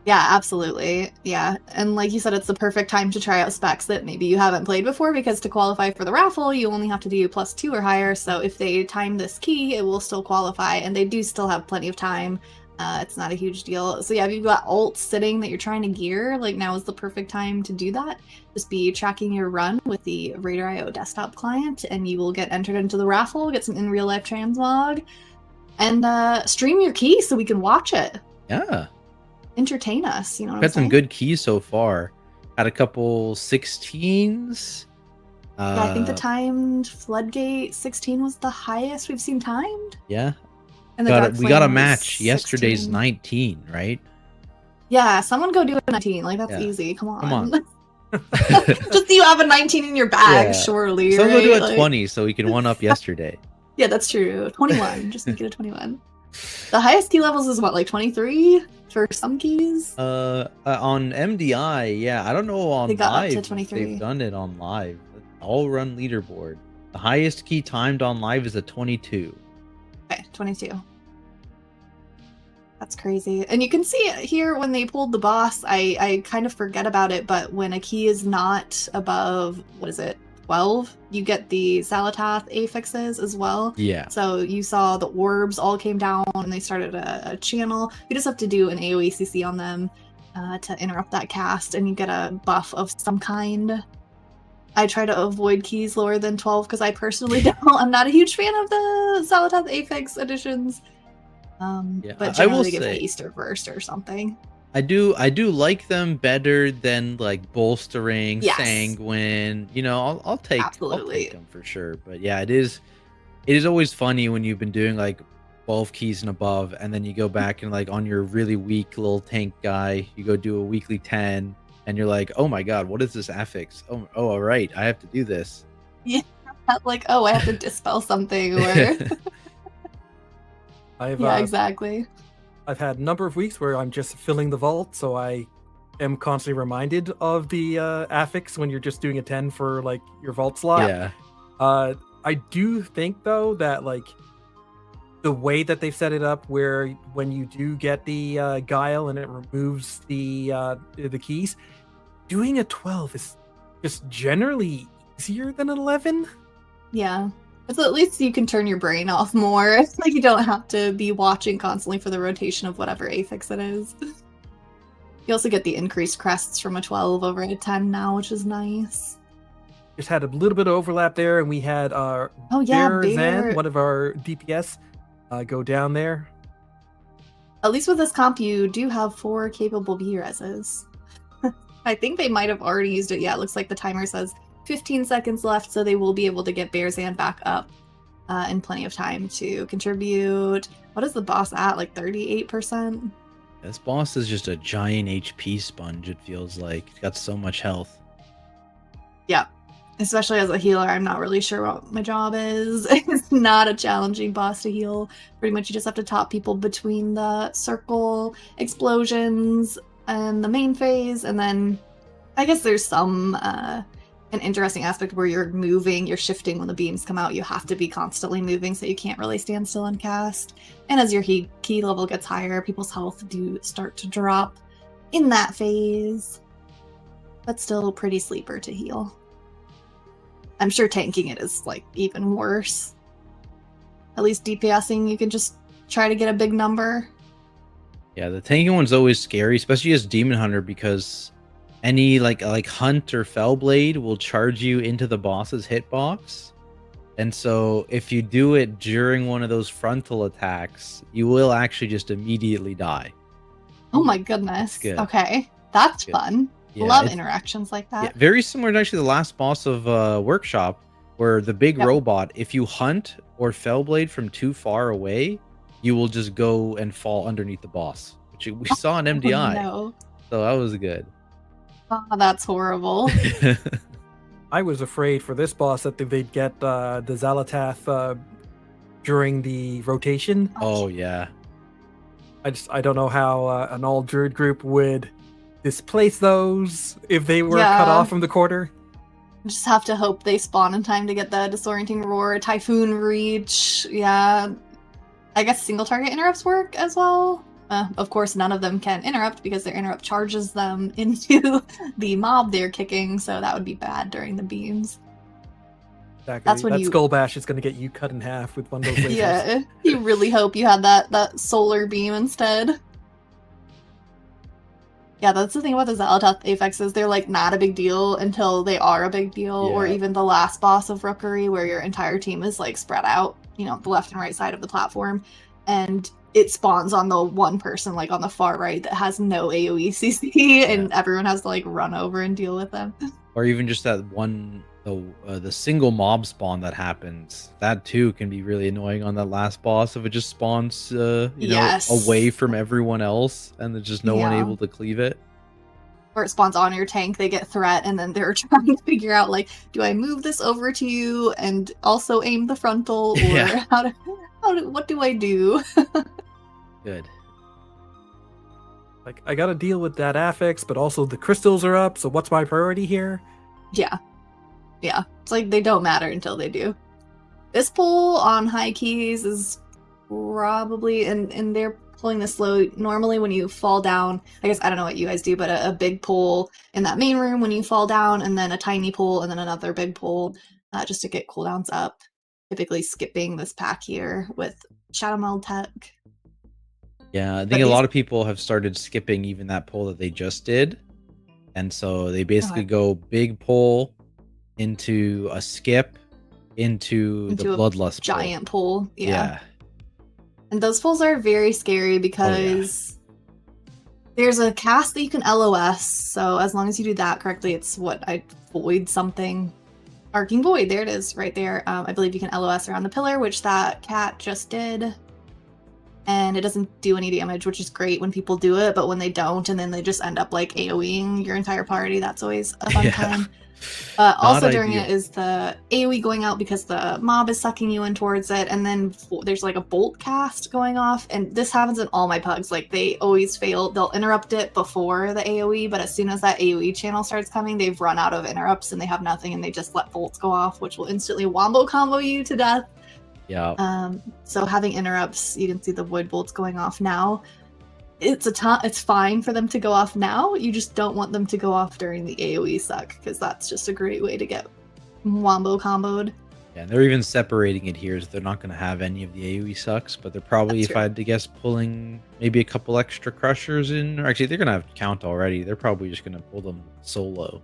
Yeah, absolutely. Yeah. And like you said, it's the perfect time to try out specs that maybe you haven't played before, because to qualify for the raffle, you only have to do +2 or higher. So if they time this key, it will still qualify, and they do still have plenty of time. It's not a huge deal. So yeah, if you've got ults sitting that you're trying to gear, like now is the perfect time to do that. Just be tracking your run with the RaiderIO desktop client, and you will get entered into the raffle, get some in real life transmog, and stream your key so we can watch it. Yeah. Entertain us, you know what I'm Got some saying? good keys so far. Had a couple 16s. Yeah, I think the timed Floodgate 16 was the highest we've seen timed. Yeah. And the Got Dark we got a Flame was match yesterday's 16. 19, right? Yeah, someone go do a 19. Like, that's Yeah. easy. Come on. Come on. Just so you have a 19 in your bag, Yeah. surely. So right? we'll do a Like- 20 so we can one up yesterday. Yeah, that's true. 21. Just make it a 21. The highest key levels is what, like 23 for some keys? On MDI, yeah. I don't know on They got up to live if 23. they've done it on live. All run leaderboard. The highest key timed on live is a 22. Okay, 22. That's crazy. And you can see it here when they pulled the boss. I kind of forget about it, but when a key is not above, what is it, 12, you get the Salatath affixes as well. Yeah. So you saw the orbs all came down and they started a channel. You just have to do an AoE CC on them to interrupt that cast, and you get a buff of some kind. I try to avoid keys lower than 12 because I personally don't. I'm not a huge fan of the Salatath affix editions. But I will generally give say- haste or burst or something. I do like them better than like bolstering, Yes. sanguine. You know, I'll take Absolutely. them for sure. But yeah, it is always funny when you've been doing like 12 keys and above, and then you go back and like on your really weak little tank guy, you go do a weekly 10, and you're like, oh my god, what is this affix? Oh, all right, I have to do this. Yeah, like, oh, I have to dispel something, or I've yeah, exactly. I've had a number of weeks where I'm just filling the vault, so I am constantly reminded of the affix when you're just doing a 10 for like your vault slot. Yeah. I do think though that like the way that they've set it up, where when you do get the guile and it removes the keys, doing a 12 is just generally easier than an 11. Yeah. So at least you can turn your brain off more. It's like you don't have to be watching constantly for the rotation of whatever affix it is. You also get the increased crests from a 12 over a 10 now, which is nice. Just had a little bit of overlap there, and we had our Oh yeah, Bear Bear. Zan, one of our DPS, go down there. At least with this comp, you do have 4 capable B reses. I think they might have already used it. Yeah, it looks like the timer says 15 seconds left, so they will be able to get Bearzan back up in plenty of time to contribute. What is the boss at? Like 38%? This boss is just a giant HP sponge, it feels like. It's got so much health. Yeah. Especially as a healer, I'm not really sure what my job is. It's not a challenging boss to heal. Pretty much you just have to top people between the circle explosions and the main phase, and then I guess there's some an interesting aspect where you're moving, you're shifting when the beams come out. You have to be constantly moving, so you can't really stand still and cast. And as your key level gets higher, people's health do start to drop in that phase, but still pretty sleeper to heal. I'm sure tanking it is like even worse. At least DPSing, you can just try to get a big number. Yeah, the tanking one's always scary, especially as Demon Hunter, because any like Hunt or Fellblade will charge you into the boss's hitbox. And so if you do it during one of those frontal attacks, you will actually just immediately die. Oh my goodness. Good. Okay. That's fun. Yeah, Love interactions like that. Yeah, very similar to actually the last boss of Workshop, where the big robot, if you hunt or Fellblade from too far away, you will just go and fall underneath the boss, which we saw in MDI. No. So that was good. Oh, that's horrible. I was afraid for this boss that they'd get the Xalatath during the rotation. Oh yeah. I don't know how an all druid group would displace those if they were cut off from the quarter. Just have to hope they spawn in time to get the disorienting roar, typhoon reach. Yeah, I guess single target interrupts work as well. Of course, none of them can interrupt because their interrupt charges them into the mob they're kicking, so that would be bad during the beams. Exactly. That's when that you skull bash is going to get you cut in half with one of those lasers. Yeah, you really hope you had that solar beam instead. Yeah, that's the thing about the Xalatath affixes. They're like not a big deal until they are a big deal, or even the last boss of Rookery, where your entire team is like spread out, the left and right side of the platform, and it spawns on the one person like on the far right that has no AoE CC, and everyone has to like run over and deal with them. Or even just that one, the single mob spawn that happens. That too can be really annoying on that last boss if it just spawns, away from everyone else, and there's just no one able to cleave it. Or it spawns on your tank, they get threat, and then they're trying to figure out like, do I move this over to you and also aim the frontal, or what do I do? Good. Like, I gotta deal with that affix, but also the crystals are up, so what's my priority here? Yeah. It's like they don't matter until they do. This pull on high keys is probably, and they're pulling this slow. Normally when you fall down, I guess I don't know what you guys do, but a big pull in that main room when you fall down, and then a tiny pull, and then another big pull just to get cooldowns up. Typically skipping this pack here with Shadow Meld tech. Yeah, I think a lot of people have started skipping even that pull that they just did. And so they basically go big pull into a skip into the Bloodlust giant pull. Yeah. And those pulls are very scary because there's a cast that you can LOS. So as long as you do that correctly, it's Void something. Arcing Void, there it is, right there. I believe you can LOS around the pillar, which that cat just did. And it doesn't do any damage, which is great when people do it, but when they don't, and then they just end up like AoEing your entire party, that's always a fun time. Also during it is the AoE going out because the mob is sucking you in towards it, and then there's like a bolt cast going off, and this happens in all my pugs. Like, they always fail. They'll interrupt it before the AoE, but as soon as that AoE channel starts coming, they've run out of interrupts and they have nothing, and they just let bolts go off, which will instantly wombo combo you to death. Yeah. So having interrupts, you can see the void bolts going off now. It's fine for them to go off now. You just don't want them to go off during the AoE suck, because that's just a great way to get wombo comboed. Yeah, and they're even separating it here, so they're not going to have any of the AoE sucks, but they're probably, if I had to guess, pulling maybe a couple extra crushers in. Or actually, they're going to have count already. They're probably just going to pull them solo.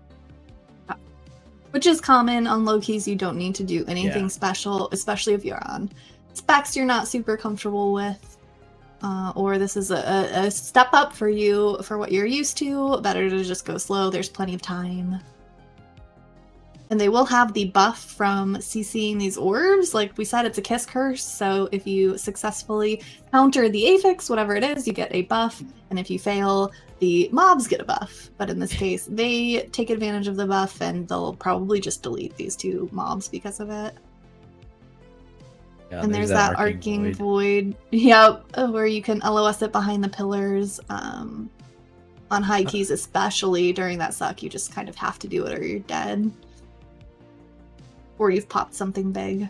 Which is common on low keys. You don't need to do anything special, especially if you're on specs you're not super comfortable with. or this is a step up for you for what you're used to, better to just go slow. There's plenty of time. And they will have the buff from CCing these orbs. Like we said, it's a kiss curse, so if you successfully counter the affix, whatever it is, you get a buff, and if you fail, the mobs get a buff. But in this case, they take advantage of the buff, and they'll probably just delete these two mobs because of it. Yeah, And there's that arcing void. Yep, where you can LOS it behind the pillars. On high keys, especially during that suck, you just kind of have to do it or you're dead. Or you've popped something big.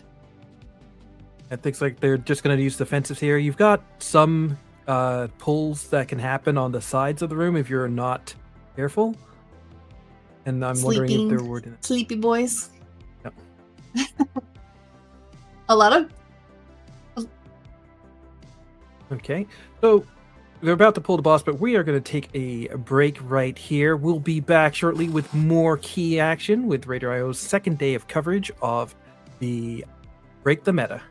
It looks like they're just going to use defensives here. You've got some pulls that can happen on the sides of the room if you're not careful. And I'm wondering if they're wording it. Sleepy boys. Yep. A lot of... Okay, so they're about to pull the boss, but we are going to take a break right here. We'll be back shortly with more key action with RaiderIO's second day of coverage of the Break the Meta.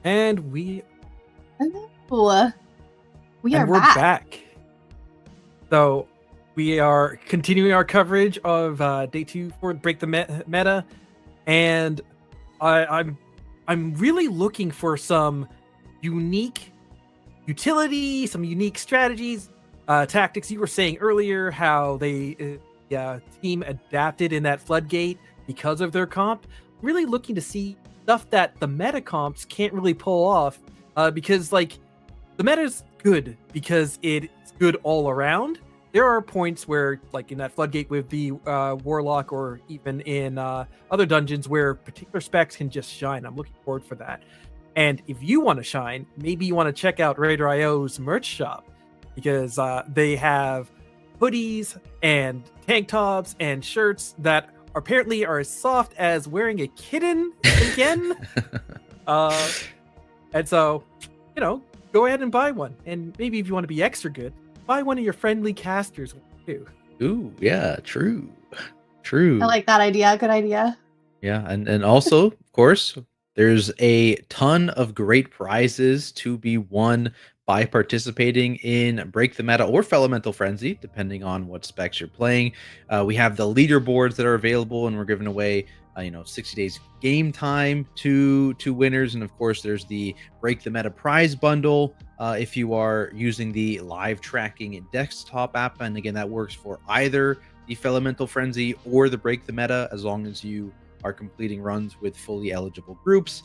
And we Hello. We're back. So we are continuing our coverage of day 2 for Break the Meta, and I'm really looking for some unique utility, some unique strategies, tactics. You were saying earlier how they team adapted in that floodgate because of their comp. Really looking to see stuff that the meta comps can't really pull off, because like the meta's good because it's good all around. There are points where, like in that floodgate with the warlock, or even in other dungeons, where particular specs can just shine. I'm looking forward for that. And if you want to shine, maybe you want to check out RaiderIO's merch shop, because they have hoodies and tank tops and shirts that apparently are as soft as wearing a kitten again. And so, go ahead and buy one. And maybe if you want to be extra good, buy one of your friendly casters too. Ooh, yeah, true. I like that idea. Good idea. Yeah, and also, of course, there's a ton of great prizes to be won by participating in Break the Meta or Elemental Frenzy, depending on what specs you're playing. We have the leaderboards that are available, and we're giving away 60 days game time to winners. And of course, there's the Break the Meta prize bundle if you are using the live tracking desktop app. And again, that works for either the Elemental Frenzy or the Break the Meta, as long as you are completing runs with fully eligible groups.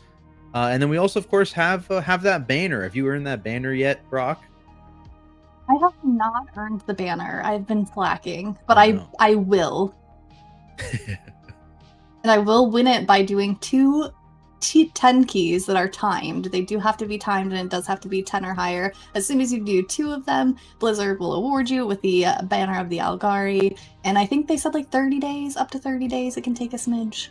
And then we also, of course, have that banner. Have you earned that banner yet, Brock? I have not earned the banner. I've been slacking, but I will. And I will win it by doing 2 10 keys that are timed. They do have to be timed, and it does have to be 10 or higher. As soon as you do 2 of them, Blizzard will award you with the banner of the Algari. And I think they said like 30 days, up to 30 days, it can take a smidge.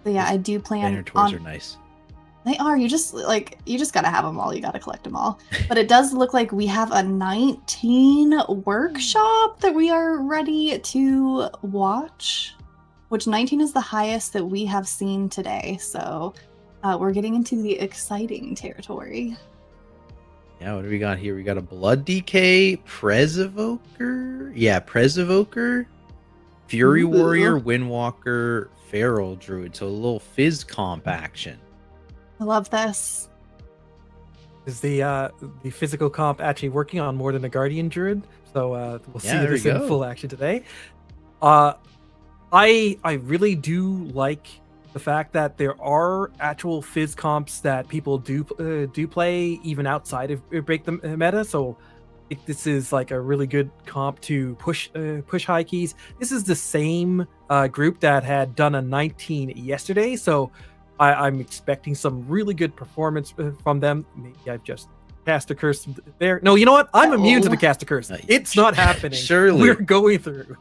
But yeah, I do plan Banner toys are nice. They are. You just gotta have them all. You gotta collect them all. But it does look like we have a 19 workshop that we are ready to watch, which 19 is the highest that we have seen today. So we're getting into the exciting territory. Yeah, what do we got here? We got a Blood Decay, Presevoker. Yeah, Presevoker, Fury Warrior, Windwalker, Feral Druid. So a little Fizz comp action. I love this. Is the physical comp actually working on more than a Guardian Druid? So we'll see this in full action today. I really do like the fact that there are actual Fizz comps that people do play even outside of Break the Meta. So this is like a really good comp to push high keys. This is the same group that had done a 19 yesterday, so I'm expecting some really good performance from them. Maybe I've just cast a curse there. No, you know what? I'm immune to the cast a curse. It's not happening. Surely. We're going through.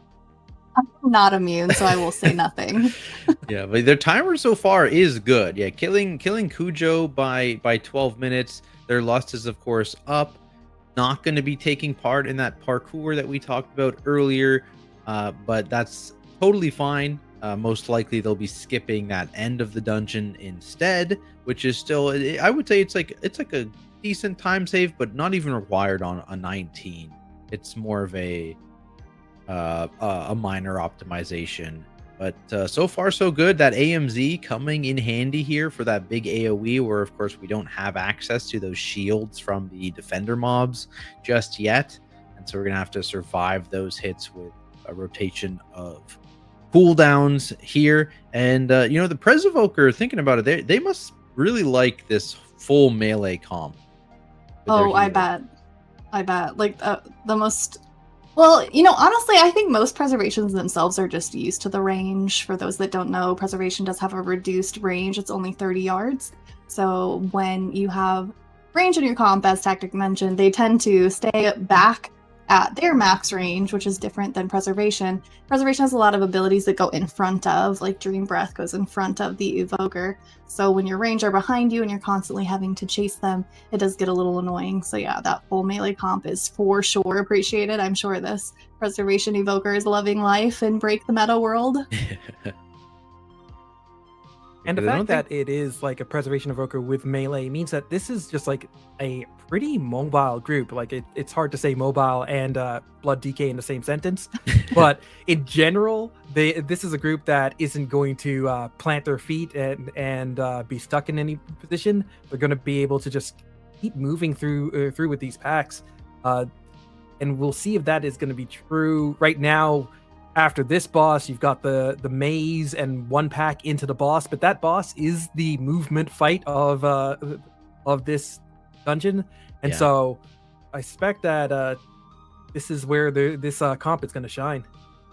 I'm not immune, so I will say nothing. Yeah, but their timer so far is good. Yeah, killing Cujo by 12 minutes. Their lust is, of course, up. Not going to be taking part in that parkour that we talked about earlier, but that's totally fine. Most likely they'll be skipping that end of the dungeon instead, which is still, I would say it's like a decent time save, but not even required on a 19. It's more of a minor optimization. But so far so good. That AMZ coming in handy here for that big AoE, where of course we don't have access to those shields from the defender mobs just yet, and so we're gonna have to survive those hits with a rotation of cooldowns here. And the Presevoker, thinking about it, they must really like this full melee comp. Oh, I bet. Like the most. Well, honestly, I think most preservations themselves are just used to the range. For those that don't know, preservation does have a reduced range. It's only 30 yards. So when you have range in your comp, as Tactic mentioned, they tend to stay back at their max range, which is different than preservation. Preservation has a lot of abilities that go in front of, like Dream Breath goes in front of the Evoker. So when your range are behind you and you're constantly having to chase them, it does get a little annoying. So yeah, that full melee comp is for sure appreciated. I'm sure this Preservation Evoker is loving life in Break the Meta world. And the Because I fact don't that it is like a preservation evoker with melee means that this is just like a pretty mobile group. Like it's hard to say mobile and blood DK in the same sentence, but in general, this is a group that isn't going to plant their feet and be stuck in any position. They're going to be able to just keep moving through with these packs, and we'll see if that is going to be true. Right now, after this boss, you've got the maze and one pack into the boss, but that boss is the movement fight of this dungeon, and Yeah. so I suspect that this is where this comp is going to shine.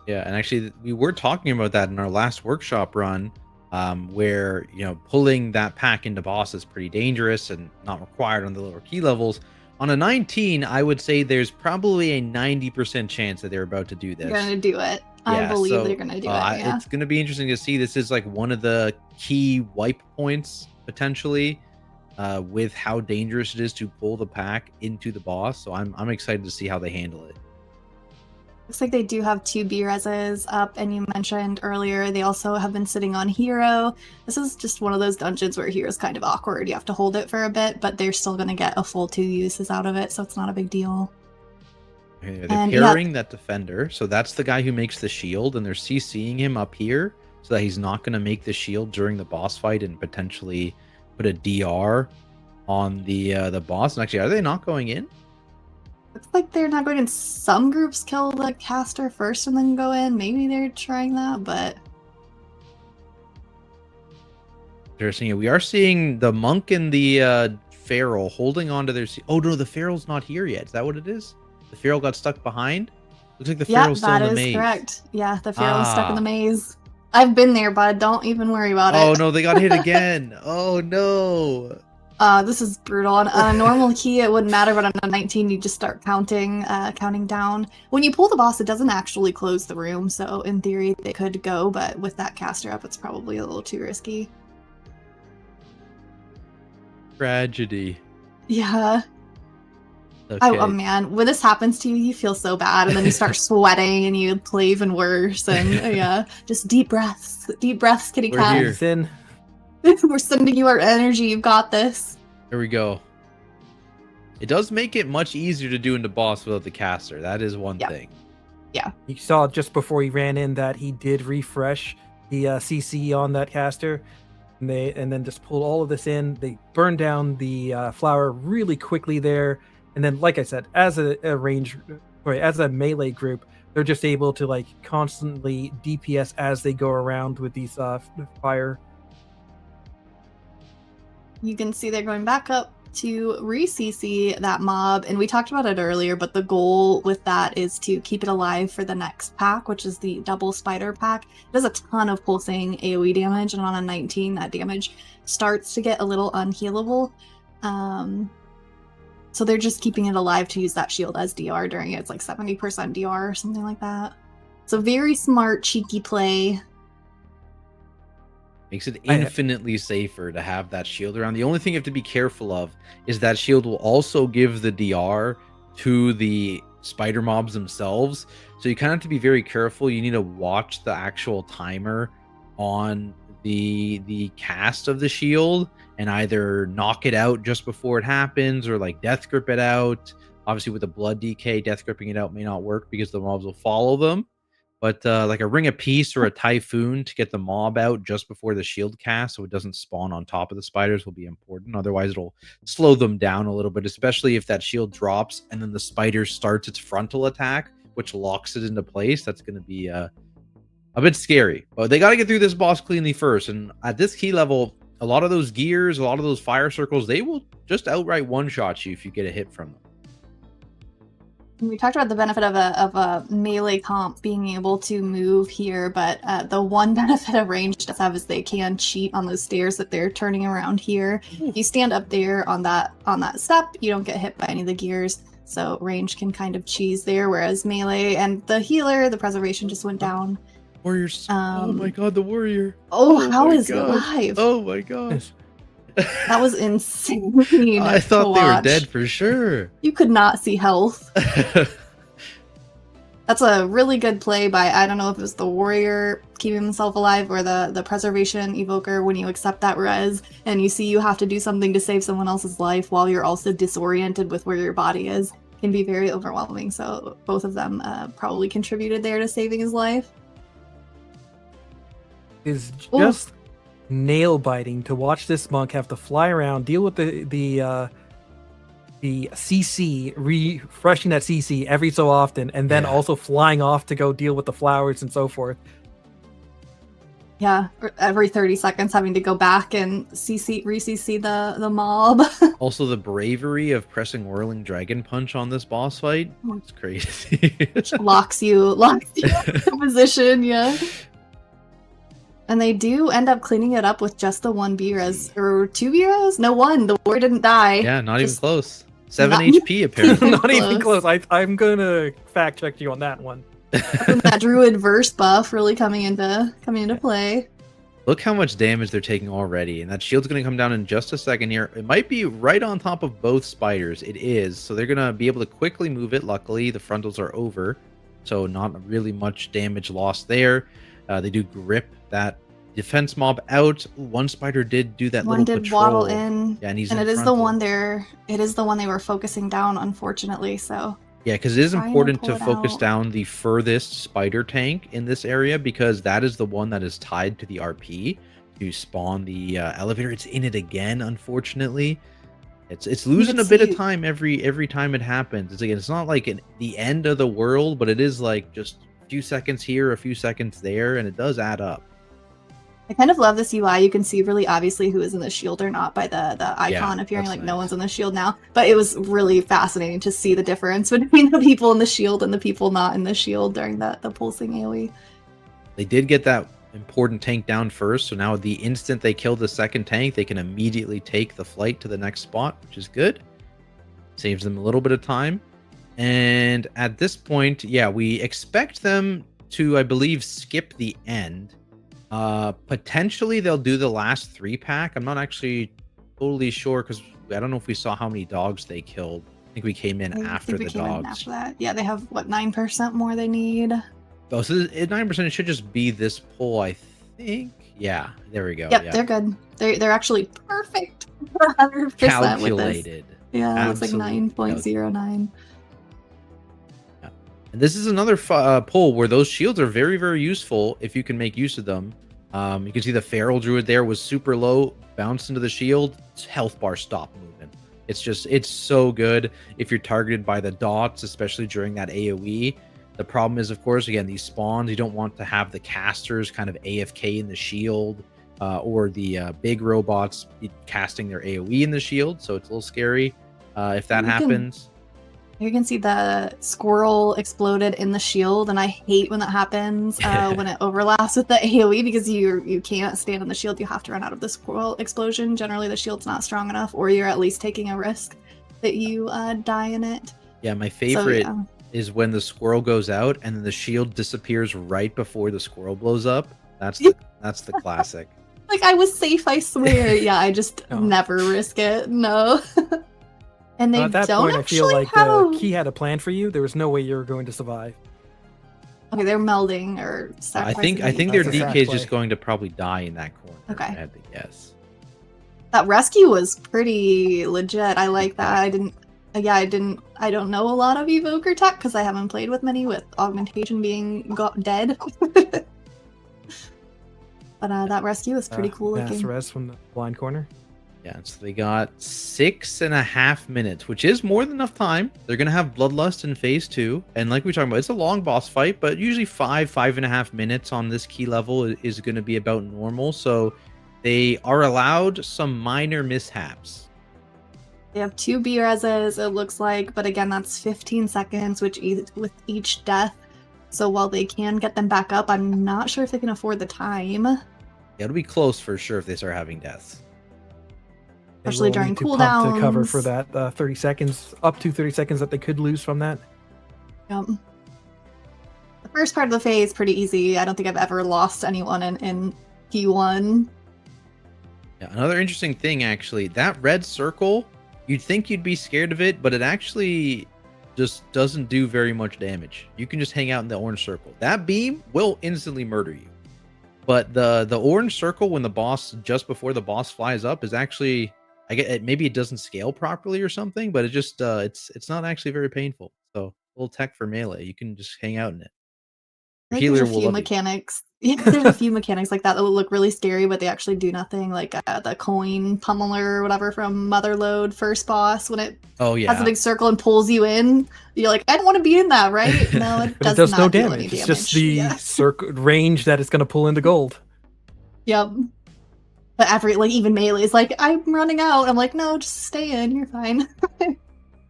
Yeah, and actually, we were talking about that in our last workshop run, where pulling that pack into boss is pretty dangerous and not required on the lower key levels. On a 19, I would say there's probably a 90% chance that they're about to do this. They're gonna do it. I believe so, they're gonna do it. Yeah. It's going to be interesting to see. This is like one of the key wipe points potentially, with how dangerous it is to pull the pack into the boss. So I'm excited to see how they handle it. Looks like they do have 2 B-reses up, and you mentioned earlier they also have been sitting on Hero. This is just one of those dungeons where Hero's kind of awkward. You have to hold it for a bit, but they're still going to get a full 2 uses out of it, so it's not a big deal. Okay, they're And, parrying that defender, so that's the guy who makes the shield, and they're CCing him up here so that he's not going to make the shield during the boss fight and potentially put a DR on the boss. And actually, are they not going in? Looks like they're not going in. Some groups kill the caster first and then go in. Maybe they're trying that, but Interesting. We are seeing the monk and the feral holding on to their. Oh no, the feral's not here yet. Is that what it is? The feral got stuck behind. Looks like the feral's still in the maze. Correct. Yeah, the feral is stuck in the maze. I've been there, bud. Don't even worry about it. Oh no, they got hit again. Oh no. This is brutal. On a normal key, it wouldn't matter, but on a 19, you just start counting down. When you pull the boss, it doesn't actually close the room, so in theory, they could go, but with that caster up, it's probably a little too risky. Tragedy. Yeah. Okay. Oh man, when this happens to you, you feel so bad, and then you start sweating, and you play even worse, and yeah, just deep breaths, kitty cat. We're here. We're sending you our energy. You've got this. There we go. It does make it much easier to do into boss without the caster. That is one thing. Yeah. You saw just before he ran in that he did refresh the CC on that caster, and then just pulled all of this in. They burned down the flower really quickly there, and then, like I said, as a melee group, they're just able to like constantly DPS as they go around with these fire. You can see they're going back up to re-CC that mob, and we talked about it earlier, but the goal with that is to keep it alive for the next pack, which is the double spider pack. It does a ton of pulsing AoE damage, and on a 19, that damage starts to get a little unhealable. So they're just keeping it alive to use that shield as DR during it. It's like 70% DR or something like that. So very smart, cheeky play. Makes it infinitely safer to have that shield around. The only thing you have to be careful of is that shield will also give the DR to the spider mobs themselves. So you kind of have to be very careful. You need to watch the actual timer on the cast of the shield and either knock it out just before it happens or like death grip it out. Obviously with the blood DK, death gripping it out may not work because the mobs will follow them. But like a Ring of Peace or a Typhoon to get the mob out just before the shield cast so it doesn't spawn on top of the spiders will be important. Otherwise, it'll slow them down a little bit, especially if that shield drops and then the spider starts its frontal attack, which locks it into place. That's going to be a bit scary. But they got to get through this boss cleanly first. And at this key level, a lot of those gears, a lot of those fire circles, they will just outright one-shot you if you get a hit from them. We talked about the benefit of a melee comp being able to move here, but the one benefit of range does have is they can cheat on those stairs that they're turning around here. If you stand up there on that step, you don't get hit by any of the gears, so range can kind of cheese there, whereas melee and the healer, the preservation just went down. Warriors. Oh my god, the warrior. How is it alive? Oh my gosh. That was insane. I thought they were dead for sure. You could not see health. That's a really good play by, I don't know if it was the warrior keeping himself alive or the preservation evoker when you accept that res and you see you have to do something to save someone else's life while you're also disoriented with where your body is. Can be very overwhelming. So both of them probably contributed there to saving his life. Is just nail biting to watch this monk have to fly around, deal with the CC, refreshing that CC every so often, and then also flying off to go deal with the flowers and so forth. Yeah, every 30 seconds having to go back and re-CC the mob. Also, the bravery of pressing Whirling Dragon Punch on this boss fight. It's crazy. locks you in position, yeah. And they do end up cleaning it up with just the 1 B-res, or 2 B-res? No, 1. The war didn't die. Yeah, not even close. 7 HP apparently. Not even close. I'm gonna fact check you on that one. That druid verse buff really coming into play. Look how much damage they're taking already, and that shield's going to come down in just a second here. It might be right on top of both spiders. It is, so they're going to be able to quickly move it. Luckily, the frontals are over, so not really much damage lost there. They do grip that defense mob out. One spider did do that one little did patrol. waddle in, yeah, and it is the one they were focusing down, unfortunately. So yeah, because it is trying to important pull to it focus out. down the furthest spider tank in this area, because that is the one that is tied to the RP to spawn the elevator. It's in it again, unfortunately. It's losing a bit of time every time it happens. It's not like the end of the world, but it is like just a few seconds here, a few seconds there, and it does add up. I kind of love this UI. You can see really obviously who is in the shield or not by the icon Yeah, appearing, that's like nice. no one's in the shield now. But it was really fascinating to see the difference between the people in the shield and the people not in the shield during the pulsing AoE. They did get that important tank down first, so now the instant they kill the second tank, they can immediately take the flight to the next spot, which is good. Saves them a little bit of time. And at this point, yeah, we expect them to, I believe, skip the end. Potentially they'll do the last 3-pack. I'm not actually totally sure, because I don't know if we saw how many dogs they killed. I think we came in after the dogs. After that. Yeah, they have what, 9% more they need. Oh, so 9% should just be this pull, I think. Yeah, there we go. Yep, yeah. they're good. They're actually perfect. 100% Calculated. with this. Yeah, it's like Absolute 9.09. And this is another pull where those shields are very, very useful if you can make use of them. You can see the Feral Druid there was super low, bounced into the shield, health bar stopped moving. It's so good if you're targeted by the dots, especially during that AoE. The problem is, of course, again, these spawns, you don't want to have the casters kind of AFK in the shield, or the big robots casting their AoE in the shield, so it's a little scary if that happens. You can see the squirrel exploded in the shield, and I hate when that happens when it overlaps with the AoE, because you can't stand on the shield. You have to run out of the squirrel explosion. Generally, the shield's not strong enough, or you're at least taking a risk that you die in it. Yeah, my favorite is when the squirrel goes out and then the shield disappears right before the squirrel blows up. That's the classic. Like, I was safe, I swear. Yeah, I just never risk it. No. And they At that don't point, I feel actually like have the key had a plan for you. There was no way you were going to survive. Okay, they're melding or I sacrificing. think their That's a DK sad is play. just going to probably die in that corner. Okay. I had to guess. That rescue was pretty legit. I like that. I don't know a lot of evoker tech because I haven't played with many, with augmentation being dead. But that rescue was pretty cool Mass looking. res from the blind corner. Yeah, so they got 6.5 minutes, which is more than enough time. They're going to have Bloodlust in phase 2. And like we talked about, it's a long boss fight, but usually 5.5 minutes on this key level is going to be about normal. So they are allowed some minor mishaps. They have 2 B-reses, it looks like, but again, that's 15 seconds with each death. So while they can get them back up, I'm not sure if they can afford the time. Yeah, it'll be close for sure if they start having deaths. They Especially will during need to pump to cover cooldowns. for that 30 seconds, up to 30 seconds that they could lose from that. Yep. The first part of the phase pretty easy. I don't think I've ever lost anyone in P1. Yeah, another interesting thing, actually, that red circle, you'd think you'd be scared of it, but it actually just doesn't do very much damage. You can just hang out in the orange circle. That beam will instantly murder you. But the orange circle when the boss, just before the boss flies up, is actually, I get, maybe it doesn't scale properly or something, but it just it's not actually very painful. So a little tech for melee, you can just hang out in it. Your Like healer there's a will few love you. mechanics. There's a few mechanics like that that will look really scary, but they actually do nothing. Like the coin pummeler or whatever from Motherload first boss, when it Oh has a yeah. big circle and pulls you in, you're like, I don't want to be in that, right? No, it But it does does not no do damage. any It's damage. just the Yeah. circle range that it's going to pull into gold. Yep. But every like even melee is like, I'm running out. I'm like, no, just stay in. You're fine.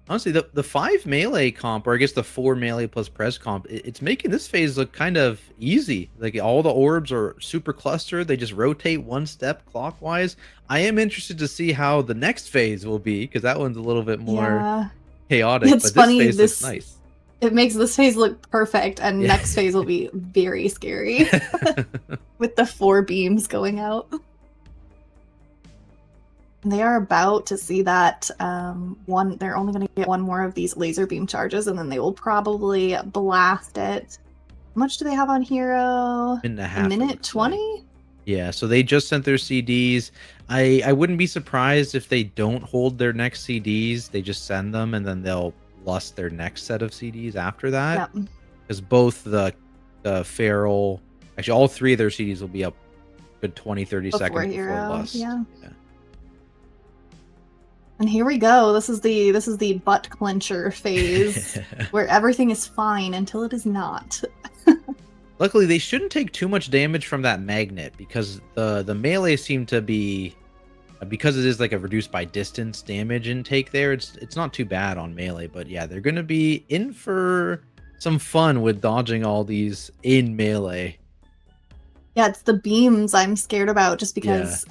Honestly, the 5 melee comp, or I guess the 4 melee plus pres comp, it's making this phase look kind of easy. Like all the orbs are super clustered. They just rotate one step clockwise. I am interested to see how the next phase will be, because that one's a little bit more Yeah. chaotic. It's but funny, this phase this- looks nice. It makes this phase look perfect, and Yeah. next phase will be very scary with the 4 beams going out. They are about to see that one. They're only going to get one more of these laser beam charges, and then they will probably blast it. How much do they have on Hero? Minute and a half, A it minute looks 20? Yeah, so they just sent their CDs. I wouldn't be surprised if they don't hold their next CDs. They just send them, and then they'll lust their next set of CDs after that. Yeah. Because both the Feral, actually all 3 of their CDs will be up good 20, 30 Before seconds Hero, before lust. yeah. And here we go. This is the butt clencher phase where everything is fine until it is not. Luckily, they shouldn't take too much damage from that magnet, because the melee seem to be, because it is like a reduced by distance damage intake there, it's not too bad on melee. But yeah, they're going to be in for some fun with dodging all these in melee. Yeah, it's the beams I'm scared about, just because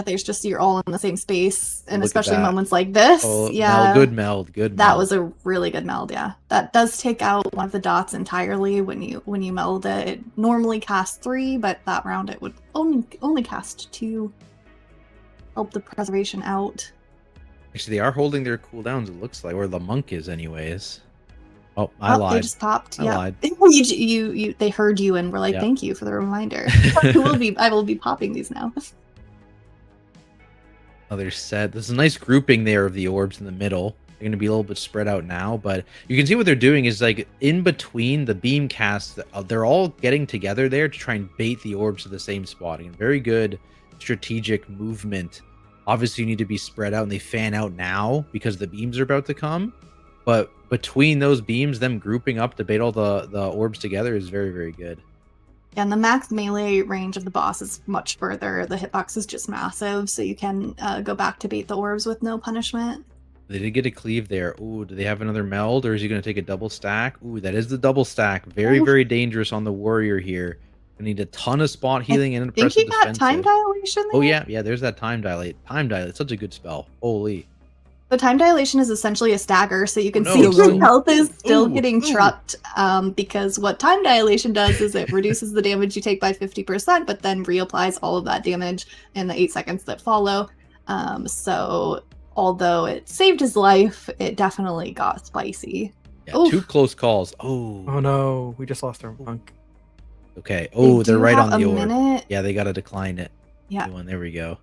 there's just, you're all in the same space, and Look at especially that. moments like this. Oh, yeah, good meld. That was a really good meld. Yeah, that does take out one of the dots entirely when you meld it. It normally casts 3, but that round it would only cast 2. Help the preservation out. Actually, they are holding their cooldowns, it looks like, or the monk is anyways. Oh, I lied. They just popped. I Yeah, lied. you they heard you and were like, Yeah. "Thank you for the reminder." I will be popping these now. Other set. There's a nice grouping there of the orbs in the middle. They're going to be a little bit spread out now, but you can see what they're doing is like in between the beam casts, they're all getting together there to try and bait the orbs to the same spot. And very good strategic movement. Obviously, you need to be spread out, and they fan out now because the beams are about to come. But between those beams, them grouping up to bait all the orbs together is very, very good. And the max melee range of the boss is much further. The hitbox is just massive, so you can go back to bait the orbs with no punishment. They did get a cleave there. Ooh, do they have another meld, or is he going to take a double stack? Ooh, that is the double stack. Very, very dangerous on the warrior here. We need a ton of spot healing and I think impressive he got time defensive. dilation there? Oh yeah, there's that time dilate. Time dilate, such a good spell. Holy. The time dilation is essentially a stagger, so you can Oh, see no. your health is still Ooh, getting trucked, because what time dilation does is it reduces the damage you take by 50%, but then reapplies all of that damage in the 8 seconds that follow. So although it saved his life, it definitely got spicy. Yeah, Oof. 2 close calls. Oh. Oh no, we just lost our monk. Okay. Oh, They they're do right have on the a orb. minute. Yeah, they got to decline it. Yeah. Good one. There we go.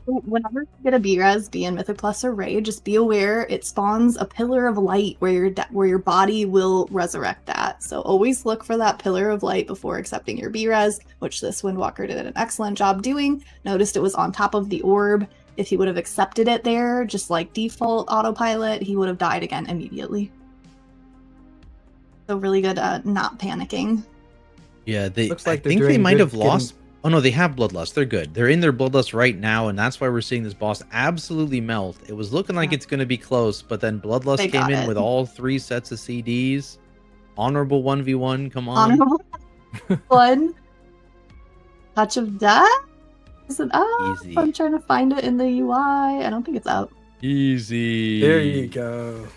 Whenever you get a B-Res, be in Mythic Plus or Raid, just be aware it spawns a pillar of light where your body will resurrect that. So always look for that pillar of light before accepting your B-Res, which this Windwalker did an excellent job doing. Noticed it was on top of the orb. If he would have accepted it there, just like default autopilot, he would have died again immediately. So really good not panicking. Yeah, they. Looks like I they're think they doing might good have lost. Oh no, they have Bloodlust. They're good. They're in their Bloodlust right now, and that's why we're seeing this boss absolutely melt. It was looking like it's going to be close, but then Bloodlust They came got in it. with all 3 sets of CDs. Honorable 1v1. Come on. Honorable one. Touch of Death? Is it up? Easy. I'm trying to find it in the UI. I don't think it's up. Easy. There you go.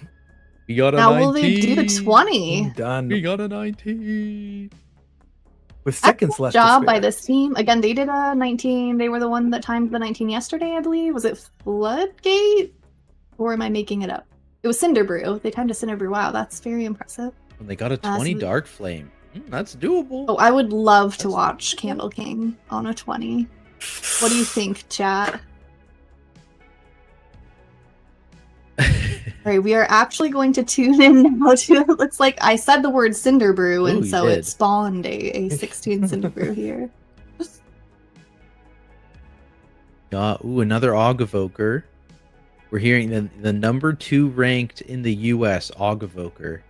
We got a Now 19. will they do the 20? Done. We got a 19. With seconds left. to Job by spare. this team. Again, they did a 19. They were the one that timed the 19 yesterday, I believe. Was it Floodgate? Or am I making it up? It was Cinder Brew. They timed a Cinder Brew. Wow, that's very impressive. And they got a So 20 Dark Flame. That's doable. Oh, I would love to watch Candle King on a 20. What do you think, chat? All right, we are actually going to tune in now to, it looks like I said the word Cinder Brew, and Ooh, so you it did. spawned a 16 Cinder Brew here. Another Og Evoker. We're hearing the number 2 ranked in the US Og Evoker.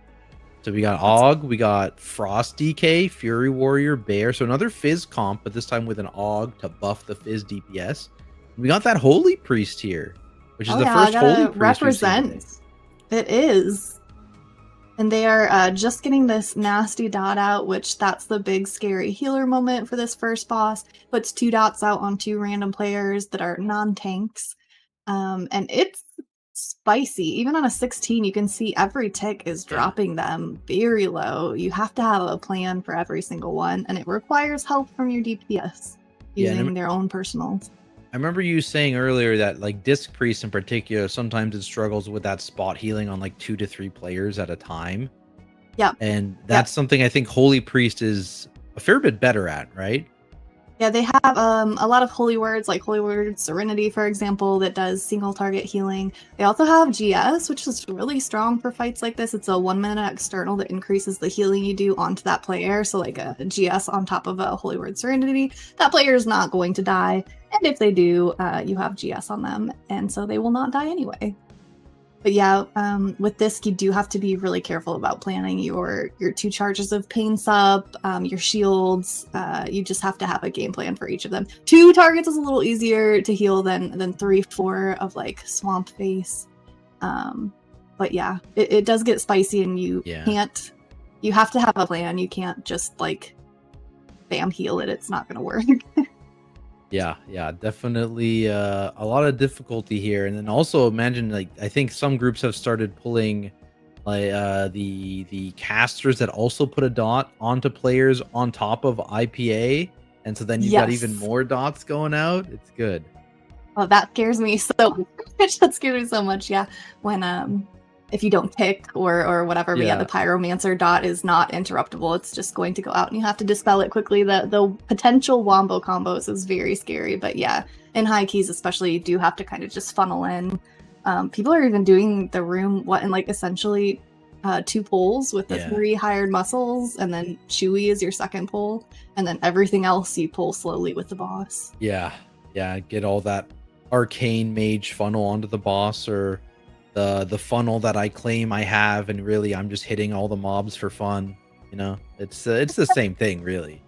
So we got Og, we got Frost DK, Fury Warrior, Bear. So another Fizz comp, but this time with an Og to buff the Fizz DPS. We got that Holy Priest here, which is the first Holy Priest we've seen today. Represent. It is. And they are just getting this nasty dot out, which that's the big scary healer moment for this first boss. Puts 2 dots out on 2 random players that are non-tanks. And it's spicy. Even on a 16, you can see every tick is dropping them very low. You have to have a plan for every single one, and it requires help from your DPS using their own personals. I remember you saying earlier that like Disc Priest in particular, sometimes it struggles with that spot healing on like 2 to 3 players at a time. Yeah. And that's something I think Holy Priest is a fair bit better at, right? Yeah, they have a lot of holy words, like Holy Word Serenity, for example, that does single target healing. They also have GS, which is really strong for fights like this. It's a 1-minute external that increases the healing you do onto that player. So like a GS on top of a Holy Word Serenity, that player is not going to die. And if they do, you have GS on them, and so they will not die anyway. But yeah, with this, you do have to be really careful about planning your 2 charges of Pain Sup, your shields. You just have to have a game plan for each of them. 2 targets is a little easier to heal than 3, 4 of like Swamp Face. But yeah, it does get spicy, and you can't. You have to have a plan. You can't just like bam heal it. It's not going to work. Yeah, definitely a lot of difficulty here. And then also imagine, like, I think some groups have started pulling like the casters that also put a dot onto players on top of IPA, and so then you've got even more dots going out. It's good. Oh, that scares me so much. That scares me so much. Yeah, when if you don't pick or whatever, but yeah, the Pyromancer dot is not interruptible. It's just going to go out, and you have to dispel it quickly. The potential wombo combos is very scary, but yeah, in high keys especially, you do have to kind of just funnel in. People are even doing the room in like essentially 2 pulls with the 3 hired muscles, and then Chewy is your second pull, and then everything else you pull slowly with the boss. Yeah, get all that arcane mage funnel onto the boss, or the funnel that I claim I have, and really I'm just hitting all the mobs for fun. You know, it's the same thing, really.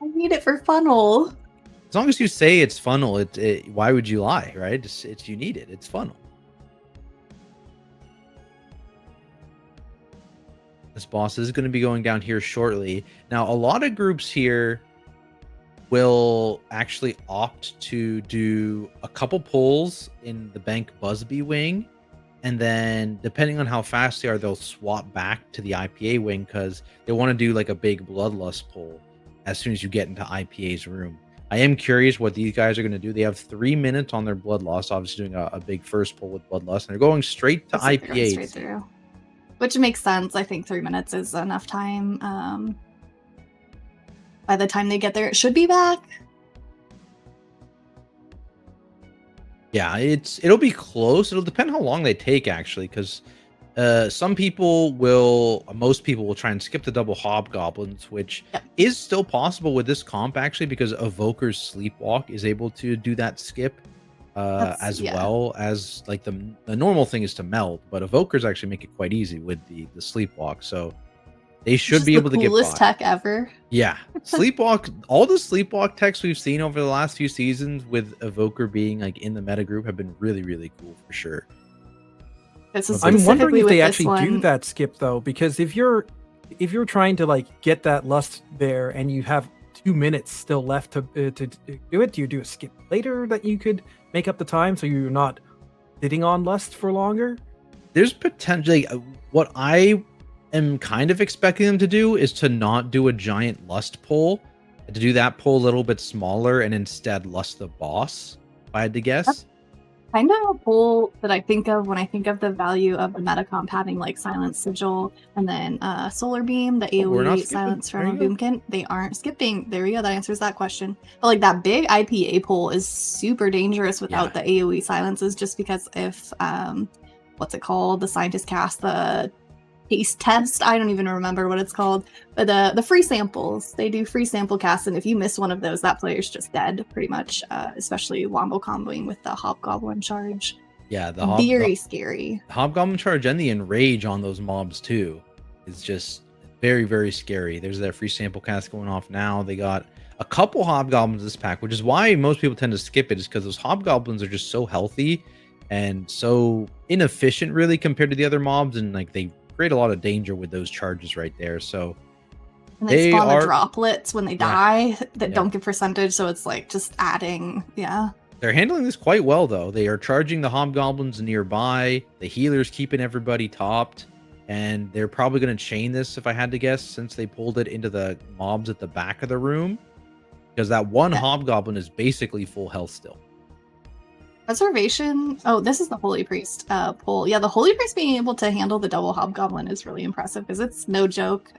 I need it for funnel. As long as you say it's funnel, why would you lie, right? It's you need it. It's funnel. This boss is going to be going down here shortly. Now, a lot of groups here will actually opt to do a couple pulls in the Bank Busby wing, and then depending on how fast they are, they'll swap back to the IPA wing because they want to do like a big Bloodlust pull as soon as you get into IPA's room. I am curious what these guys are going to do. They have 3 minutes on their Bloodlust, obviously doing a big first pull with Bloodlust, and they're going straight to IPA. Straight through. Which makes sense. I think 3 minutes is enough time. By the time they get there, it should be back. Yeah, it'll be close. It'll depend how long they take, actually, because most people will try and skip the double hobgoblins, which is still possible with this comp, actually, because Evoker's Sleepwalk is able to do that skip as well as like the normal thing is to meld, but Evokers actually make it quite easy with the Sleepwalk, so they should be able to get by. Coolest tech ever. Yeah, Sleepwalk. All the Sleepwalk techs we've seen over the last few seasons, with Evoker being like in the meta group, have been really, really cool for sure. I'm wondering if they actually do that skip though, because if you're trying to like get that lust there and you have 2 minutes still left to do it, do you do a skip later that you could make up the time so you're not sitting on lust for longer? There's potentially what I am kind of expecting them to do is to not do a giant lust pull, to do that pull a little bit smaller and instead lust the boss, if I had to guess. Kind of a pull that I think of when I think of the value of the meta comp having like Silence Sigil and then Solar Beam, the we're not AoE skipping? silence There from you go. Boomkin. They aren't skipping. There we go. That answers that question. But like that big IPA pull is super dangerous without the AoE silences, just because if what's it called? The scientist cast the taste test. I don't even remember what it's called. But the free samples. They do free sample casts, and if you miss one of those, that player's just dead, pretty much. Especially wombo comboing with the Hobgoblin charge. Yeah, the very scary. Hobgoblin charge and the enrage on those mobs too is just very, very scary. There's that free sample cast going off now. They got a couple hobgoblins this pack, which is why most people tend to skip it, is because those hobgoblins are just so healthy and so inefficient really compared to the other mobs, and like they create a lot of danger with those charges right there. So and they spawn the droplets when they die that don't get percentage, so it's like just adding. They're handling this quite well though. They are charging the hobgoblins nearby, the healers keeping everybody topped, and they're probably going to chain this, if I had to guess, since they pulled it into the mobs at the back of the room, because that one hobgoblin is basically full health still. Preservation. Oh, this is the Holy Priest pull. Yeah, the Holy Priest being able to handle the double Hobgoblin is really impressive, because it's no joke.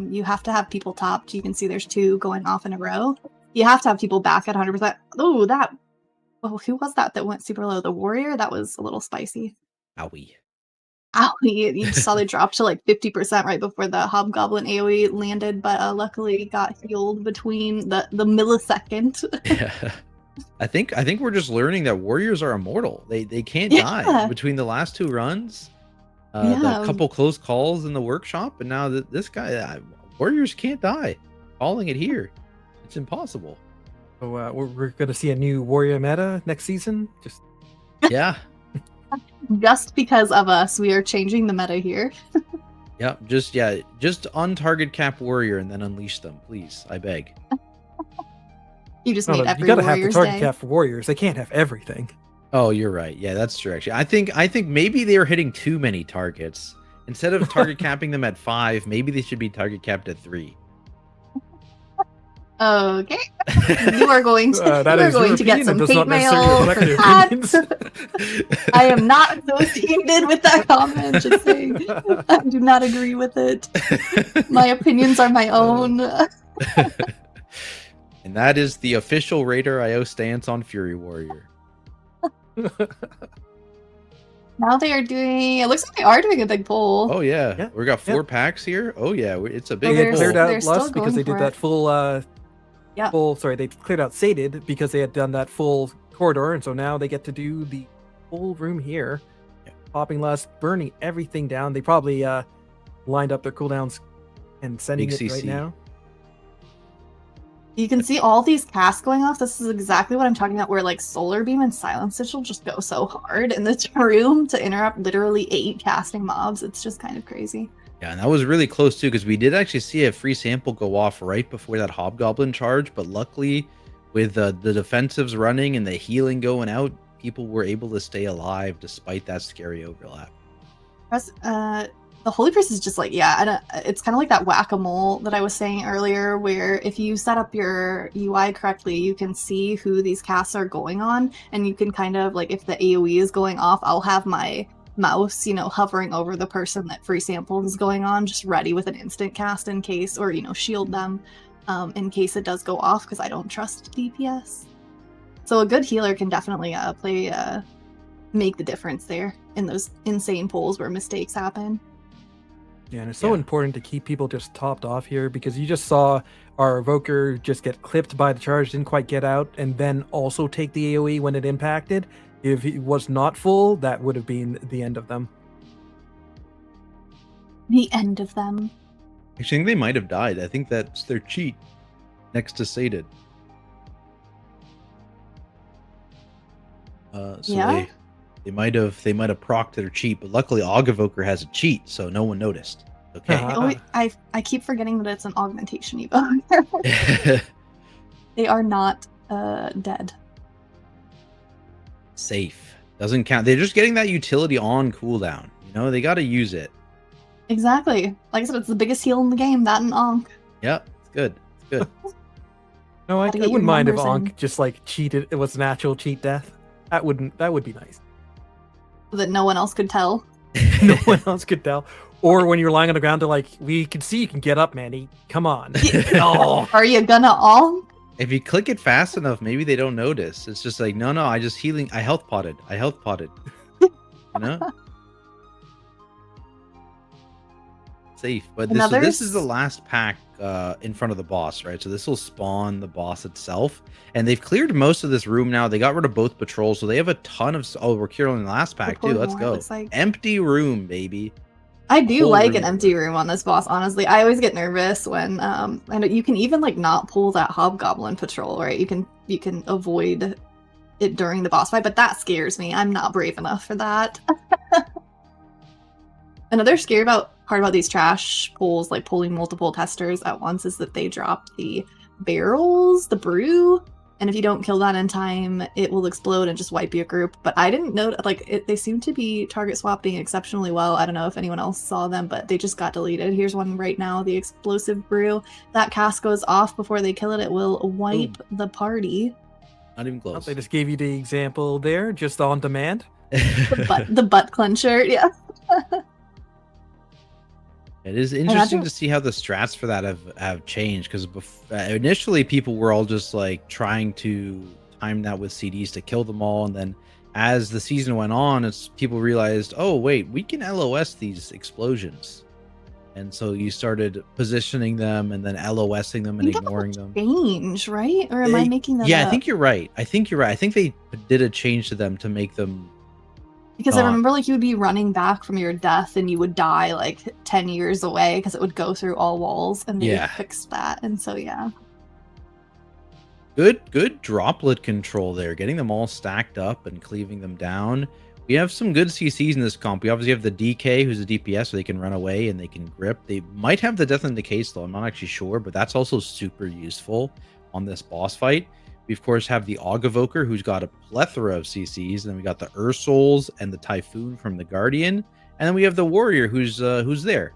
You have to have people topped. You can see there's 2 going off in a row. You have to have people back at 100%. Oh, who was that went super low? The Warrior? That was a little spicy. Owie. You saw they dropped to like 50% right before the Hobgoblin AoE landed, but luckily got healed between the millisecond. Yeah. I think we're just learning that warriors are immortal. They can't die. Between the last 2 runs, the couple close calls in the workshop, and now this guy, warriors can't die. Calling it here, it's impossible. So we're gonna see a new warrior meta next season. Yeah. Just because of us, we are changing the meta here. Yep. Just untarget cap warrior and then unleash them, please. I beg. You just made every you gotta warrior's have the target day. cap for warriors. They can't have everything. Oh, you're right. Yeah, that's true. Actually, I think maybe they are hitting too many targets. Instead of target capping them at 5, maybe they should be target capped at 3. Okay, you are going to get some hate mail. I am not associated with that comment. Just saying, I do not agree with it. My opinions are my own. And that is the official RaiderIO stance on Fury Warrior. Now they are doing. It looks like they are doing a big poll. Oh yeah, we got 4 packs here. Oh yeah, it's a big. They poll. cleared out Lust because they did that full. They cleared out Sated because they had done that full corridor, and so now they get to do the full room here. Popping Lust, burning everything down. They probably lined up their cooldowns and sending Big it right CC. now. You can see all these casts going off. This is exactly what I'm talking about, where like Solar Beam and Silence Sigil just go so hard in this room to interrupt literally 8 casting mobs. It's just kind of crazy. Yeah, and that was really close too, because we did actually see a free sample go off right before that Hobgoblin charge, but luckily with the defensives running and the healing going out, people were able to stay alive despite that scary overlap. The Holy Priest is just like, it's kind of like that whack-a-mole that I was saying earlier, where if you set up your UI correctly, you can see who these casts are going on, and you can kind of, like, if the AoE is going off, I'll have my mouse, hovering over the person that free sample is going on, just ready with an instant cast in case, or, shield them in case it does go off, because I don't trust DPS. So a good healer can definitely make the difference there in those insane pulls where mistakes happen. Yeah, and it's so important to keep people just topped off here, because you just saw our Evoker just get clipped by the charge, didn't quite get out, and then also take the AoE when it impacted. If he was not full, that would have been the end of them. The end of them. Actually, I think they might have died. I think that's their cheat next to Sated. They might have procced their cheat, but luckily Evoker has a cheat, so no one noticed. Okay. I keep forgetting that it's an augmentation evo. They are not dead. Safe. Doesn't count. They're just getting that utility on cooldown. They got to use it. Exactly. Like I said, it's the biggest heal in the game, that and Ankh. Yep, it's good. It's good. No, I wouldn't mind if Ankh just like cheated. It was natural cheat death. That would be nice. That no one else could tell. No one else could tell. Or when you're lying on the ground, they're like, "We can see you can get up, Manny. Come on." Oh, Are you gonna all? If you click it fast enough, maybe they don't notice. It's just like, no, I just healing. I health potted. You know? Safe. But this is the last pack in front of the boss, right? So this will spawn the boss itself. And they've cleared most of this room now. They got rid of both patrols. So they have a ton of... Oh, we're clearing the last pack too. Let's go. Like... Empty room, baby. I do like an empty room on this boss, honestly. I always get nervous when and you can even like not pull that hobgoblin patrol, right? You can avoid it during the boss fight, but that scares me. I'm not brave enough for that. Another scary part about these trash pulls, like pulling multiple testers at once, is that they drop the barrels, the brew, and if you don't kill that in time, it will explode and just wipe your group. But I didn't know, like, they seem to be target swapping exceptionally well. I don't know if anyone else saw them, but they just got deleted. Here's one right now, the explosive brew. That cast goes off before they kill it. It will wipe the party. Not even close. They just gave you the example there, just on demand. The butt clencher, yeah. It is interesting to see how the strats for that have changed, because initially people were all just like trying to time that with CDs to kill them all, and then as the season went on, people realized, oh wait, we can LOS these explosions, and so you started positioning them and then LOSing them and ignoring them. Change, right? Or am I making that up? I think you're right. I think they did a change to them to make them. Because I remember, like, you would be running back from your death and you would die, like, 10 years away because it would go through all walls, and they fixed that. And so, yeah. Good droplet control there. Getting them all stacked up and cleaving them down. We have some good CCs in this comp. We obviously have the DK, who's a DPS, so they can run away and they can grip. They might have the Death and Decay still. I'm not actually sure, but that's also super useful on this boss fight. We, of course, have the Aug-Evoker, who's got a plethora of CCs. And then we got the Ursouls and the Typhoon from the Guardian. And then we have the Warrior, who's there.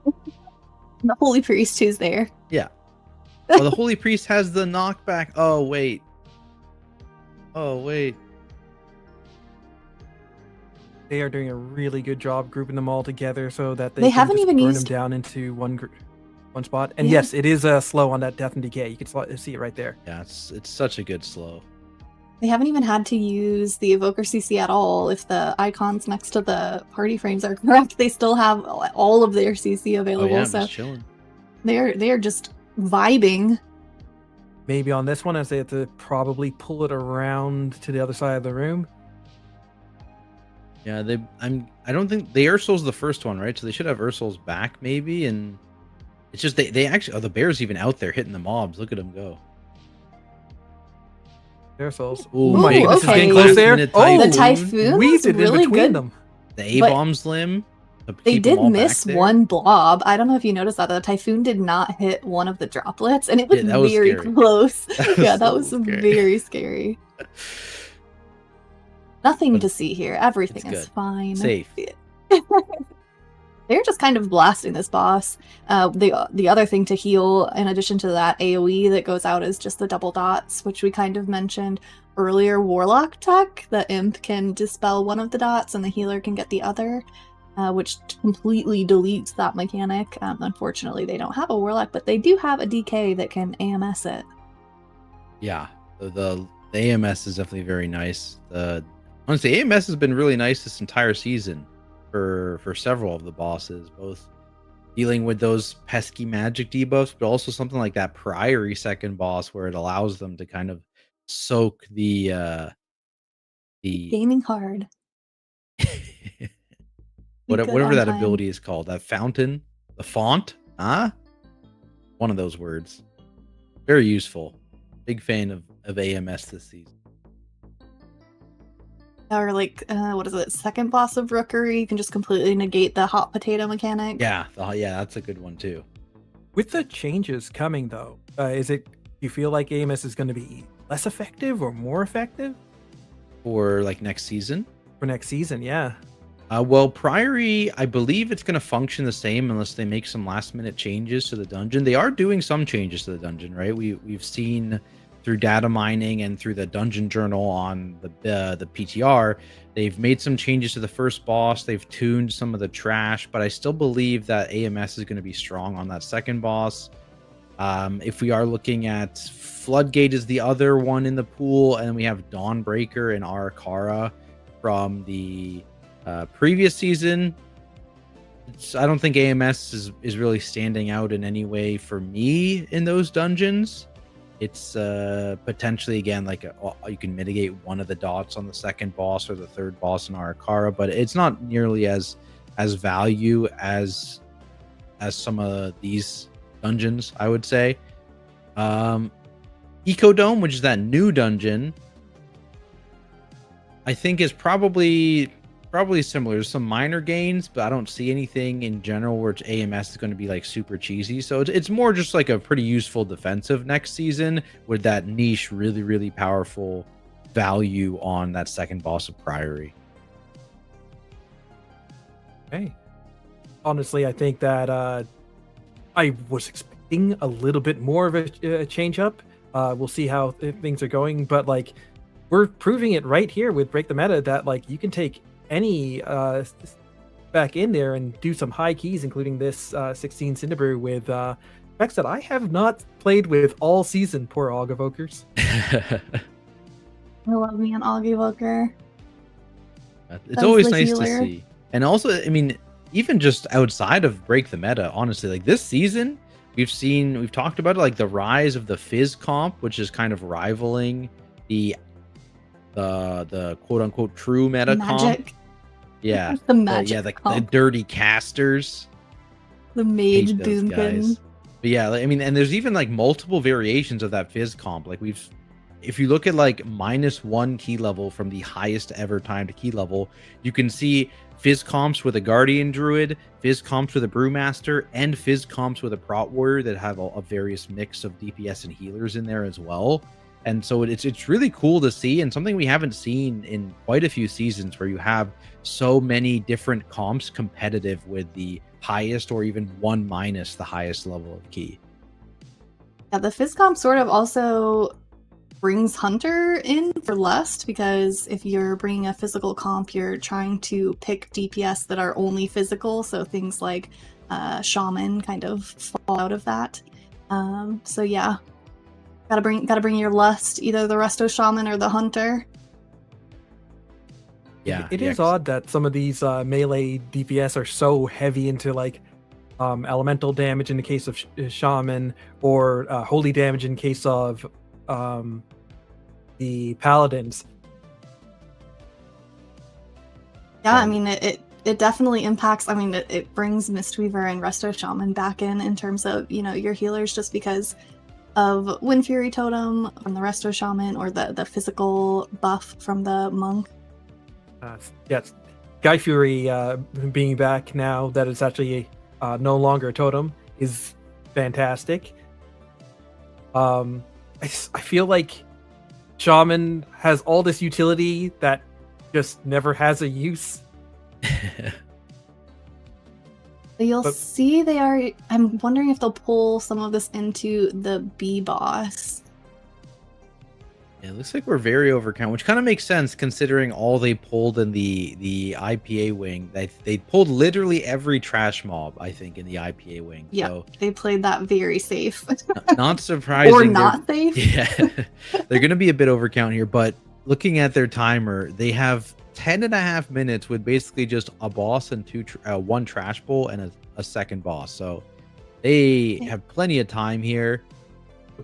The Holy Priest, who's there. Yeah. Oh, the Holy Priest has the knockback. Oh, wait. They are doing a really good job grouping them all together so that they haven't can even burn used them down into one spot. And yes, it is slow on that Death and Decay. You can see it right there. Yeah, it's such a good slow. They haven't even had to use the Evoker CC at all. If the icons next to the party frames are correct, they still have all of their CC available. Oh, yeah, so just chilling. They're just vibing. Maybe on this one, as they have to probably pull it around to the other side of the room. Yeah, I don't think the Ursul's the first one, right? So they should have Ursul's back maybe, and it's just they actually the bear's even out there hitting the mobs. Look at them go. Ursul's. Oh my goodness, it's getting close there. The Typhoon weaved it really in between good. them. The A-bomb's limb. They did miss one blob. I don't know if you noticed that. The Typhoon did not hit one of the droplets, and it was very close. That was very scary. Nothing to see here. Everything is fine. Safe. They're just kind of blasting this boss. The other thing to heal, in addition to that AoE that goes out, is just the double dots, which we kind of mentioned earlier. Warlock tech, the imp can dispel one of the dots and the healer can get the other, which completely deletes that mechanic. Unfortunately, they don't have a warlock, but they do have a DK that can AMS it. Yeah, the AMS is definitely very nice. Honestly, AMS has been really nice this entire season for several of the bosses, both dealing with those pesky magic debuffs, but also something like that Priory second boss where it allows them to kind of soak the gaming hard. whatever that ability is called, that fountain, the font, one of those words. Very useful. Big fan of AMS this season. Or like, what is it? Second boss of Rookery, you can just completely negate the hot potato mechanic. Yeah, that's a good one too. With the changes coming, though, you feel like AMS is going to be less effective or more effective? For like next season? For next season, yeah. Well, Priory, I believe it's going to function the same unless they make some last minute changes to the dungeon. They are doing some changes to the dungeon, right? We've seen through data mining and through the dungeon journal on the PTR, they've made some changes to the first boss. They've tuned some of the trash, but I still believe that AMS is going to be strong on that second boss. If we are looking at Floodgate is the other one in the pool, and we have Dawnbreaker and Arakara from the previous season. I don't think AMS is really standing out in any way for me in those dungeons. It's potentially, again, like you can mitigate one of the dots on the second boss or the third boss in Arakara, but it's not nearly as value as some of these dungeons, I would say. Ecodome, which is that new dungeon, I think is probably similar. There's some minor gains, but I don't see anything in general where it's AMS is going to be like super cheesy. So it's more just like a pretty useful defensive next season with that niche, really, really powerful value on that second boss of Priory. Okay. Honestly, I think that I was expecting a little bit more of a change up. We'll see how things are going, but like we're proving it right here with Break the Meta that like you can take any back in there and do some high keys, including this 16 Cinderbrew with specs that I have not played with all season. Poor Augevokers. I love me an Augievoker. It's always nice to see. And also, I mean, even just outside of Break the Meta, honestly, like this season, we've talked about it, like the rise of the Fizz comp, which is kind of rivaling the quote unquote true meta Magic. comp. Yeah. The magic the dirty casters. The mage Hate those boomkin. guys. But yeah, I mean, and there's even like multiple variations of that Fizz comp. Like if you look at like -1 key level from the highest ever timed key level, you can see Fizz comps with a Guardian Druid, Fizz comps with a Brewmaster, and Fizz comps with a Prot Warrior that have a various mix of DPS and healers in there as well. And so it's really cool to see, and something we haven't seen in quite a few seasons, where you have so many different comps competitive with the highest or even 1- the highest level of key. Yeah, the Fizz comp sort of also brings Hunter in for Lust, because if you're bringing a physical comp, you're trying to pick DPS that are only physical, so things like Shaman kind of fall out of that. So yeah. Gotta bring your Lust, either the Resto Shaman or the Hunter. Yeah, it is odd that some of these melee DPS are so heavy into like elemental damage in the case of Shaman, or holy damage in case of the Paladins. Yeah, I mean it definitely impacts. I mean it brings Mistweaver and Resto Shaman back in terms of, you know, your healers, just because of Wind Fury Totem from the Resto Shaman, or the physical buff from the Monk. Yes, Guy Fury being back now that it's actually no longer a totem is fantastic. I feel like Shaman has all this utility that just never has a use. You'll see they are. I'm wondering if they'll pull some of this into the B boss. Yeah, it looks like we're very overcount, which kind of makes sense considering all they pulled in the IPA wing. They pulled literally every trash mob, I think, in the IPA wing. Yeah, so, they played that very safe. not surprising. Or not safe. Yeah, they're going to be a bit overcount here, but looking at their timer, they have 10.5 minutes with basically just a boss and one trash bowl and a second boss. So they have plenty of time here.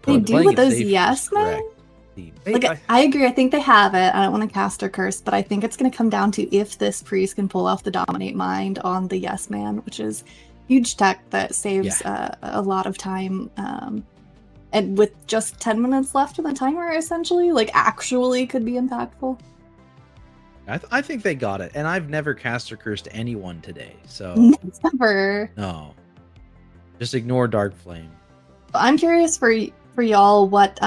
They do with those yes men. Like I agree. I think they have it. I don't want to cast or curse, but I think it's going to come down to if this priest can pull off the dominate mind on the yes man, which is huge tech that saves a lot of time. And with just 10 minutes left in the timer, essentially, like actually could be impactful. I think they got it, and I've never cast or cursed anyone today, so never. No, just ignore Dark Flame. I'm curious for y'all what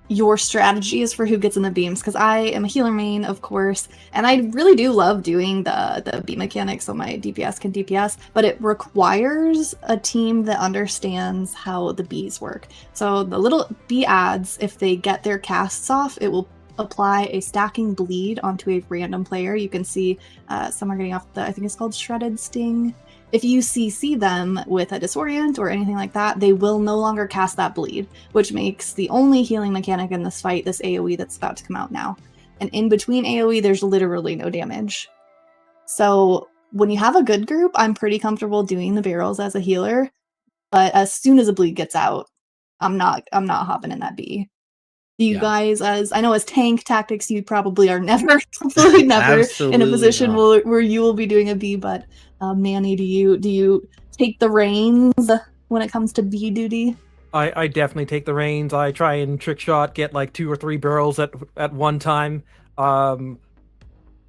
your strategy is for who gets in the beams, because I am a healer main, of course, and I really do love doing the beam mechanics so my DPS can DPS, but it requires a team that understands how the bees work. So the little bee ads, if they get their casts off, it will apply a stacking bleed onto a random player. You can see some are getting off I think it's called Shredded Sting. If you CC them with a disorient or anything like that, they will no longer cast that bleed, which makes the only healing mechanic in this fight this AoE that's about to come out now. And in between AoE, there's literally no damage. So when you have a good group, I'm pretty comfortable doing the barrels as a healer, but as soon as a bleed gets out, I'm not hopping in that B. You guys, as I know, as tank tactics, you probably are never, absolutely never in a position where you will be doing a B. But Manny, do you take the reins when it comes to B duty? I definitely take the reins. I try and trick shot, get like 2 or 3 barrels at one time.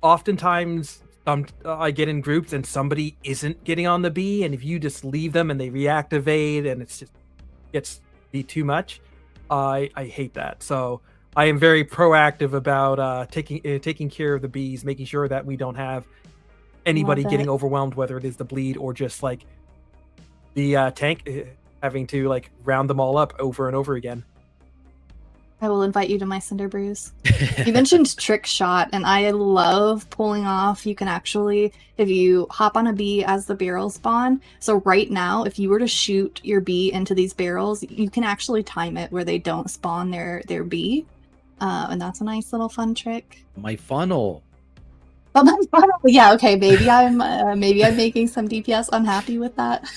Oftentimes, I get in groups and somebody isn't getting on the B, and if you just leave them and they reactivate, and it's just gets be too much. I hate that. So I am very proactive about taking care of the bees, making sure that we don't have anybody getting overwhelmed, whether it is the bleed or just like the tank having to like round them all up over and over again. I will invite you to my Cinder Brews. You mentioned trick shot, and I love pulling off. You can actually, if you hop on a bee as the barrels spawn, so right now, if you were to shoot your bee into these barrels, you can actually time it where they don't spawn their bee. And that's a nice little fun trick. My funnel. Oh, my funnel. Yeah, okay, maybe I'm making some DPS unhappy with that.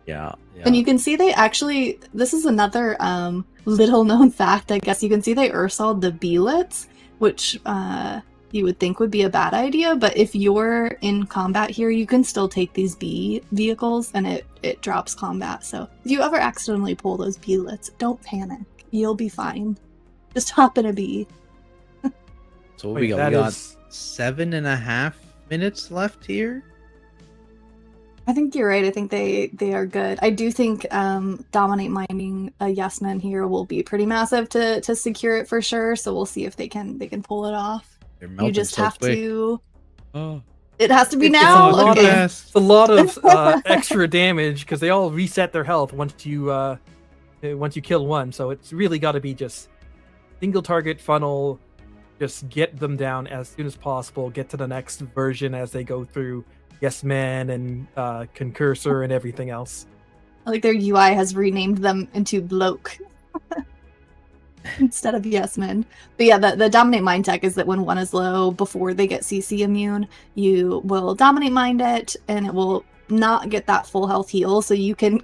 Yeah. And you can see they actually, this is another little known fact, I guess. You can see they Ursalled the B-lits, which you would think would be a bad idea, but if you're in combat here, you can still take these B vehicles and it drops combat. So if you ever accidentally pull those B-lits, don't panic. You'll be fine. Just hop in a B. So we got 7.5 minutes left here. I think you're right. I think they are good. I do think Dominate Mining a yes man here will be pretty massive to secure it for sure. So we'll see if they can pull it off. You just have to. Oh. It has to be now. It's a lot of extra damage because they all reset their health once you kill one. So it's really got to be just single target funnel. Just get them down as soon as possible. Get to the next version as they go through. Yes Man and Concursor and everything else. Like their UI has renamed them into Bloke instead of Yes Men. But yeah, the Dominate Mind tech is that when one is low before they get CC immune, you will Dominate Mind it and it will not get that full health heal. So you can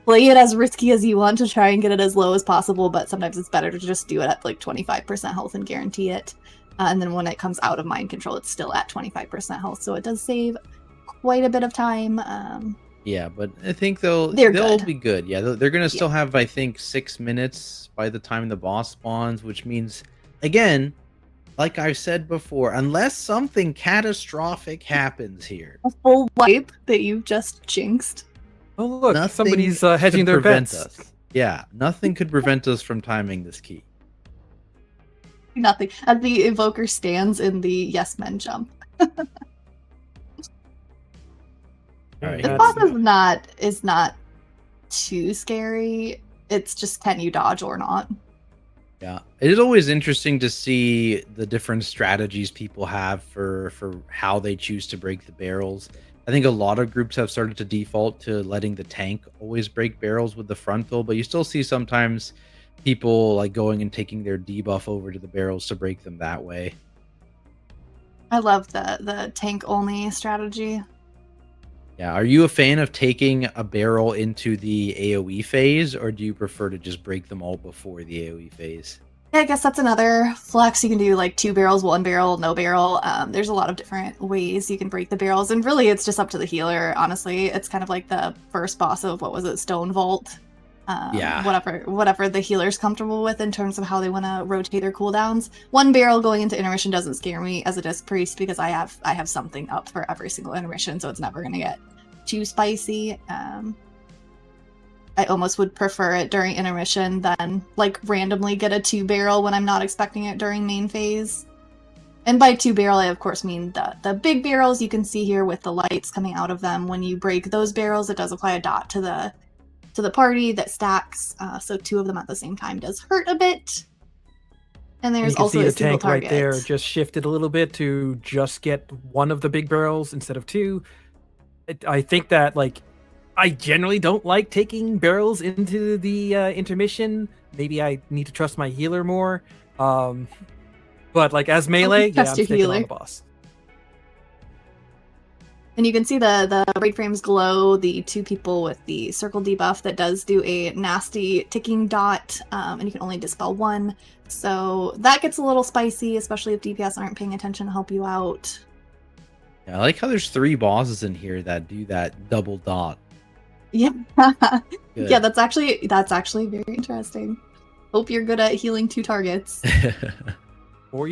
play it as risky as you want to try and get it as low as possible, but sometimes it's better to just do it at like 25% health and guarantee it. And then when it comes out of mind control, it's still at 25% health. So it does save quite a bit of time. Yeah, but I think they'll be good. Yeah, they're going to still have, I think, 6 minutes by the time the boss spawns, which means, again, like I've said before, unless something catastrophic happens here. A full wipe that you've just jinxed. Oh, look, somebody's hedging their bets. Us. Yeah, nothing could prevent us from timing this key. Nothing. As the Evoker stands in the Yes Men jump. Right. This boss is not too scary. It's just can you dodge or not? Yeah, it is always interesting to see the different strategies people have for how they choose to break the barrels. I think a lot of groups have started to default to letting the tank always break barrels with the frontal, but you still see sometimes people like going and taking their debuff over to the barrels to break them that way. I love the tank only strategy. Yeah, are you a fan of taking a barrel into the AoE phase, or do you prefer to just break them all before the AoE phase? Yeah, I guess that's another flex. You can do like 2 barrels, 1 barrel, no barrel. There's a lot of different ways you can break the barrels, and really it's just up to the healer, honestly. It's kind of like the first boss of, what was it, Stone Vault? Whatever the healer's comfortable with in terms of how they want to rotate their cooldowns. 1 barrel going into intermission doesn't scare me as a disc priest because I have something up for every single intermission, so it's never going to get too spicy. I almost would prefer it during intermission than like randomly get a 2-barrel when I'm not expecting it during main phase. And by 2-barrel, I of course mean the big barrels you can see here with the lights coming out of them. When you break those barrels, it does apply a dot to the party that stacks. So 2 of them at the same time does hurt a bit. And there's you can also see a the single tank target. right there just shifted a little bit to just get one of the big barrels instead of 2. I think that like I generally don't like taking barrels into the intermission. Maybe I need to trust my healer more. But like as melee, yeah, I'm Trust your sticking healer. on the boss. And you can see the raid frames glow, the 2 people with the circle debuff that does do a nasty ticking dot, and you can only dispel 1. So that gets a little spicy, especially if DPS aren't paying attention to help you out. Yeah, I like how there's 3 bosses in here that do that double dot. Yeah. Good. Yeah, that's actually very interesting. Hope you're good at healing 2 targets. Or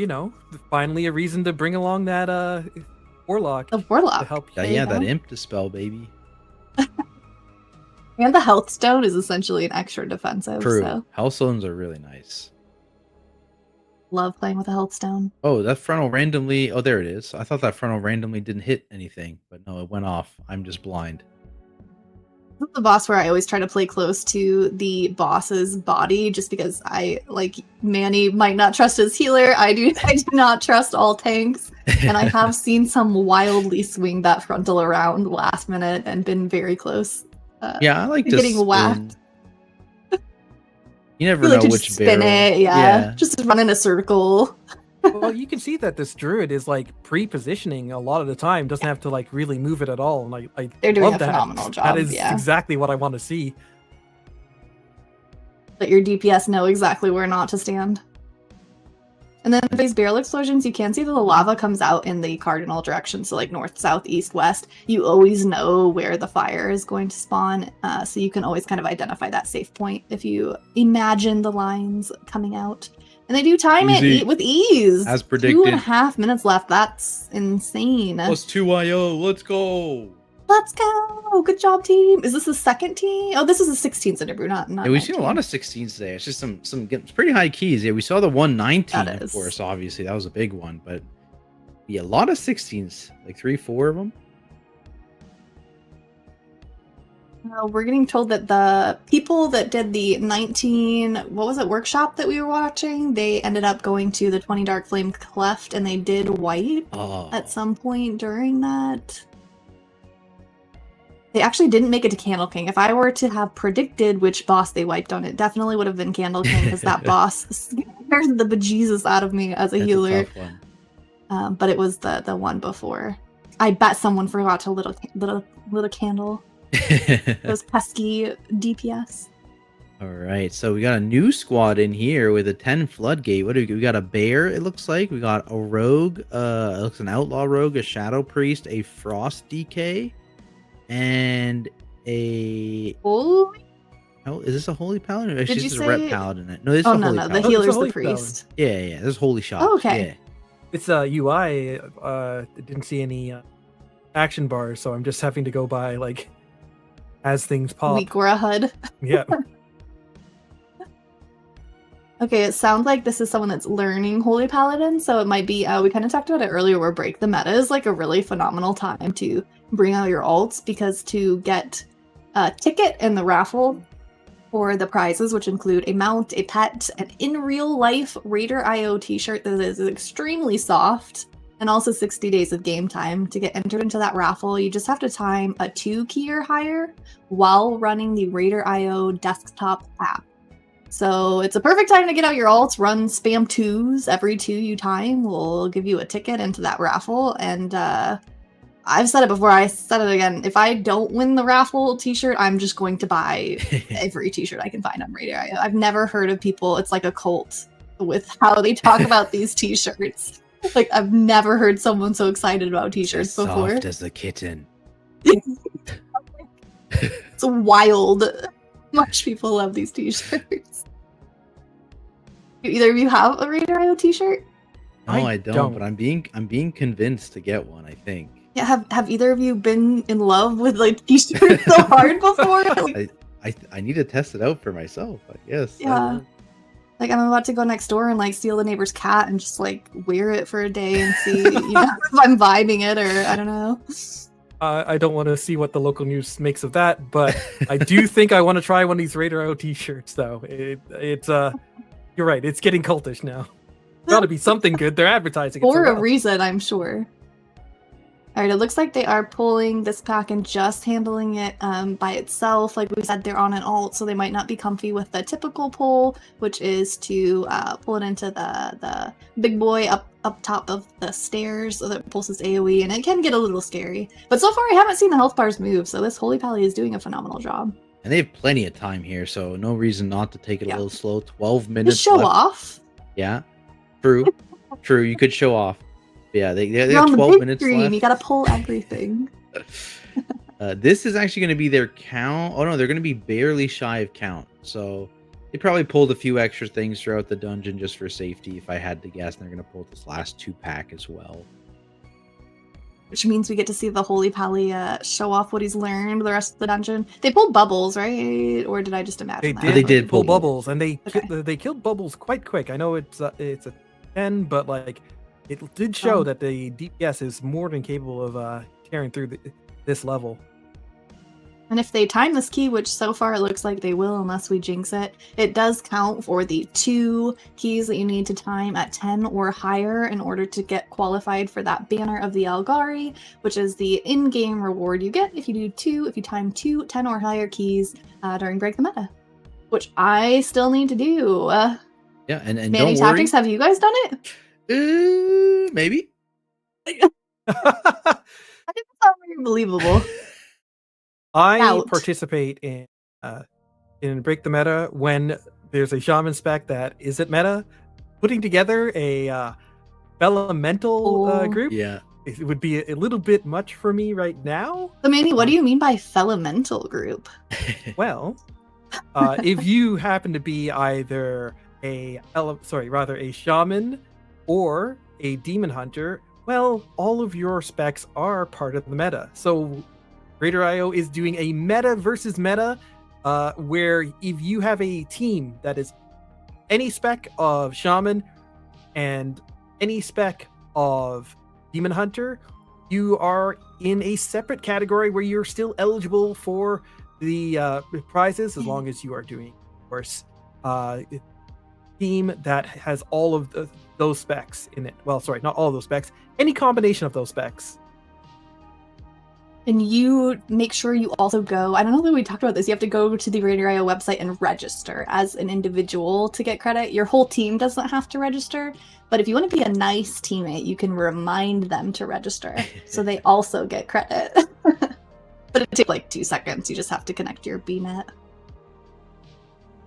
finally a reason to bring along that warlock. The warlock. To help Yeah, you. yeah, that imp dispel, baby. And the health stone is essentially an extra defensive. True. So Health stones are really nice. love playing with a health stone. Oh, that frontal randomly. Oh, there it is. I thought that frontal randomly didn't hit anything, but no, it went off. I'm just blind. This is the boss where I always try to play close to the boss's body, just because Manny might not trust his healer. I do not trust all tanks, and I have seen some wildly swing that frontal around last minute and been very close. Yeah, I like to to getting spin. whacked. You never You know like to which just spin barrel. it, yeah. Just run in a circle. Well, you can see that this druid is like pre-positioning a lot of the time. Doesn't have to like really move it at all. And I They're doing love a that. phenomenal job, That is yeah. exactly what I want to see. Let your DPS know exactly where not to stand. And then these barrel explosions, you can see that the lava comes out in the cardinal direction, so like north, south, east, west. You always know where the fire is going to spawn, so you can always kind of identify that safe point if you imagine the lines coming out. And they do time Easy. it with ease. As predicted. 2.5 minutes left. That's insane. Plus 2 IO. Let's go. Let's go. Good job, team. Is this the second team? Oh, this is the 16th Cinder not Yeah, we've seen a lot of 16s today. It's just some pretty high keys. Yeah, we saw the 119, That of is. course. Obviously, that was a big one, but yeah, a lot of 16s, like 3-4 of them. We're getting told that the people that did the 19, workshop that we were watching, they ended up going to the 20 Dark Flame Cleft, and they did wipe at some point during that. They actually didn't make it to Candle King. If I were to have predicted which boss they wiped on, it definitely would have been Candle King, because that boss scared the bejesus out as a That's healer. a tough one. But it was the one before. I bet someone forgot to little candle. Those pesky DPS. All right, so we got a new squad in here with a 10 floodgate. What do we got? A bear, it looks like. We got a rogue, it looks an outlaw rogue, a shadow priest, a frost DK, and a holy. Oh, is this a holy paladin? Or is Did this you a say... rep paladin? No, this is oh a no, holy no, the paladin. healer's holy the priest. Yeah, this is holy shot. Oh, okay. Yeah. It's a UI. Didn't see any action bars, so I'm just having to go by like as things pop. Weak Gora HUD. Yeah. Okay, it sounds like this is someone that's learning Holy Paladin, so it might be, we kind of talked about it earlier, where Break the Meta is like a really phenomenal time to bring out your alts, because to get a ticket in the raffle for the prizes, which include a mount, a pet, an in real life RaiderIO t-shirt that is extremely soft, and also 60 days of game time. To get entered into that raffle, you just have to time a 2 key or higher while running the RaiderIO desktop app. So it's a perfect time to get out your alts, run spam 2s. Every 2 you time will give you a ticket into that raffle. And I've said it before, I said it again. If I don't win the raffle t-shirt, I'm just going to buy every t-shirt I can find on RaiderIO. I've never heard of people, it's like a cult with how they talk about these t-shirts. Like, I've never heard someone so excited about t-shirts before. Soft as the kitten. It's wild. Much people love these t-shirts. Do either of you have a RaiderIO t-shirt? No, I don't, but I'm being convinced to get one, I think. Yeah, have either of you been in love with like t-shirts so hard before? I need to test it out for myself. I guess. Yeah. Like I'm about to go next door and like steal the neighbor's cat and just like wear it for a day and see if I'm vibing it or I don't know. I don't want to see what the local news makes of that, but I do think I want to try one of these RaiderIO t-shirts though. It's you're right, it's getting cultish now. Gotta be something good. They're advertising it For so a well. reason, I'm sure. All right, it looks like they are pulling this pack and just handling it by itself. Like we said, they're on an alt, so they might not be comfy with the typical pull, which is to pull it into the big boy up top of the stairs so that it pulls its AoE, and it can get a little scary. But so far, I haven't seen the health bars move, so this Holy Pally is doing a phenomenal job. And they have plenty of time here, so no reason not to take it a little slow. 12 minutes. Just show left. off. Yeah, true, true. You could show off. Yeah, they You're have on the 12 big minutes screen. left. You gotta pull everything. This is actually going to be their count. Oh no, they're going to be barely shy of count. So they probably pulled a few extra things throughout the dungeon just for safety, if I had to guess. And they're going to pull this last 2-pack as well. Which means we get to see the Holy Pally show off what he's learned the rest of the dungeon. They pulled bubbles, right? Or did I just imagine that? They did pull pull bubbles, and they killed bubbles quite quick. I know it's a 10, but like it did show that the DPS is more than capable of tearing through this level. And if they time this key, which so far it looks like they will unless we jinx it, it does count for the 2 keys that you need to time at 10 or higher in order to get qualified for that Banner of the Algari, which is the in-game reward you get if you time 2 10 or higher keys during Break the Meta, which I still need to do. Yeah, and Manny don't worry. Tactics, have you guys done it? Maybe. I think that's not very believable. I participate in Break the Meta when there's a shaman spec that isn't meta. Putting together a elemental group, it would be a little bit much for me right now. So Manny, what do you mean by Felemental group? Well, if you happen to be either a shaman or a demon hunter, well, all of your specs are part of the meta. So RaiderIO is doing a meta versus meta, where if you have a team that is any spec of shaman and any spec of demon hunter, you are in a separate category where you're still eligible for the prizes, as long as you are doing, of course, a team that has all of those specs in it. Well, sorry, not all of those specs, any combination of those specs. And you make sure you also go, I don't know that we talked about this, you have to go to the RaiderIO website and register as an individual to get credit. Your whole team doesn't have to register, but if you want to be a nice teammate, you can remind them to register so they also get credit. But it takes like 2 seconds, you just have to connect your BNet.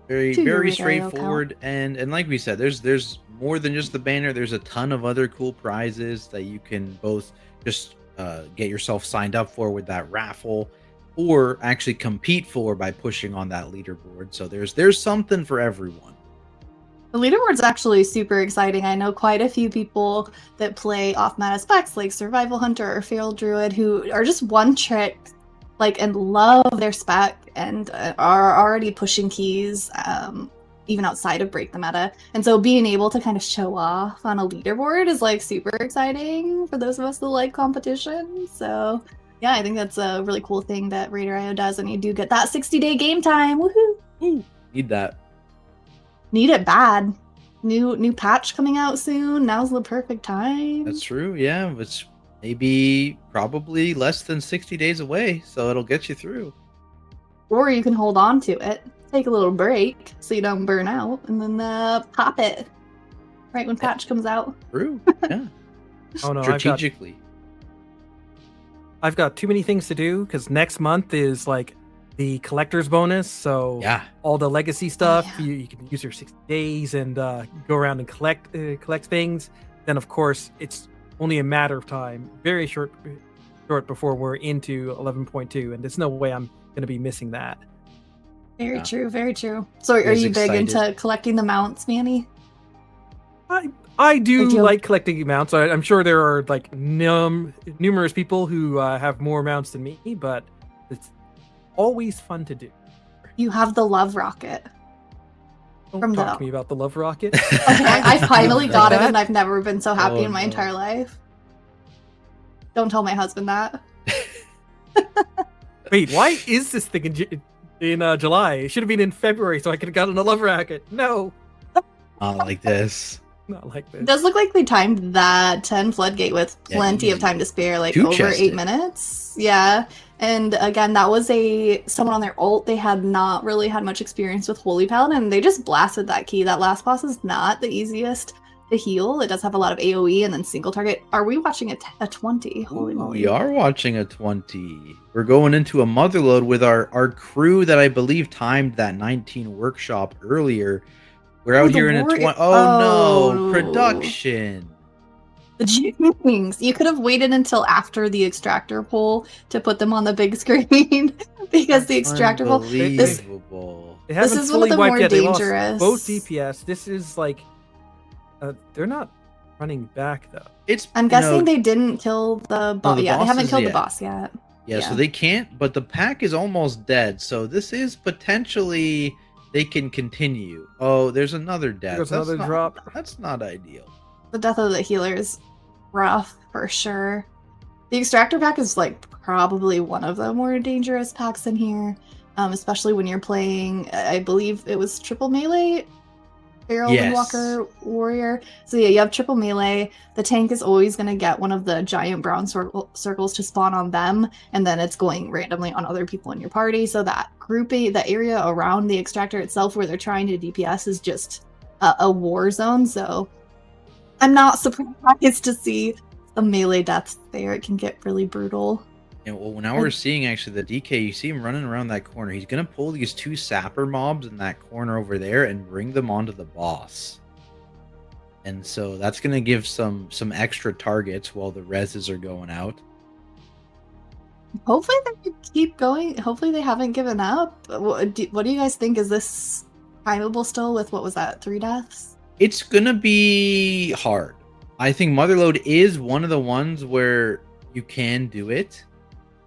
Very straightforward, and like we said, there's more than just the banner. There's a ton of other cool prizes that you can both just get yourself signed up for with that raffle, or actually compete for by pushing on that leaderboard. So there's something for everyone. The leaderboard's actually super exciting. I know quite a few people that play off-meta specs like Survival Hunter or Feral Druid who are just one trick, like, and love their spec and are already pushing keys even outside of Break the Meta. And so being able to kind of show off on a leaderboard is like super exciting for those of us that like competition. So yeah, I think that's a really cool thing that RaiderIO does, and you do get that 60-day game time. Woohoo! Need that. Need it bad. New patch coming out soon. Now's the perfect time. That's true. Yeah, it's maybe probably less than 60 days away, so it'll get you through. Or you can hold on to it, take a little break so you don't burn out, and then pop it right when patch comes out. True. Yeah. Oh no, strategically. I've got too many things to do because next month is like the collector's bonus. So yeah, all the legacy stuff, you can use your 60 days and go around and collect things. Then of course it's only a matter of time, very short before we're into 11.2, and there's no way I'm going to be missing that. Very true, very true. So are you big into collecting the mounts, Manny? I do like collecting mounts. I'm sure there are like numerous people who have more mounts than me, but it's always fun to do. You have the love rocket. Don't From talk the- to me about the love rocket. Okay, I finally got it, That- and I've never been so happy Oh, in my no. entire life. Don't tell my husband that. Wait, why is this thing in July? It should have been in February, so I could have gotten a love racket. No, Not like this. not like It this. does look like they timed that 10 floodgate with Yeah, plenty of easy. time to spare, like Two over 8 chested. minutes. Yeah. And again, that was someone on their ult. They had not really had much experience with Holy Paladin, and they just blasted that key. That last boss is not the easiest to heal. It does have a lot of AoE and then single target. Are we watching a 20? Holy moly. We are watching a 20. We're going into a motherload with our crew that I believe timed that 19 workshop earlier. We're out the here in a warrior- 20. Oh, Oh. no. Production. The Jinx. You could have waited until after the extractor poll to put them on the big screen because the extractor poll. This, Unbelievable. They haven't is one of fully the wiped more yet. They lost dangerous. both DPS. This is like, they're not running back though. It's I'm guessing they didn't kill the boss. the Yeah, they boss haven't is killed the yet. boss yet. Yeah, Yeah. so they can't, but the pack is almost dead. So this is potentially they can continue. Oh, there's another death. There's That's another not- drop. That's not ideal. The death of the healer is rough for sure. The extractor pack is like probably one of the more dangerous packs in here, especially when you're playing. I believe it was triple melee, Barrel Yes. Walker Warrior. So yeah, you have triple melee. The tank is always going to get one of the giant brown circles to spawn on them, and then it's going randomly on other people in your party. So that grouping, the area around the extractor itself where they're trying to DPS is just a war zone. So I'm not surprised to see the melee deaths there. It can get really brutal. And well, now we're seeing actually the DK. You see him running around that corner. He's gonna pull these 2 sapper mobs in that corner over there and bring them onto the boss. And so that's gonna give some extra targets while the reses are going out. Hopefully they can keep going. Hopefully they haven't given up. What do you guys think? Is this timeable still with, what was that, 3 deaths? It's gonna be hard. I think Motherload is one of the ones where you can do it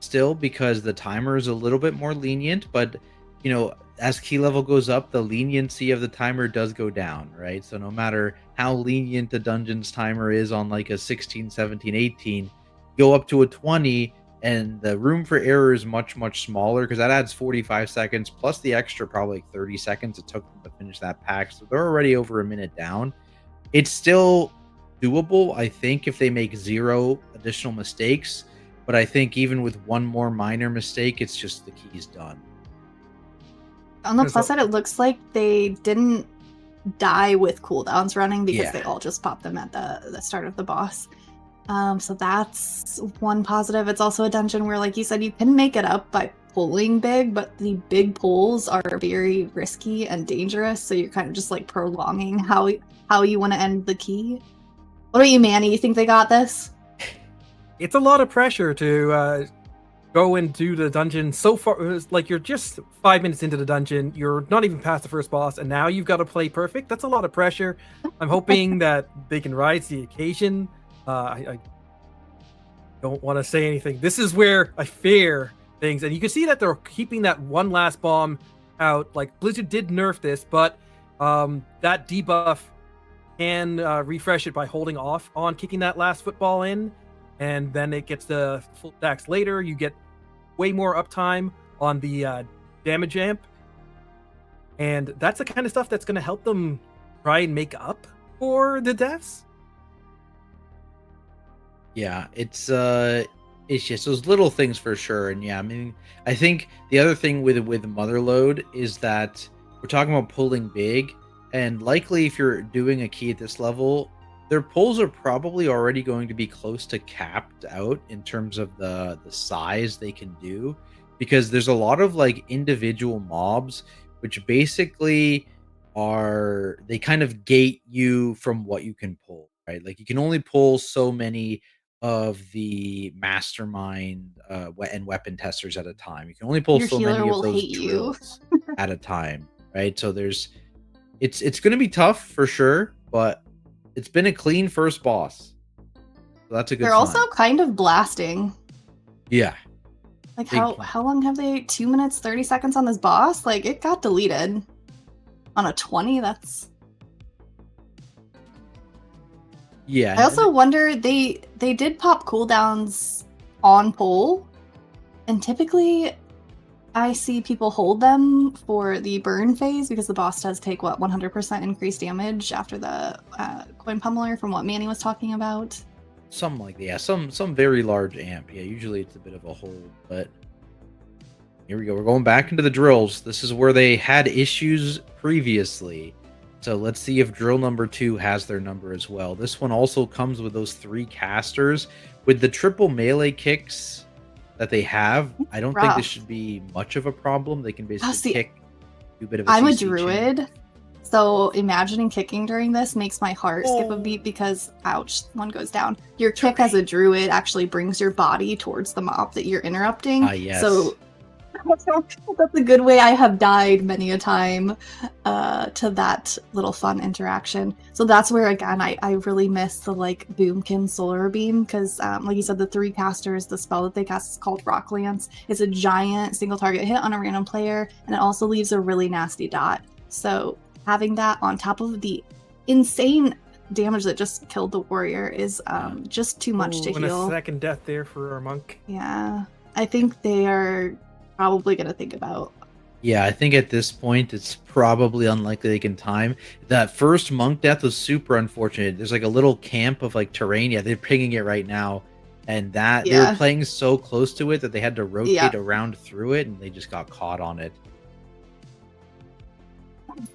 still because the timer is a little bit more lenient, but you know, as key level goes up, the leniency of the timer does go down, right? So no matter how lenient the dungeon's timer is on like a 16, 17, 18, go up to a 20 and the room for error is much smaller because that adds 45 seconds plus the extra probably 30 seconds it took them to finish that pack. So they're already over a minute down. It's still doable, I think, if they make 0 additional mistakes, but I think even with one more minor mistake, it's just the key's done. On the There's plus a- side, it looks like they didn't die with cooldowns running because Yeah. they all just popped them at the start of the boss. So that's one positive. It's also a dungeon where, like you said, you can make it up by pulling big, but the big pulls are very risky and dangerous. So you're kind of just like prolonging how you want to end the key. What about you, Manny? You think they got this? It's a lot of pressure to go and do the dungeon so far. Like you're just 5 minutes into the dungeon, you're not even past the first boss, and now you've got to play perfect. That's a lot of pressure. I'm hoping that they can rise to the occasion. I don't want to say anything. This is where I fear things, and you can see that they're keeping that one last bomb out. Like Blizzard did nerf this, but that debuff can refresh it by holding off on kicking that last football in, and then it gets the full stacks later. You get way more uptime on the damage amp, and that's the kind of stuff that's going to help them try and make up for the deaths. Yeah, it's just those little things for sure. And yeah, I mean, I think the other thing with Motherload is that we're talking about pulling big, and likely if you're doing a key at this level, their pulls are probably already going to be close to capped out in terms of the size they can do, because there's a lot of like individual mobs which basically they kind of gate you from what you can pull, right? Like you can only pull so many of the mastermind and weapon testers at a time. You can only pull Your so healer many of will those hate you. drills at a time, right? So it's going to be tough for sure, but it's been a clean first boss. So that's a good They're sign. also kind of blasting. Yeah. Like Big how plan. how long have they 2 minutes 30 seconds on this boss? Like it got deleted on a 20. That's Yeah. I also wonder they did pop cooldowns on pole, and typically I see people hold them for the burn phase because the boss does take 100% increased damage after the coin pummeler from what Manny was talking about. Something like that. Yeah, some very large amp. Yeah, usually it's a bit of a hold, but here we go. We're going back into the drills. This is where they had issues previously. So let's see if drill number 2 has their number as well. This one also comes with those 3 casters. With the triple melee kicks that they have, I don't think this should be much of a problem. They can basically kick, do a bit of a I'm a CC chain. druid, so imagining kicking during this makes my heart skip a beat because, ouch, one goes down. Your kick as a druid actually brings your body towards the mob that you're interrupting. Yes. So that's a good way. I have died many a time to that little fun interaction. So that's where, again, I really miss the like Boomkin Solar Beam because, like you said, the 3 casters, the spell that they cast is called Rock Lance. It's a giant single target hit on a random player, and it also leaves a really nasty dot. So having that on top of the insane damage that just killed the warrior is just too much to and heal. a second death there for our monk. Yeah, I think they are probably going to think about. Yeah, I think at this point it's probably unlikely they can time. That first monk death was super unfortunate. There's like a little camp of like terrain. Yeah, they're pinging it right now. And that they were playing so close to it that they had to rotate around through it and they just got caught on it.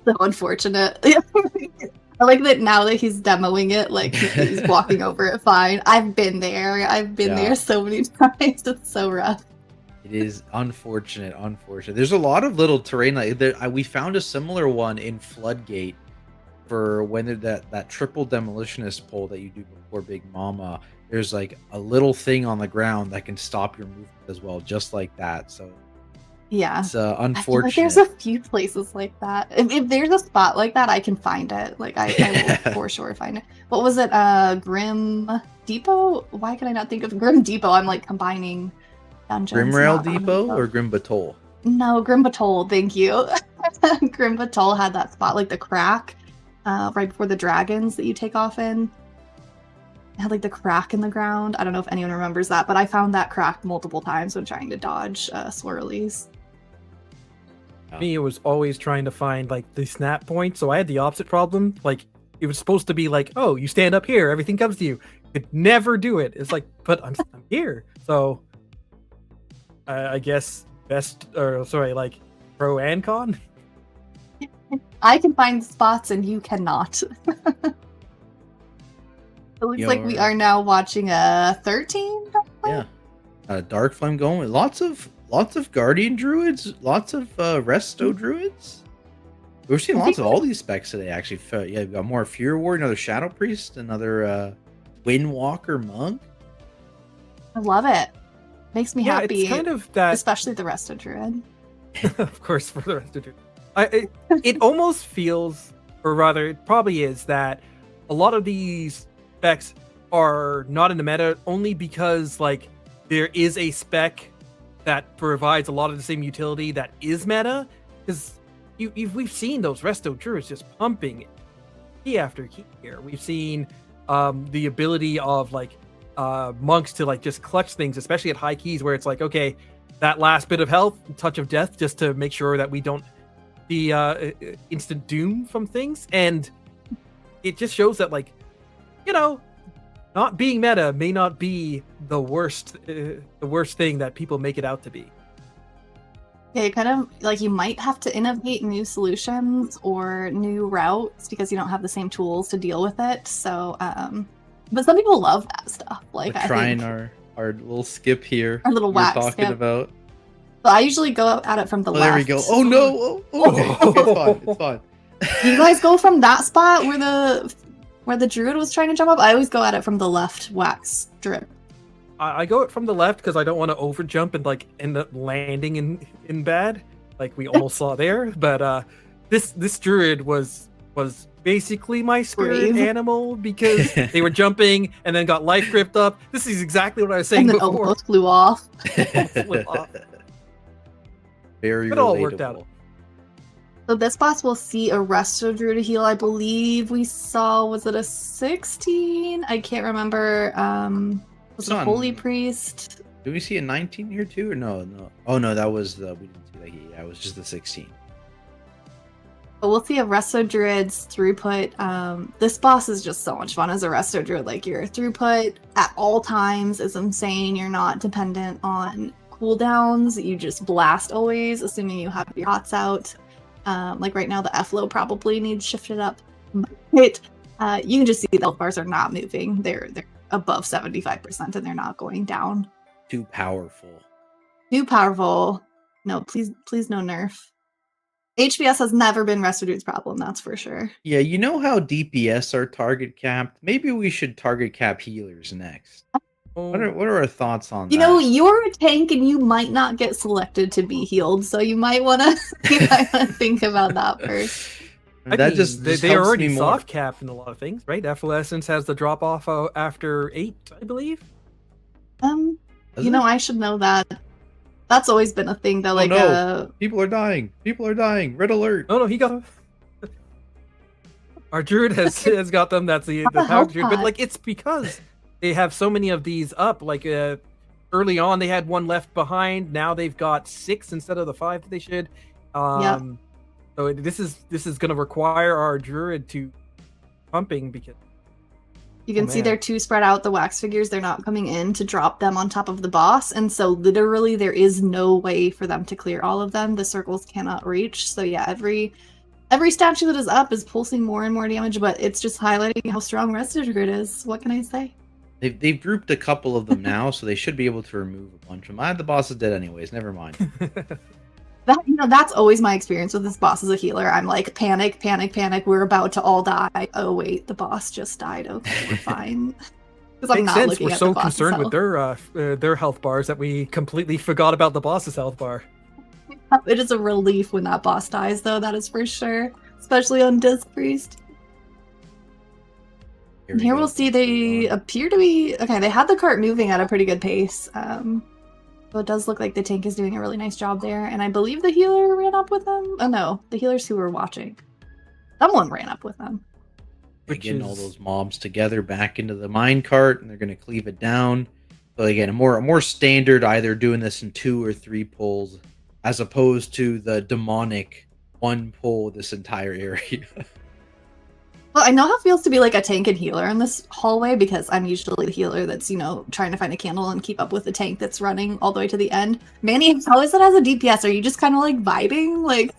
So unfortunate. I like that now that he's demoing it, like he's walking over it fine. I've been there. I've been there so many times. It's so rough. It is unfortunate. There's a lot of little terrain. Like we found a similar one in Floodgate for when that triple demolitionist pole that you do before Big Mama. There's like a little thing on the ground that can stop your movement as well, just like that. So yeah, it's I feel unfortunate. like there's a few places like that. If there's a spot like that, I can find it. Like I will for sure find it. What was it? Grim Depot? Why can I not think of Grim Depot? I'm like combining dungeons. Grimrail Depot or Grim Batol? No, Grim Batol. Thank you. Grim Batol had that spot, like the crack, right before the dragons that you take off in. It had like the crack in the ground. I don't know if anyone remembers that, but I found that crack multiple times when trying to dodge swirlies. Me, it was always trying to find like the snap point, so I had the opposite problem. Like it was supposed to be like, oh, you stand up here, everything comes to you. Could never do it. It's like, but I'm here. So I guess like pro and con. I can find spots and you cannot. It looks like we are now watching a 13. Yeah, Dark Flame going. Lots of Guardian Druids, lots of Resto Druids. We're seeing lots of all these specs today. Actually, yeah, we've got more Fury Ward, another Shadow Priest, another Windwalker Monk. I love it. Makes me happy. It's kind of that, especially the Resto Druid. Of course, for the Resto Druid. It almost feels, or rather, it probably is that a lot of these specs are not in the meta only because like there is a spec that provides a lot of the same utility that is meta, because we've seen those Resto Druids just pumping key after key here. We've seen the ability of like monks to like just clutch things, especially at high keys where it's like, okay, that last bit of health, touch of death, just to make sure that we don't be instant doom from things. And it just shows that, like, you know, not being meta may not be the worst thing that people make it out to be. Yeah, kind of like you might have to innovate new solutions or new routes because you don't have the same tools to deal with it. So, but some people love that stuff. Like, we're trying our little skip here. Our little whack talking skip. About. So I usually go at it from the left. There we go. Oh no! Okay, it's fine. It's fine. You guys go from that spot where the druid was trying to jump up. I always go at it from the left wax strip. I go it from the left because I don't want to over jump and like end up landing in bad, like we almost saw there. But this druid was basically my spirit Brave. animal because they were jumping and then got life gripped up. This is exactly what I was saying And then before. almost flew off. Flew off. Very It all worked out. relatable. So this boss will see a Resto Druid heal. I believe we saw, was it a 16? I can't remember. Was it a Son. Holy Priest? Do we see a 19 here too, or no? Oh no, that was the we didn't see that. Yeah, it was just the 16. But we'll see a Resto Druid's throughput. This boss is just so much fun as a Resto Druid. Like, your throughput at all times is insane. You're not dependent on cooldowns. You just blast always, assuming you have your hots out. Like right now, the F-low probably needs shifted up. But you can just see the health bars are not moving. They're above 75% and they're not going down. Too powerful. Too powerful. No, please no nerf. HBS has never been Resto Druid's problem, that's for sure. Yeah, you know how DPS are target capped? Maybe we should target cap healers next. What are our thoughts on You that? know, you're a tank and you might not get selected to be healed, so you might want to think about that first. I That mean, just they helps already me more. soft capped in a lot of things, right? Efflorescence has the drop off after 8, I believe. Does You know, it? I should know that. That's always been a thing that, like, no. People are dying. People are dying. Red alert. Oh no, he got them. Our druid has got them. That's the power health druid, but pod. like it's because they have so many of these up. Like early on, they had one left behind. Now they've got 6 instead of the 5 that they should. So this is going to require our druid to pumping because You can see they're too spread out, the wax figures. They're not coming in to drop them on top of the boss. And so literally there is no way for them to clear all of them. The circles cannot reach. So yeah, every statue that is up is pulsing more and more damage, but it's just highlighting how strong Resto Druid is. What can I say? They've grouped a couple of them now, so they should be able to remove a bunch of them. The boss is dead anyways. Never mind. That's always my experience with this boss as a healer. I'm like, panic, panic, panic. We're about to all die. Oh wait, the boss just died. Okay, we're fine. Because I'm makes not sense. looking We're at so the boss's concerned with health. their health bars that we completely forgot about the boss's health bar. It is a relief when that boss dies, though. That is for sure, especially on Disc Priest. And here we'll see they appear to be okay. They had the cart moving at a pretty good pace. So it does look like the tank is doing a really nice job there, and I believe the healer ran up with them. Oh no, the healers who were watching. Someone ran up with them. They're getting all those mobs together back into the mine cart, and they're going to cleave it down. So again, a more standard, either doing this in 2 or 3 pulls, as opposed to the demonic 1 pull this entire area. Well, I know how it feels to be like a tank and healer in this hallway because I'm usually the healer that's, trying to find a candle and keep up with the tank that's running all the way to the end. Manny, how is it as a DPS? Are you just kind of like vibing? Like,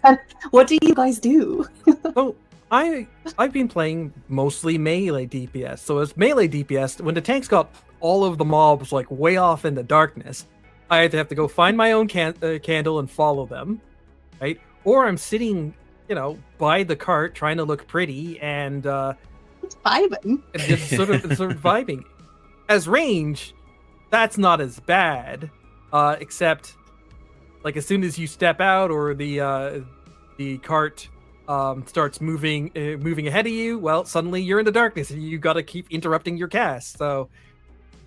what do you guys do? So I've been playing mostly melee DPS. So as melee DPS, when the tank's got all of the mobs like way off in the darkness, I either have to go find my own candle and follow them, right? Or I'm sitting, by the cart trying to look pretty and vibing. And just sort of vibing. As range, that's not as bad, except like as soon as you step out or the cart starts moving ahead of you, well, suddenly you're in the darkness and you got to keep interrupting your cast. So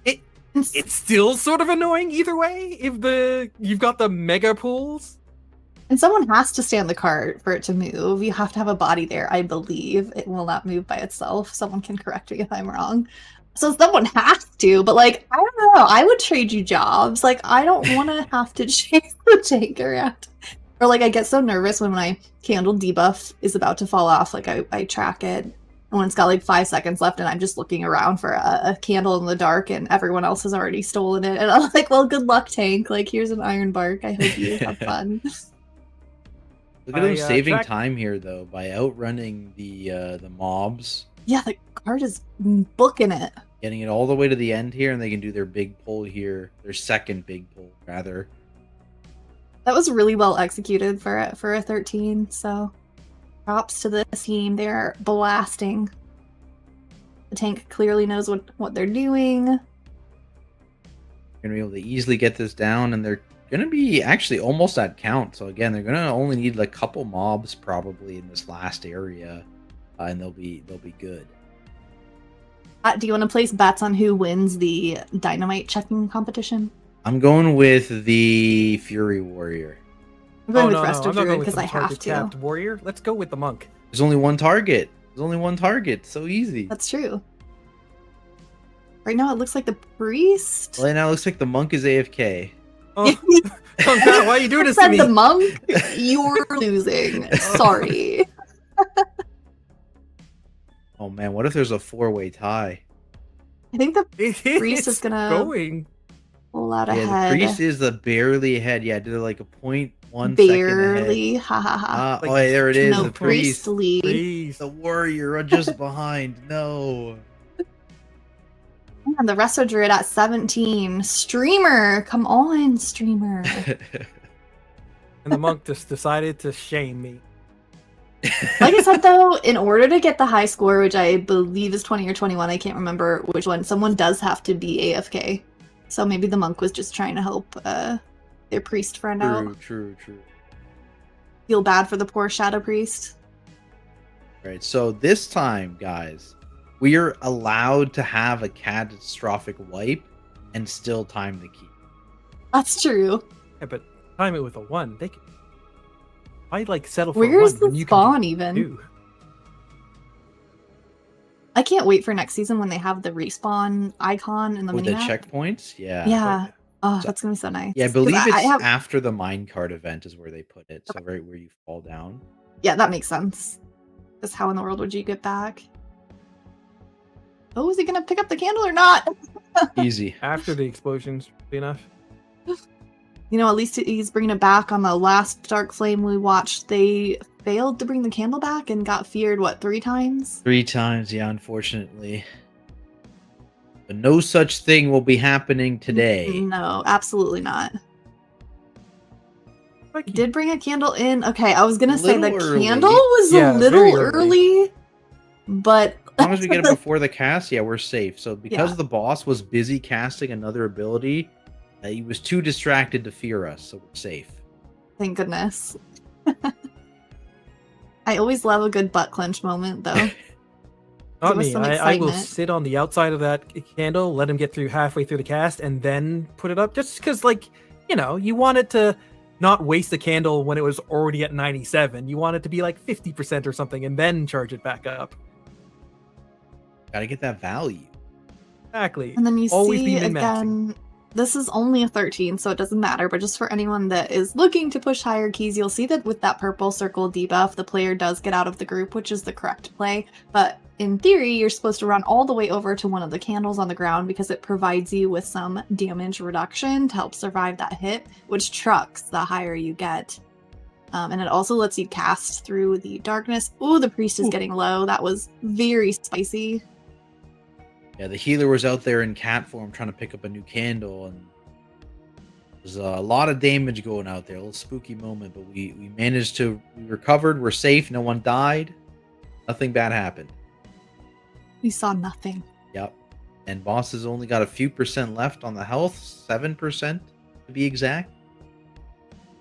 it's still sort of annoying either way if you've got the mega pools. And someone has to stay on the cart for it to move. You have to have a body there, I believe. It will not move by itself. Someone can correct me if I'm wrong. So someone has to, but like, I don't know. I would trade you jobs. Like, I don't want to have to chase the tank around. Or like, I get so nervous when my candle debuff is about to fall off. Like, I track it. And when it's got like 5 seconds left and I'm just looking around for a candle in the dark and everyone else has already stolen it. And I'm like, well, good luck, tank. Like, here's an iron bark. I hope you have fun. Look at them saving time here, though, by outrunning the mobs. Yeah, the cart is booking it. Getting it all the way to the end here, and they can do their big pull here. Their second big pull, rather. That was really well executed for a 13, so props to this team. They're blasting. The tank clearly knows what they're doing. They're going to be able to easily get this down, and they're going to be actually almost at count. So again, they're going to only need like a couple mobs probably in this last area. and they'll be good. Do you want to place bets on who wins the dynamite checking competition? I'm going with the Fury Warrior. I'm going with I'm Resto not going Druid with because the I have target to. capped warrior. Let's go with the monk. There's only one target. So easy. That's true. Right now, it looks like the priest. Right now, it looks like the monk is AFK. Oh, oh God, why are you doing this to Said me? the monk, you're losing. Sorry. Oh man, what if there's a 4-way tie? I think the It priest is gonna going. pull out Yeah, ahead. the priest is the barely ahead. Yeah, did it like a 0.1 second barely. ahead. Ha ha ha. Oh, hey, there it is. No, the priest priest. lead. Priest. The warrior are just behind. No. And the Resto Druid at 17. Streamer, come on, streamer. And the monk just decided to shame me. Like I said though, in order to get the high score, which I believe is 20 or 21, I can't remember which one, someone does have to be AFK. So maybe the monk was just trying to help their priest friend out. True. Feel bad for the poor shadow priest. Right. So this time, guys, we are allowed to have a catastrophic wipe and still time the key. That's true. Yeah, but time it with a 1. They could. I like settle for Where's a 1 when the you spawn can do even? 2. I can't wait for next season when they have the respawn icon in the With the minimap. checkpoints? Yeah. Yeah. Oh, that's gonna be so nice. Yeah, I 'Cause believe it's I have... after the minecart event is where they put it. So right where you fall down. Yeah, that makes sense. Because how in the world would you get back? Oh, is he gonna pick up the candle or not? Easy. After the explosions, enough. You know, at least he's bringing it back. On the last Dark Flame we watched, they failed to bring the candle back and got feared, what, 3 times? 3 times, yeah, unfortunately. But no such thing will be happening today. No, absolutely not. Did bring a candle in. Okay, I was gonna say the Little early. candle was Yeah, a little very early. but As long as we get it before the cast, yeah, we're safe. So because Yeah. the boss was busy casting another ability, he was too distracted to fear us, so we're safe. thank goodness. I always love a good butt clench moment, though. Not Give us me. some I will excitement. sit on the outside of that candle, let him get through halfway through the cast, and then put it up. Just because, like, you know, you want it to not waste the candle when it was already at 97. You want it to be like 50% or something, and then charge it back up. Gotta get that value. Exactly. And then you Always see be min-maxing. again, this is only a 13, so it doesn't matter, but just for anyone that is looking to push higher keys, you'll see that with that purple circle debuff, the player does get out of the group, which is the correct play. But in theory, you're supposed to run all the way over to one of the candles on the ground because it provides you with some damage reduction to help survive that hit, which trucks the higher you get. And it also lets you cast through the darkness. Ooh, the priest is getting low. That was very spicy. Yeah, the healer was out there in cat form trying to pick up a new candle, and there's a lot of damage going out there. A little spooky moment, but we managed to, we recovered. We're safe. No one died. Nothing bad happened. We saw nothing. Yep. And boss has only got a few percent left on the health, 7% to be exact.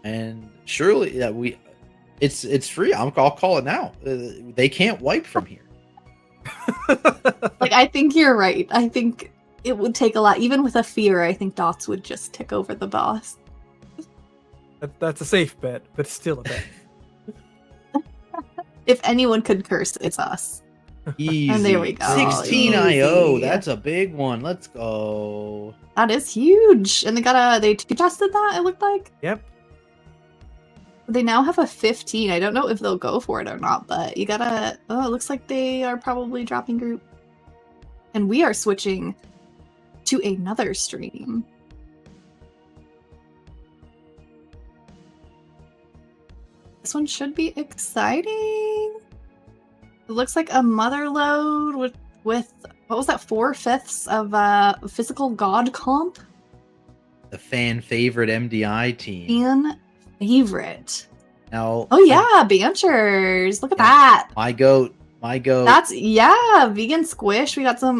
And surely, yeah, it's free. I'll call it now. They can't wipe from here. Like, I think you're right. I think it would take a lot. Even with a fear, I think Dots would just tick over the boss. That's a safe bet, but still a bet. If anyone could curse, it's us. Easy. And there we go. 16 IO. Easy. That's a big one. Let's go. That is huge. And they tested that, it looked like. Yep. They now have a 15. I don't know if they'll go for it or not, but you gotta... Oh, it looks like they are probably dropping group. And we are switching to another stream. This one should be exciting. It looks like a mother load with what was that, 4/5 of physical god comp? The fan favorite MDI team. Fan favorite. Now, Oh yeah, Banchers. Look at that. my goat. That's vegan squish. We got some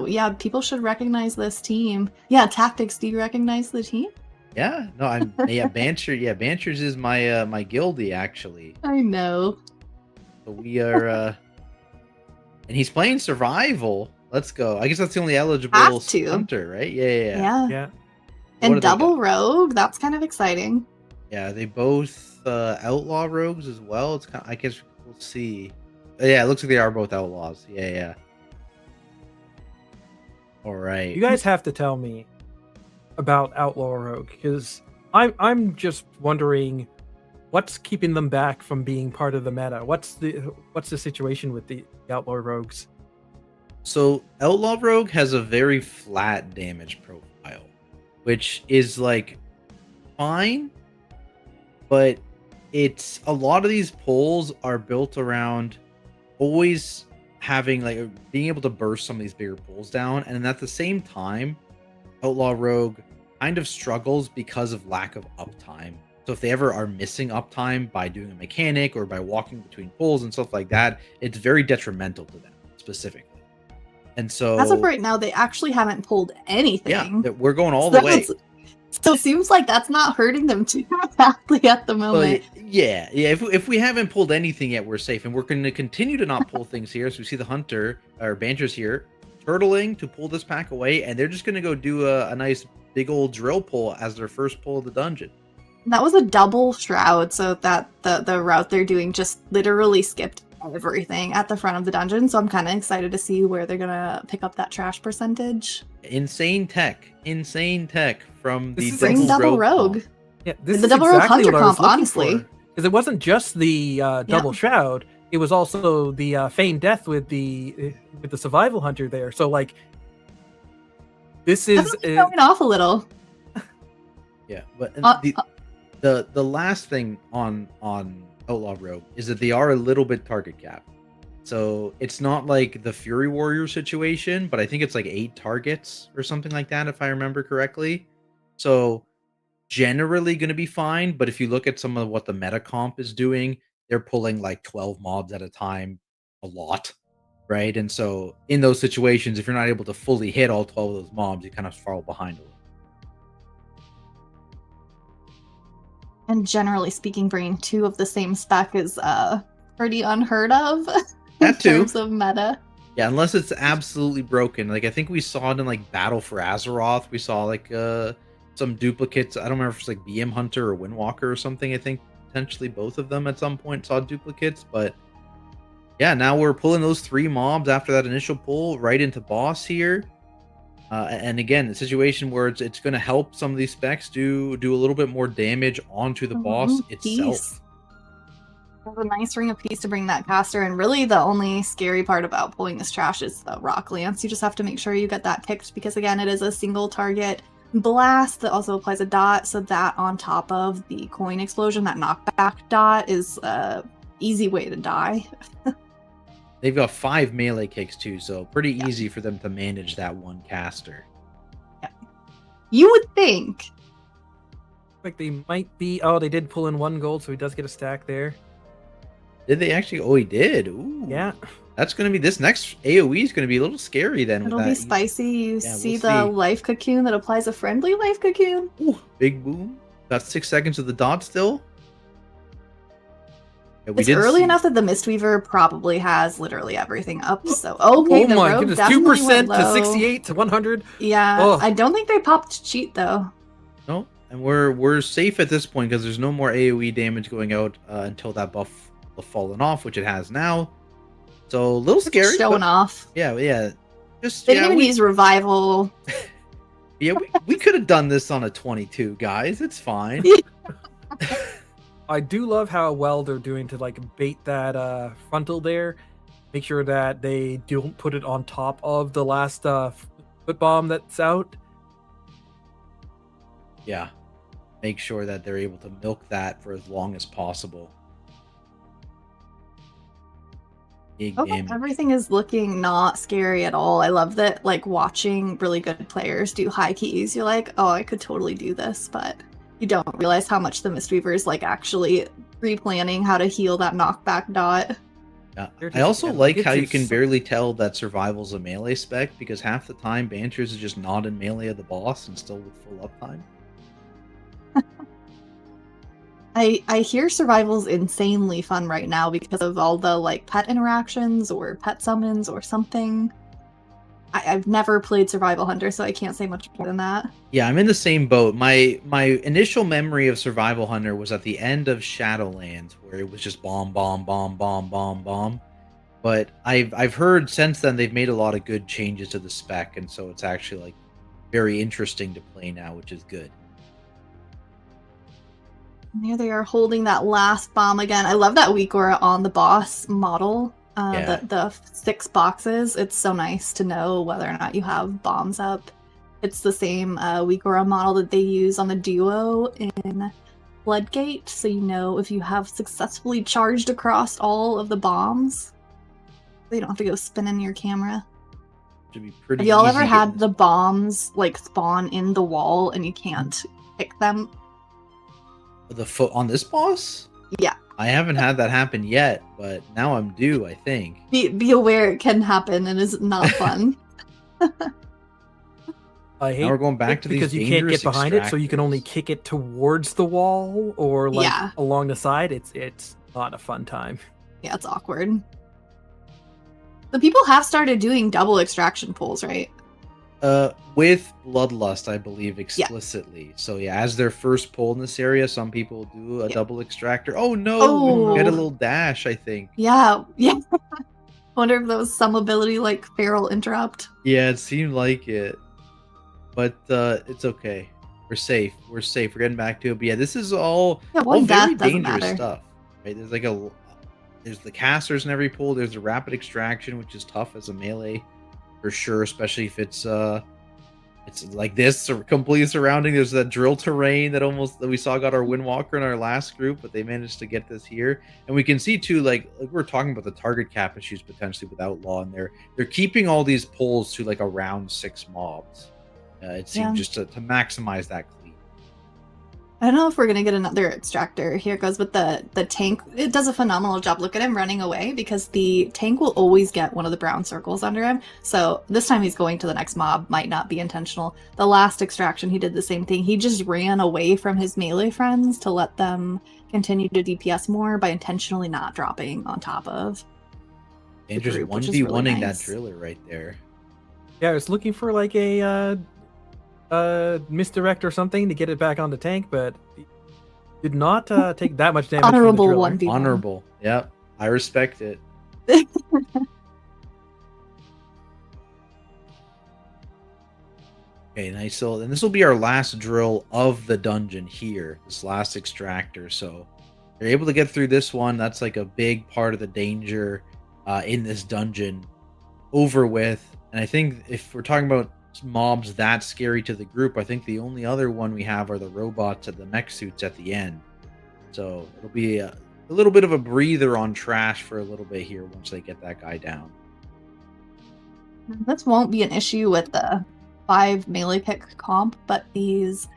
yeah, people should recognize this team. Yeah, Tactics, do you recognize the team? Yeah, no, I'm Bancher. Yeah, Banchers is my my guildie actually. I know. So we are And he's playing survival. Let's go. I guess that's the only eligible Have to. hunter, right? Yeah. Yeah. Yeah. What do And they double got? rogue, that's kind of exciting. Yeah, they both outlaw rogues as well. It's kind of, I guess we'll see. Yeah, it looks like they are both outlaws. Yeah. All right. You guys have to tell me about Outlaw Rogue because I'm just wondering what's keeping them back from being part of the meta. What's the situation with the Outlaw Rogues? So Outlaw Rogue has a very flat damage profile, which is like fine, but it's a lot of these pulls are built around always having like being able to burst some of these bigger pulls down, and at the same time, Outlaw Rogue kind of struggles because of lack of uptime. So if they ever are missing uptime by doing a mechanic or by walking between pulls and stuff like that, it's very detrimental to them specifically. And so As of right now, they actually haven't pulled anything. yeah, we're going all the way. So it seems like that's not hurting them too badly at the moment. Well, yeah. If we haven't pulled anything yet, we're safe, and we're going to continue to not pull things here. So we see the hunter or Banter's here, turtling to pull this pack away, and they're just going to go do a nice big old drill pull as their first pull of the dungeon. That was a double shroud, so that the route they're doing just literally skipped everything at the front of the dungeon. So I'm kind of excited to see where they're gonna pick up that trash percentage. Insane tech from the Bring double rogue. Yeah, this The is double rogue exactly hunter what I was comp, looking honestly. because it wasn't just the double shroud; it was also the feigned death with the survival hunter there. So like, this is Going off a little. Yeah, but the last thing on Outlaw Rogue is that they are a little bit target capped. So it's not like the Fury Warrior situation, but I think it's like 8 targets or something like that, if I remember correctly. So generally going to be fine, but if you look at some of what the meta comp is doing, they're pulling like 12 mobs at a time, a lot, right? And so in those situations, if you're not able to fully hit all 12 of those mobs, you kind of fall behind a little. And generally speaking, bringing 2 of the same spec is pretty unheard of in That too. terms of meta. Yeah, unless it's absolutely broken. Like I think we saw it in like Battle for Azeroth. We saw like some duplicates. I don't remember if it's like BM Hunter or Windwalker or something. I think potentially both of them at some point saw duplicates. But yeah, now we're pulling those 3 mobs after that initial pull right into boss here. And again, the situation where it's going to help some of these specs do a little bit more damage onto the boss itself. There's a nice ring of peace to bring that caster, and really the only scary part about pulling this trash is the rock lance. You just have to make sure you get that picked because again, it is a single target blast that also applies a dot, so that on top of the coin explosion, that knockback dot is a easy way to die. They've got 5 melee kicks too, so pretty easy for them to manage that one caster. You would think. like they might be. Oh, they did pull in 1 gold, so he does get a stack there. Did they actually? Oh, he did. Ooh. Yeah. That's going to be this next AoE is going to be a little scary then. It'll with be that. spicy. You Yeah, see we'll the see. life cocoon that applies a friendly life cocoon. Ooh, big boom. Got 6 seconds of the dot still. Yeah, It's did early see- enough that the Mistweaver probably has literally everything up. So okay, Oh the my rogue goodness, definitely 2% went to low. 68 to 100. Yeah, Oh. I don't think they popped cheat though. No, and we're safe at this point because there's no more AoE damage going out until that buff will fallen off, which it has now. So a little scary. Showing but- off. Yeah. Just They yeah, didn't even we, use revival. yeah, we could have done this on a 22, guys. It's fine. I do love how well they're doing to like bait that frontal there. Make sure that they don't put it on top of the last foot bomb that's out. Yeah. Make sure that they're able to milk that for as long as possible. Big Okay, damage. everything is looking not scary at all. I love that, like, watching really good players do high keys. You're like, oh, I could totally do this, but you don't realize how much the Mistweaver is, like, actually pre-planning how to heal that knockback dot. Yeah. They're I also just- like it's how you just can so- barely tell that Survival's a melee spec because half the time Banters is just not in melee of the boss and still with full uptime. I hear survival's insanely fun right now because of all the like pet interactions or pet summons or something. I've never played Survival Hunter, so I can't say much more than that. Yeah, I'm in the same boat. My initial memory of Survival Hunter was at the end of Shadowlands, where it was just bomb, bomb, bomb, bomb, bomb, bomb. But I've heard since then they've made a lot of good changes to the spec, and so it's actually like very interesting to play now, which is good. And here they are holding that last bomb again. I love that Weekora on the boss model. Yeah. The 6 boxes. It's so nice to know whether or not you have bombs up. It's the same Weekora model that they use on the duo in Floodgate, so you know if you have successfully charged across all of the bombs. So you don't have to go spinning your camera. Should be pretty Have y'all easy ever getting had this. the bombs like spawn in the wall and you can't pick them? The foot on this boss? Yeah. I haven't had that happen yet, but now I'm due, I think. Be aware it can happen and is not fun. I hate Now we're going back to these because you can't get dangerous behind it, so you can only kick it towards the wall or like Yeah. along the side. It's not a fun time. Yeah, it's awkward. The people have started doing double extraction pulls, right? With Bloodlust, I believe explicitly. So yeah, as their first pull in this area, some people do a double extractor. Oh no, Oh. we get a little dash, I think. Yeah, yeah. Wonder if that was some ability like Feral Interrupt. Yeah, it seemed like it. But it's okay. We're safe. We're safe. We're getting back to it. But yeah, this is all, Yeah, all one very death doesn't dangerous matter. stuff. Right? There's like there's the casters in every pull. There's the rapid extraction, which is tough as a melee for sure, especially if it's like this completely surrounding. There's that drill terrain that we saw got our Windwalker in our last group, but they managed to get this here. And we can see too, like we're talking about the target cap issues potentially with Outlaw, and they're keeping all these pulls to like around 6 mobs. It seems Yeah. just to maximize that clean. I don't know if we're gonna get another extractor. Here it goes with the tank. It does a phenomenal job. Look at him running away because the tank will always get one of the brown circles under him. So this time he's going to the next mob. Might not be intentional. The last extraction he did the same thing. He just ran away from his melee friends to let them continue to DPS more by intentionally not dropping on top of. Dangerous group, which is 1v1ing really that nice. driller right there. Yeah, I was looking for like a misdirect or something to get it back on the tank, but did not take that much damage. Honorable from the driller. 1v1. Honorable. Yep. I respect it. Okay, nice. So then this will be our last drill of the dungeon here, this last extractor. So you're able to get through this one. That's like a big part of the danger in this dungeon over with. And I think if we're talking about mobs that scary to the group, I think the only other one we have are the robots at the mech suits at the end. So it'll be a little bit of a breather on trash for a little bit here once they get that guy down. This won't be an issue with the 5 melee pick comp, but these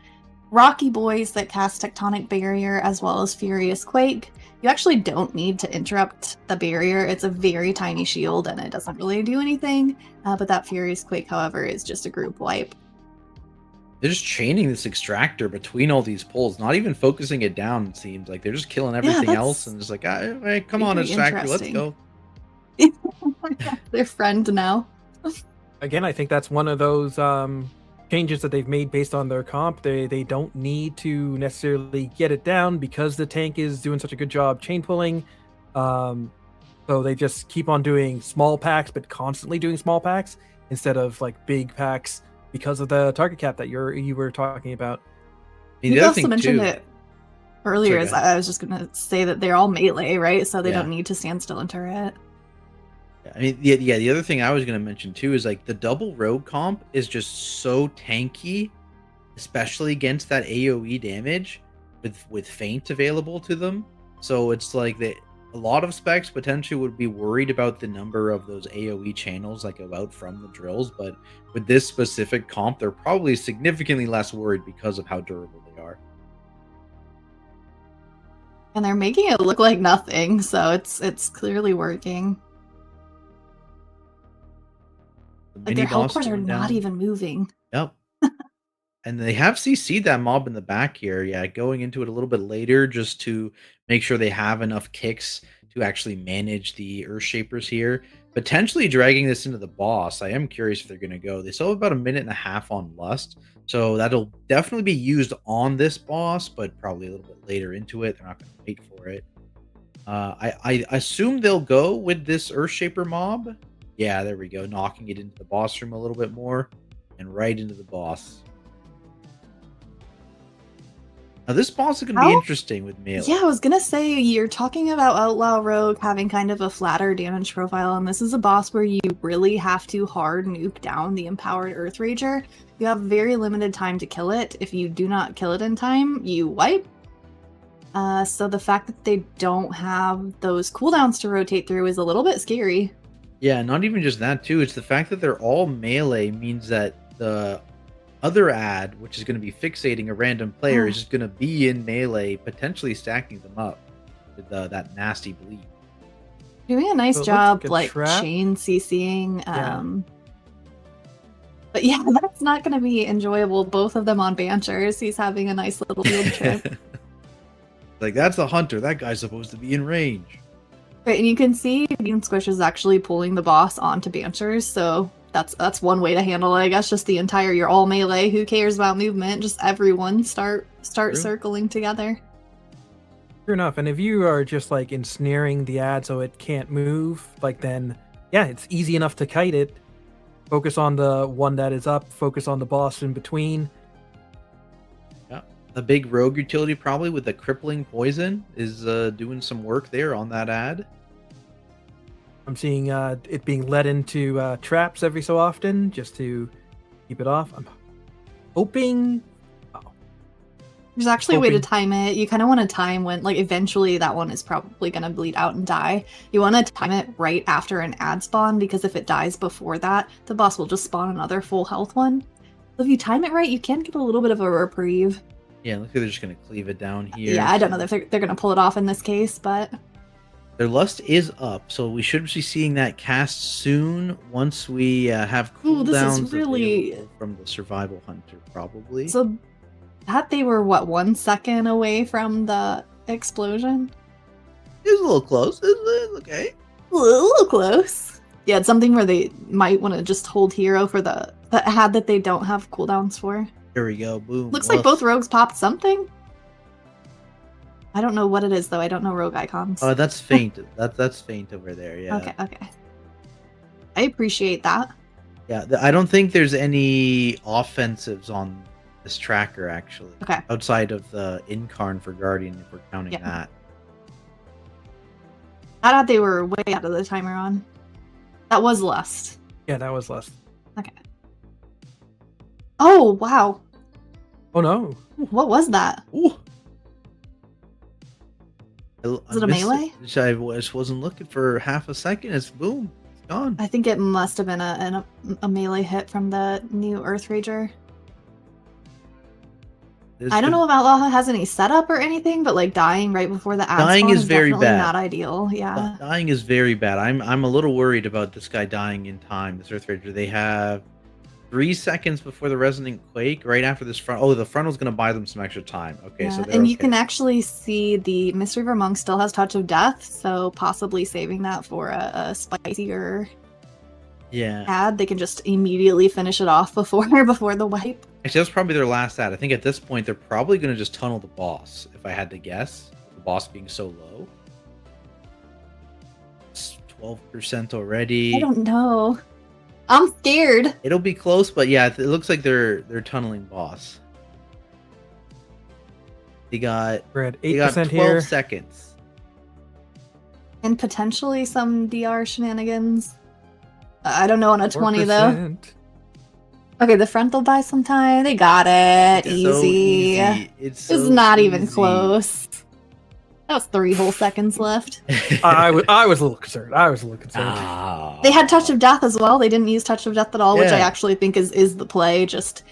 Rocky boys that cast Tectonic Barrier as well as Furious Quake, you actually don't need to interrupt the barrier. It's a very tiny shield and it doesn't really do anything. But that Furious Quake, however, is just a group wipe. They're just chaining this extractor between all these pulls, not even focusing it down, it seems. Like they're just killing everything that's else and just like, hey, come on, very extractor, let's interesting. go. Their friend now. Again, I think that's one of those changes that they've made based on their comp. They don't need to necessarily get it down because the tank is doing such a good job chain pulling. So they just keep on doing small packs, but constantly doing small packs instead of like big packs because of the target cap that you were talking about. You also mentioned it earlier. Sorry, I was just gonna say that they're all melee, right? So they Yeah. don't need to stand still and turret. I mean, the other thing I was going to mention too is like the double rogue comp is just so tanky, especially against that AoE damage with feint available to them. So it's like a lot of specs potentially would be worried about the number of those AoE channels that go out from the drills, but with this specific comp, they're probably significantly less worried because of how durable they are. And they're making it look like nothing, so it's clearly working. The Like their mini health boss bars are going not down. even moving. Yep. And they have CC'd that mob in the back here. Yeah, going into it a little bit later just to make sure they have enough kicks to actually manage the Earthshapers here. Potentially dragging this into the boss. I am curious if they're going to go. They still have about a minute and a half on Lust. So that'll definitely be used on this boss, but probably a little bit later into it. They're not going to wait for it. I assume they'll go with this Earthshaper mob. Yeah, there we go. Knocking it into the boss room a little bit more. And right into the boss. Now, this boss is going to be interesting with melee. Yeah, I was gonna say, you're talking about Outlaw Rogue having kind of a flatter damage profile, and this is a boss where you really have to hard nuke down the empowered Earth Rager. You have very limited time to kill it. If you do not kill it in time, you wipe. So the fact that they don't have those cooldowns to rotate through is a little bit scary. Yeah, not even just that, too. It's the fact that they're all melee means that the other ad, which is going to be fixating a random player, is just going to be in melee, potentially stacking them up with that nasty bleed. Doing a nice So it looks job, like a trap. chain CCing. Yeah. But yeah, that's not going to be enjoyable. Both of them on Banchers. He's having a nice little field trip. Like, that's the hunter. That guy's supposed to be in range. Right, and you can see Bean Squish is actually pulling the boss onto Banchers, so that's one way to handle it. I guess just the entire, you're all melee. Who cares about movement? Just everyone start circling together. True enough. And if you are just like ensnaring the ad so it can't move, like then, yeah, it's easy enough to kite it. Focus on the one that is up. Focus on the boss in between. Yeah, a big rogue utility probably with the crippling poison is doing some work there on that ad. I'm seeing it being led into traps every so often just to keep it off. I'm hoping. There's actually a way to time it. You kind of want to time when, like, eventually that one is probably going to bleed out and die. You want to time it right after an ad spawn, because if it dies before that, the boss will just spawn another full health one. So if you time it right, you can get a little bit of a reprieve. Yeah, looks like they're just going to cleave it down here. Yeah, I don't know if they're going to pull it off in this case, but... Their lust is up, so we should be seeing that cast soon once we have Ooh, this cooldowns is really... available from the Survival Hunter, probably. So that they were, what, 1 second away from the explosion? It was a little close. It was okay. A little close. Yeah, it's something where they might want to just hold hero for the ad that they don't have cooldowns for. There we go. Boom. Looks like both rogues popped something. I don't know what it is, though. I don't know rogue icons. Oh, that's faint. That's faint over there. Yeah. Okay. I appreciate that. Yeah, I don't think there's any offensives on this tracker, actually. Okay. Outside of the Incarn for Guardian, if we're counting that. I thought they were way out of the timer on. That was Lust. Yeah, that was Lust. Okay. Oh, wow. Oh, no. What was that? Ooh. Was it a melee? I just wasn't looking for half a second. It's boom. It's gone. I think it must have been a melee hit from the new Earth Rager. I don't know if Outlaw has any setup or anything, but like dying right before the ad Dying spawn is very definitely bad. not ideal. Yeah. Dying is very bad. I'm a little worried about this guy dying in time. This Earth Rager. They have 3 seconds before the Resonant Quake, right after this front. Oh, the frontal's going to buy them some extra time. Okay, Yeah, so they're and you okay. can actually see the Mistweaver Monk still has Touch of Death, so possibly saving that for a spicier Yeah. ad. They can just immediately finish it off before the wipe. Actually, that's probably their last ad. I think at this point, they're probably going to just tunnel the boss, if I had to guess. The boss being so low. It's 12% already. I don't know. I'm scared. It'll be close, but yeah, it looks like they're tunneling boss. They got We're at they got 8% 12 here. seconds. And potentially some DR shenanigans. I don't know on a 20 though. 4%. Okay, the frontal buy some time. They got it. It's so Easy. It's It's so not even easy. close. That was 3 whole seconds left. I was a little concerned. Ah. They had Touch of Death as well. They didn't use Touch of Death at all, which I Yeah. actually think is the play. Just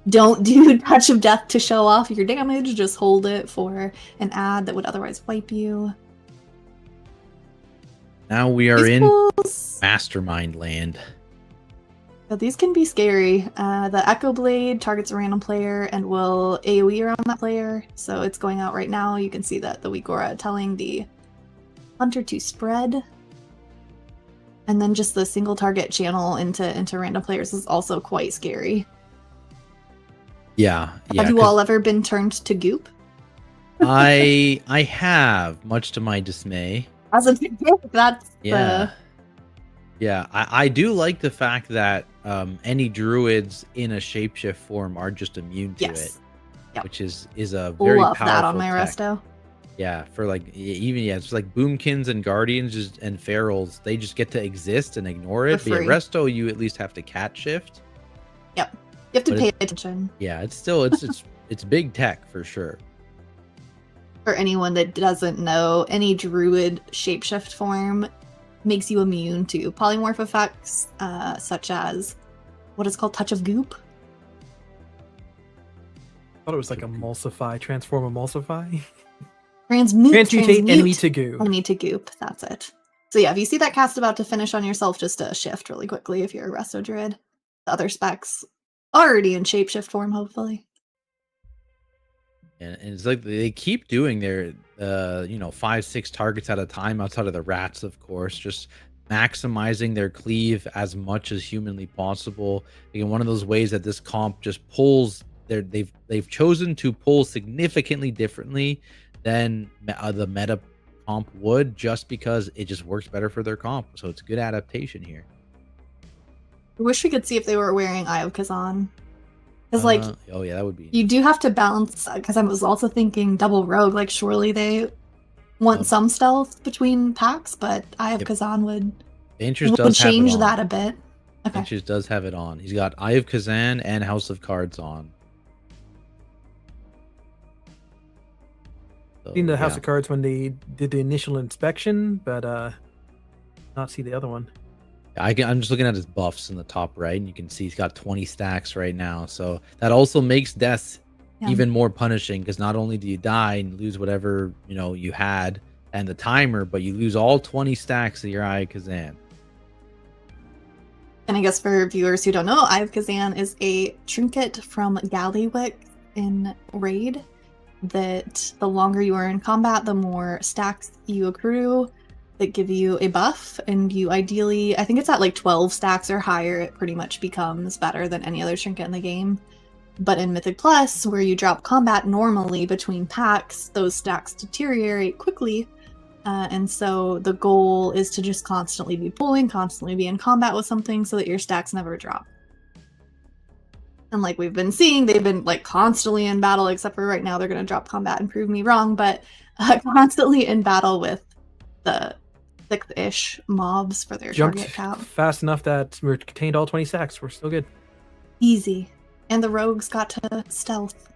don't do Touch of Death to show off your damage. Just hold it for an ad that would otherwise wipe you. Now we are These in fools. Mastermind land. But these can be scary. The Echo Blade targets a random player and will AoE around that player. So it's going out right now. You can see that the weak aura telling the hunter to spread. And then just the single target channel into random players is also quite scary. Yeah. Have you all ever been turned to goop? I have, much to my dismay. As a that's Yeah. Yeah, I do like the fact that any druids in a shapeshift form are just immune to it, Yep. which is a very Love powerful that on my tech. resto. Yeah, for like it's like boomkins and guardians and ferals, they just get to exist and ignore it. For But free. yeah, resto, you at least have to cat shift. Yep, you have to But pay attention. Yeah, it's still it's big tech for sure. For anyone that doesn't know, any druid shapeshift form makes you immune to polymorph effects, such as what is called Touch of Goop. I thought it was like emulsify, transform, emulsify. Transmute enemy to goop. Enemy to goop, that's it. So yeah, if you see that cast about to finish on yourself, just shift really quickly if you're a resto druid. The other specs already in shapeshift form, hopefully. And it's like they keep doing their 5-6 targets at a time outside of the rats, of course, just maximizing their cleave as much as humanly possible. Again, one of those ways that this comp just pulls they've chosen to pull significantly differently than the meta comp would, just because it just works better for their comp. So it's a good adaptation here. I wish we could see if they were wearing Eye of Kazan. Because, oh yeah, that would be. You do have to balance, because I was also thinking double rogue, like, surely they want some stealth between packs, but Eye of Kazan would change that a bit. Okay. Ventures does have it on. He's got Eye of Kazan and House of Cards on. So, Seen the House of Cards when they did the initial inspection, but not see the other one. I'm just looking at his buffs in the top right, and you can see he's got 20 stacks right now. So that also makes death even more punishing, because not only do you die and lose whatever you had and the timer, but you lose all 20 stacks of your Eye of Kazan. And I guess for viewers who don't know, Eye of Kazan is a trinket from Galliwick in Raid that the longer you are in combat, the more stacks you accrue that give you a buff, and you ideally, I think it's at like 12 stacks or higher, it pretty much becomes better than any other trinket in the game. But in Mythic Plus, where you drop combat normally between packs, those stacks deteriorate quickly, and so the goal is to just constantly be pulling, constantly be in combat with something so that your stacks never drop. And like we've been seeing, they've been like constantly in battle, except for right now they're going to drop combat and prove me wrong, but constantly in battle with the 6-ish mobs for their Jumped target count. fast enough that we contained all 20 stacks. We're still good. Easy. And the rogues got to stealth.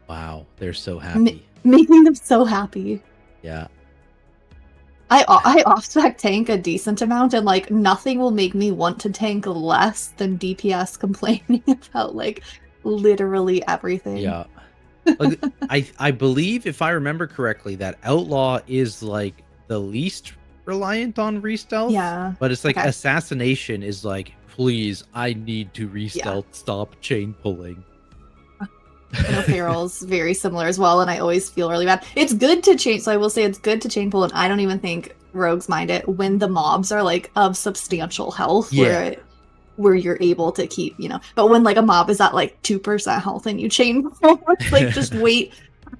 Wow, they're so happy. Making them so happy. Yeah. I off-spec tank a decent amount, and like nothing will make me want to tank less than DPS complaining about like literally everything. Yeah. Like, I believe, if I remember correctly, that Outlaw is like the least reliant on re-stealth. Yeah. But it's like Okay. Assassination is like, please, I need to re-stealth, stop chain pulling. I know Feral's very similar as well, and I always feel really bad. It's good to chain, so I will say it's good to chain pull, and I don't even think rogues mind it when the mobs are like of substantial health, where you're able to keep, but when like a mob is at like 2% health and you chain pull, it's like just wait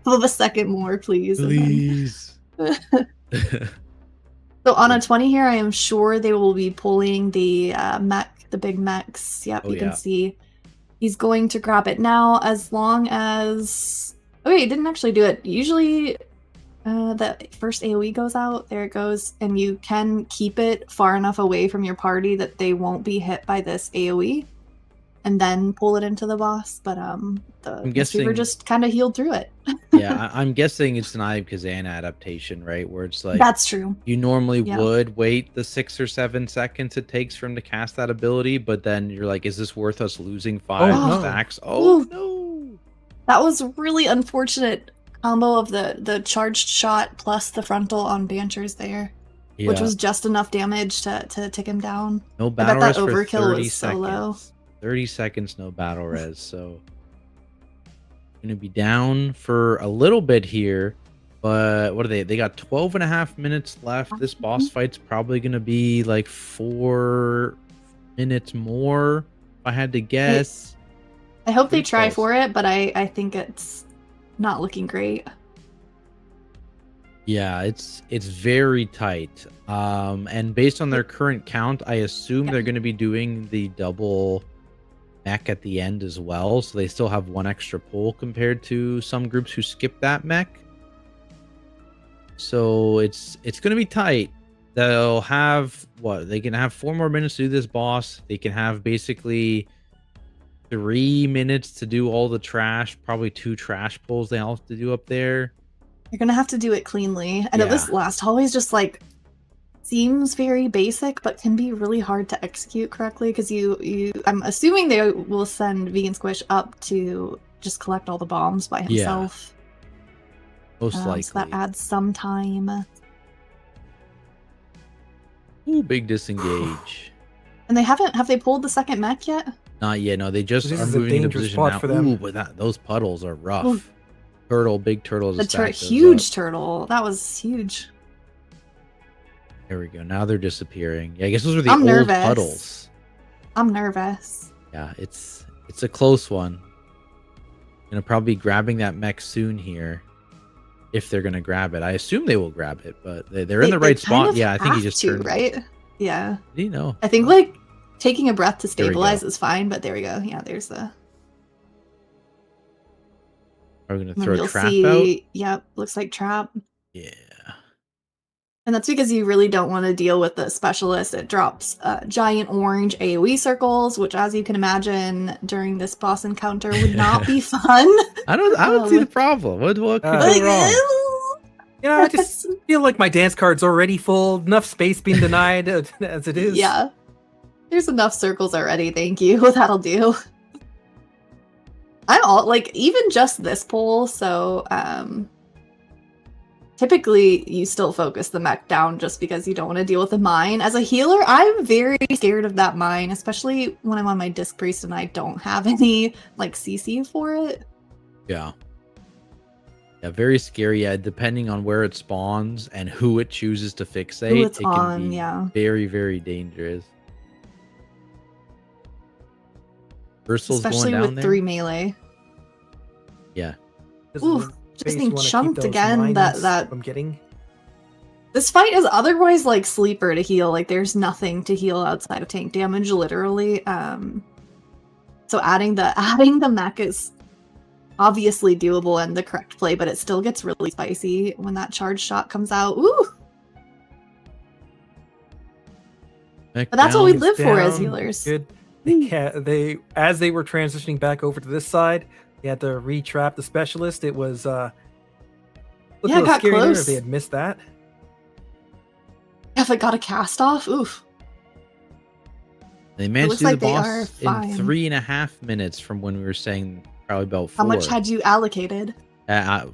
of a second more, please. Please. So on a 20 here, I am sure they will be pulling the mech, the big mechs. Yep, you can see he's going to grab it now, as long as... Oh wait, he didn't actually do it. Usually the first AoE goes out, there it goes, and you can keep it far enough away from your party that they won't be hit by this AoE, and then pull it into the boss, but the receiver just kind of healed through it. Yeah, I'm guessing it's an Eye of Kazan adaptation, right? Where it's like... That's true. You normally would wait the 6 or 7 seconds it takes for him to cast that ability, but then you're like, is this worth us losing 5 stacks? Oh, no! That was really unfortunate combo of the charged shot plus the frontal on Banchers there. which was just enough damage to take him down. No I bet battle that res for overkill 30 was so low. seconds. 30 seconds, no battle res. So gonna be down for a little bit here, but what are they? They got 12 and a half minutes left. This boss fight's probably gonna be like 4 minutes more, if I had to guess. I hope they Pretty try close. for it, but I think it's not looking great. Yeah, it's very tight. And based on their current count, I assume they're going to be doing the double mech at the end as well, so they still have one extra pull compared to some groups who skip that mech. So it's going to be tight. They'll have what? They can have 4 more minutes to do this boss. They can have basically 3 minutes to do all the trash, probably 2 trash pulls they all have to do up there. You're gonna have to do it cleanly. I know this last hallway is just like seems very basic, but can be really hard to execute correctly because I'm assuming they will send Vegan Squish up to just collect all the bombs by himself. Most likely. So that adds some time. Ooh, big disengage. And have they pulled the second mech yet? Not yet. No, they just This are is a moving into dangerous position spot now. for them. Ooh, but those puddles are rough. Ooh. Big turtle. The huge turtle. That was huge. There we go. Now they're disappearing. Yeah, I guess those are the I'm old nervous. puddles. I'm nervous. Yeah, it's a close one. Gonna probably be grabbing that mech soon here. If they're gonna grab it, I assume they will grab it, but they're in the right spot. Yeah, I think he just turned. Right? Yeah. Did he know? I think like taking a breath to There we stabilize go. is fine, but there we go. Yeah, there's the. Are we gonna And throw you'll a trap see. out? Yep, looks like trap. Yeah. And that's because you really don't want to deal with the specialist. It drops giant orange AoE circles, which, as you can imagine, during this boss encounter would not be fun. I don't see the problem. What could go wrong? You know, I just feel like my dance card's already full. Enough space being denied as it is. Yeah. There's enough circles already, thank you. That'll do. I'm all like even just this pull, so typically you still focus the mech down just because you don't want to deal with the mine. As a healer, I'm very scared of that mine, especially when I'm on my disc priest and I don't have any like CC for it. Yeah. Yeah, very scary. Yeah, depending on where it spawns and who it chooses to fixate, Who it's it can on, be yeah. very, very dangerous. Bristle's Especially going down with there. 3 melee. Yeah. Ooh, just being chunked again. That I'm getting. This fight is otherwise like sleeper to heal. Like there's nothing to heal outside of tank damage, literally. So adding the mech is obviously doable and the correct play, but it still gets really spicy when that charge shot comes out. Ooh! But that's what we live for as healers. Good. They as they were transitioning back over to this side, they had to re-trap the specialist. It was looked a Yeah, little got scary there close. if they had missed that. If it got a cast off, oof. They managed looks to do like the they boss are in fine. 3.5 minutes from when we were saying probably about 4. How much had you allocated?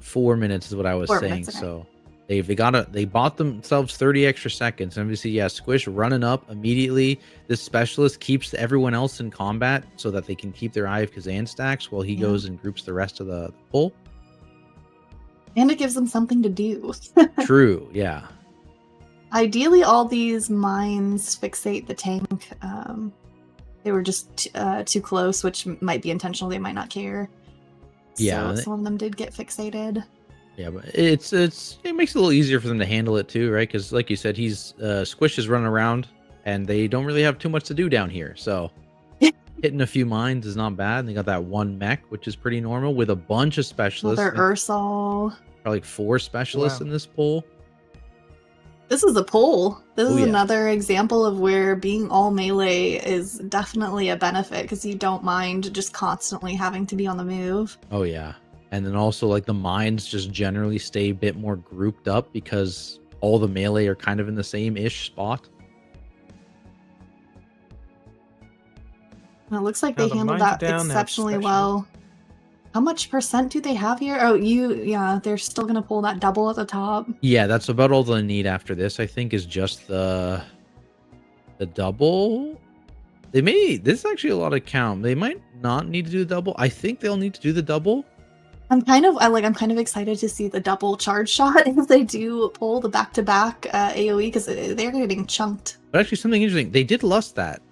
4 minutes is what I was 4 saying. minutes, okay. So they bought themselves 30 extra seconds. And obviously, yeah, Squish running up immediately. This specialist keeps everyone else in combat so that they can keep their eye of Kazan stacks while he Yeah. goes and groups the rest of the pull. And it gives them something to do. True, yeah. Ideally, all these mines fixate the tank. They were just too close, which might be intentional. They might not care. Yeah, So some of them did get fixated. Yeah, but it makes it a little easier for them to handle it too, right? Because like you said, Squish is running around, and they don't really have too much to do down here. So hitting a few mines is not bad. And they got that 1 mech, which is pretty normal, with a bunch of specialists. Another Ursal. Probably like 4 specialists Wow. in this pool. This is a pull. This Oh, is yeah. another example of where being all melee is definitely a benefit because you don't mind just constantly having to be on the move. Oh yeah, and then also like the mines just generally stay a bit more grouped up because all the melee are kind of in the same-ish spot. And it looks like Now they the handled mines are that down, now it's exceptionally special. well. How much percent do they have here? Oh, yeah, they're still gonna pull that double at the top. Yeah, that's about all they'll need after this, I think, is just the double. This is actually a lot of count. They might not need to do the double. I think they'll need to do the double. I'm kind of excited to see the double charge shot if they do pull the back-to-back AoE, because they're getting chunked. But actually, something interesting, they did lust that.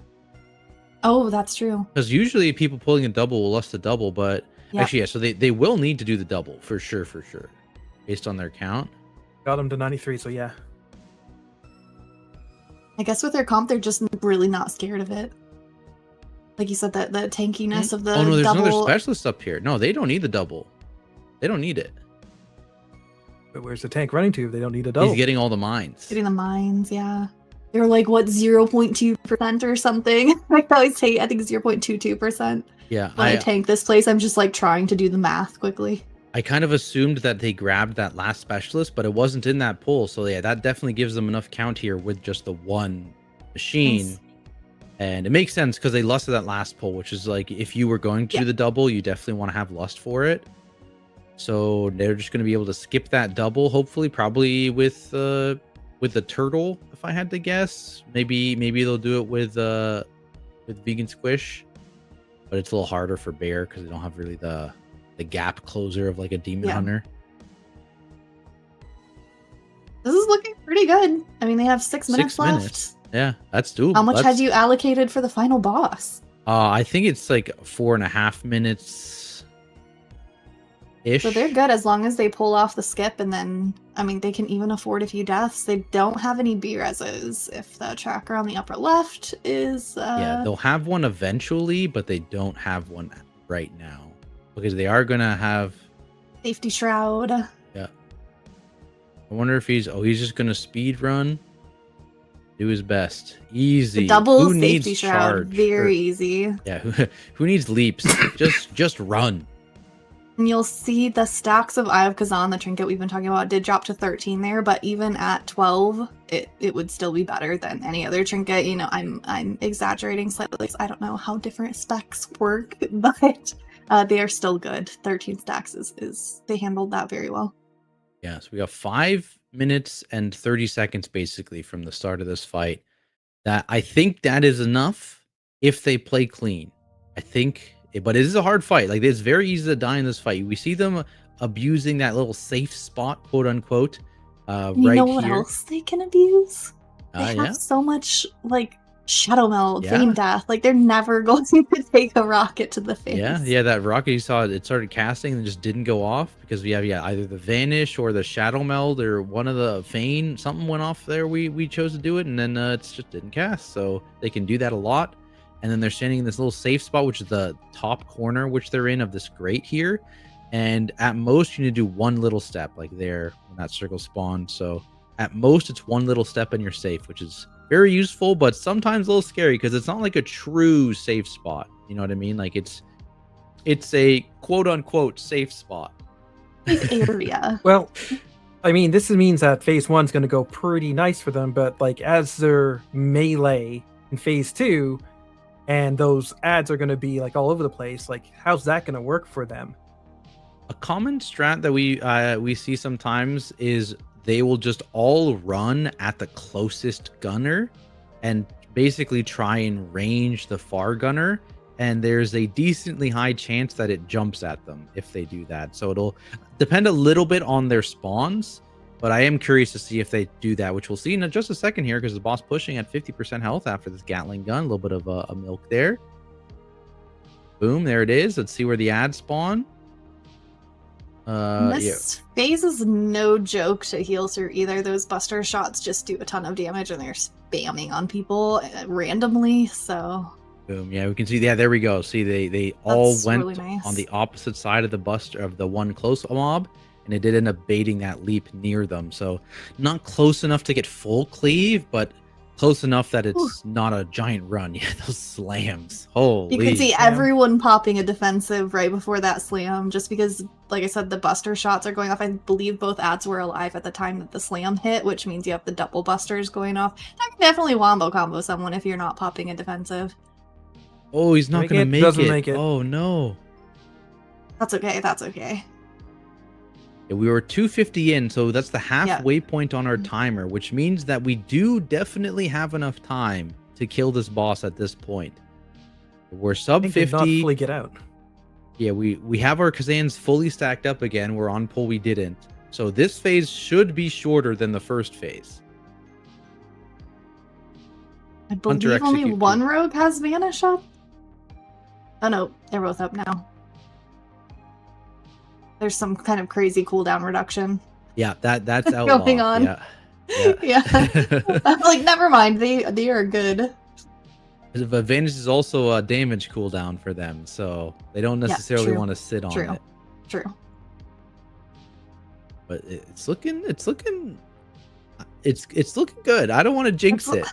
Oh, that's true. Because usually people pulling a double will lust the double, but Yep. actually, yeah, so they will need to do the double for sure, based on their count. Got them to 93, so yeah. I guess with their comp, they're just really not scared of it. Like you said, that the tankiness of the Oh no, there's double. another specialist up here. No, they don't need the double. They don't need it. But where's the tank running to if they don't need a double? He's getting all the mines. Getting the mines, yeah. They're like, what, 0.2% or something? I always say, I think 0.22%. Yeah, When I tank this place, I'm just like trying to do the math quickly. I kind of assumed that they grabbed that last specialist, but it wasn't in that pull. So yeah, that definitely gives them enough count here with just the one machine. Nice. And it makes sense because they lusted that last pull, which is like, if you were going to do the double, you definitely want to have lust for it. So they're just going to be able to skip that double, hopefully, probably with the turtle, if I had to guess. Maybe they'll do it with vegan squish, but it's a little harder for bear because they don't have really the gap closer of like a demon hunter. This is looking pretty good. I mean, they have 6 minutes left. Yeah, that's doable. How much had you allocated for the final boss? I think it's like 4.5 minutes ish. So they're good as long as they pull off the skip, and then, I mean, they can even afford a few deaths. They don't have any B-reses. If the tracker on the upper left is... Yeah, they'll have one eventually, but they don't have one right now. Because they are going to have... Safety shroud. Yeah. I wonder if he's just going to speed run. Do his best. Easy. The double Who safety needs shroud. charge? Very easy. Yeah, who needs leaps? just run. And you'll see the stacks of Eye of Kazan, the trinket we've been talking about, did drop to 13 there, but even at 12, it would still be better than any other trinket. You know, I'm exaggerating slightly. I don't know how different specs work, but they are still good. 13 stacks is they handled that very well. Yeah, so we got 5 minutes and 30 seconds basically from the start of this fight. That I think that is enough if they play clean. I think, but it is a hard fight. Like, it's very easy to die in this fight. We see them abusing that little safe spot, quote unquote. You right know what here. else they can abuse? They have Yeah. so much like Shadow Meld, Yeah. Vein Death. Like, they're never going to take a rocket to the face. Yeah, that rocket you saw, it started casting and just didn't go off because we have either the Vanish or the Shadow Meld or one of the Feign. Something went off there. We chose to do it, and then it's just didn't cast. So they can do that a lot. And then they're standing in this little safe spot, which is the top corner, which they're in of this grate here. And at most, you need to do one little step, like there when that circle spawned. So at most, it's one little step and you're safe, which is very useful, but sometimes a little scary because it's not like a true safe spot. You know what I mean? Like it's a quote unquote safe spot. Safe area. Well, I mean, this means that phase 1's going to go pretty nice for them, but like as their melee in phase 2, and those ads are going to be like all over the place, like how's that going to work for them? A common strat that we see sometimes is they will just all run at the closest gunner and basically try and range the far gunner, and there's a decently high chance that it jumps at them if they do that. So it'll depend a little bit on their spawns, but I am curious to see if they do that, which we'll see in just a second here because the boss pushing at 50% health after this Gatling gun. A little bit of a milk there. Boom, there it is. Let's see where the ads spawn. This phase is no joke to heal through either. Those buster shots just do a ton of damage, and they're spamming on people randomly. So boom, yeah, we can see. Yeah, there we go. See, they all That's went really nice. on the opposite side of the buster of the one close mob, and it did end up baiting that leap near them. So not close enough to get full cleave, but close enough that it's not a giant run. Yeah, those slams. Holy! you can see everyone popping a defensive right before that slam, just because, like I said, the buster shots are going off. I believe both ads were alive at the time that the slam hit, which means you have the double busters going off. That can definitely wombo combo someone if you're not popping a defensive. Oh, he's not going to make Doesn't it. make it. Oh no! That's okay. That's okay. Yeah, we were 250 in, so that's the halfway point on our timer, which means that we do definitely have enough time to kill this boss at this point. We're sub 50. Not fully get out. Yeah, we have our Kazans fully stacked up again. We're on pull, we didn't. So this phase should be shorter than the first phase. I believe only one rogue has vanish up. Oh no, they're both up now. There's some kind of crazy cooldown reduction. Yeah, that's outlaw. Going on. Yeah. I'm like, never mind. They are good. But Vanish is also a damage cooldown for them, so they don't necessarily want to sit on it. True. But it's looking good. I don't want to jinx it.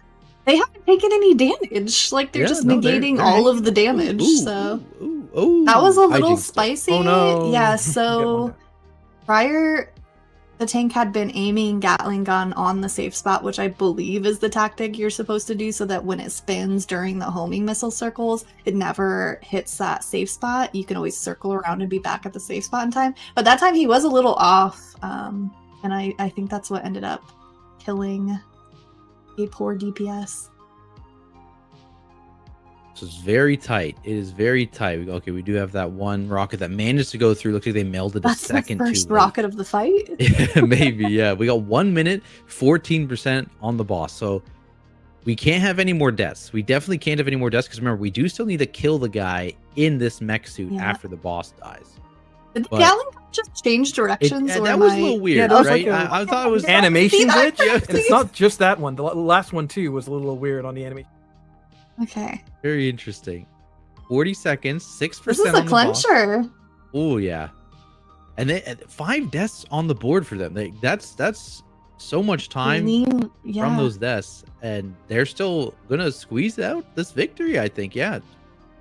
They haven't taken any damage. Like they're just negating all of the damage. So that was a little spicy. Oh no. Yeah, so prior the tank had been aiming Gatling gun on the safe spot, which I believe is the tactic you're supposed to do so that when it spins during the homing missile circles, it never hits that safe spot. You can always circle around and be back at the safe spot in time. But that time he was a little off, and I think that's what ended up killing a poor DPS. So it's very tight. It is very tight. Okay, we do have that one rocket that managed to go through. Looks like they melded a second. That's the first rocket of the fight? Maybe, yeah. We got 1 minute, 14% on the boss. So we can't have any more deaths. We definitely can't have any more deaths because remember, we do still need to kill the guy in this mech suit after the boss dies. Did the Gatling just change directions? That was a little weird, right? Like I thought it was animation glitch. And it's not just that one. The last one too was a little weird on the animation. Okay. Very interesting. 40 seconds, 6% This is a clincher. Oh yeah. And then 5 deaths on the board for them. That's so much time from those deaths. And they're still gonna squeeze out this victory, I think. Yeah.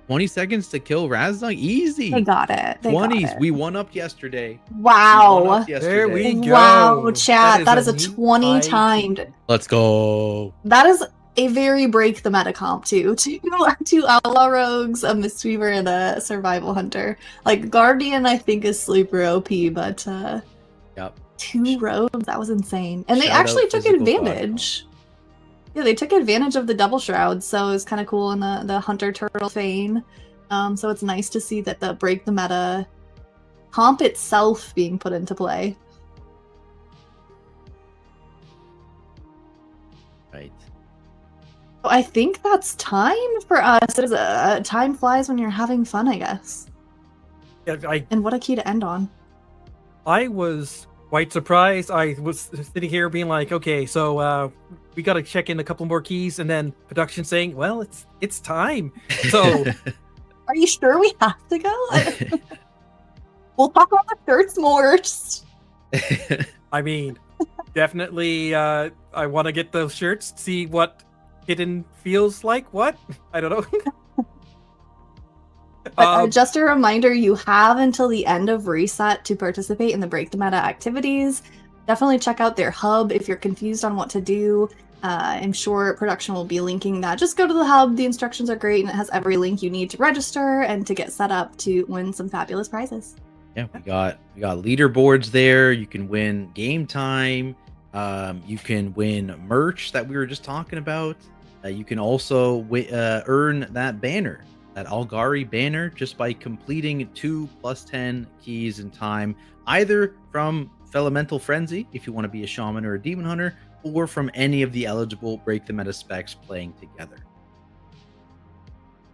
20 seconds to kill Razdog. Easy. They got it. 20s. We won up yesterday. Wow. There we go. Wow, chat. That is a 20 timed. Let's go. That is a very break the meta comp too. Two outlaw rogues, a mistweaver, and a survival hunter. Like Guardian, I think is super OP, but 2 rogues, that was insane. And they actually took advantage. Yeah, they took advantage of the double shroud, so it was kind of cool in the hunter turtle fane. So it's nice to see that the break the meta comp itself being put into play. Right. I think that's time for us. It is time flies when you're having fun, I guess. Yeah, and what a key to end on. I was quite surprised. I was sitting here being like, okay, so we got to check in a couple more keys, and then production saying, well, it's time. So are you sure we have to go? We'll talk about the shirts more. I mean, definitely I want to get those shirts, see what hidden feels like. What? I don't know. But just a reminder, you have until the end of reset to participate in the break the meta activities. Definitely check out their hub if you're confused on what to do. I'm sure production will be linking that. Just go to the hub. The instructions are great, and it has every link you need to register and to get set up to win some fabulous prizes. Yeah, we got leaderboards there. You can win game time. You can win merch that we were just talking about. You can also earn that banner, that Algari banner, just by completing 2 + 10 keys in time, either from Elemental Frenzy, if you want to be a shaman or a demon hunter, or from any of the eligible break the meta specs playing together.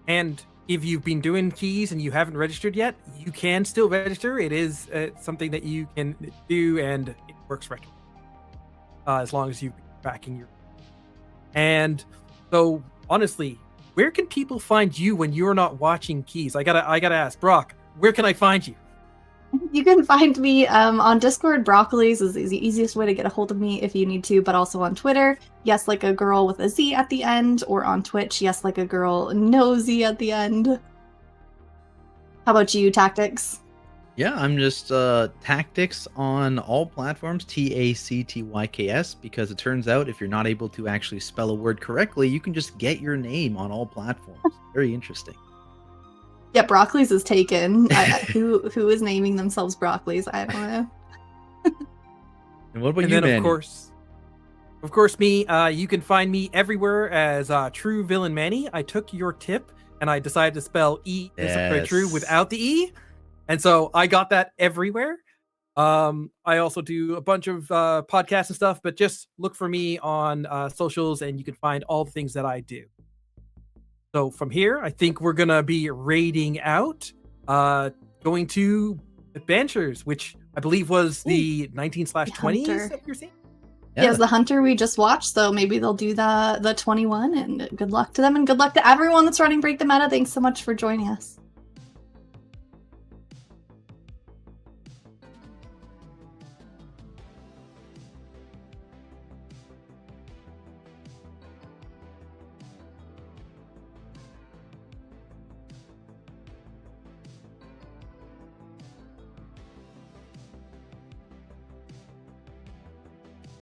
And if you've been doing keys and you haven't registered yet, you can still register. It is something that you can do, and it works right. As long as you're tracking your. And so, honestly, where can people find you when you're not watching keys? I gotta ask, Brock, where can I find you? You can find me on Discord. Broccolis is the easiest way to get a hold of me if you need to, but also on Twitter, yes, like a girl with a Z at the end, or on Twitch, yes, like a girl, no Z at the end. How about you, Tactics? Yeah, I'm just Tactics on all platforms, TACTYKS, because it turns out if you're not able to actually spell a word correctly, you can just get your name on all platforms. Very interesting. Yeah, Broccoli's is taken. Who is naming themselves Broccoli's? I don't know. And what about And you, then, Manny? of course, me. You can find me everywhere as True Villain Manny. I took your tip and I decided to spell true without the E, and so I got that everywhere. I also do a bunch of podcasts and stuff, but just look for me on socials, and you can find all the things that I do. So from here, I think we're gonna be raiding out, going to adventures, which I believe was the 19/20s Hunter. that you're saying. Yeah, it's the Hunter we just watched, so maybe they'll do the 21, and good luck to them, and good luck to everyone that's running Break the Meta. Thanks so much for joining us.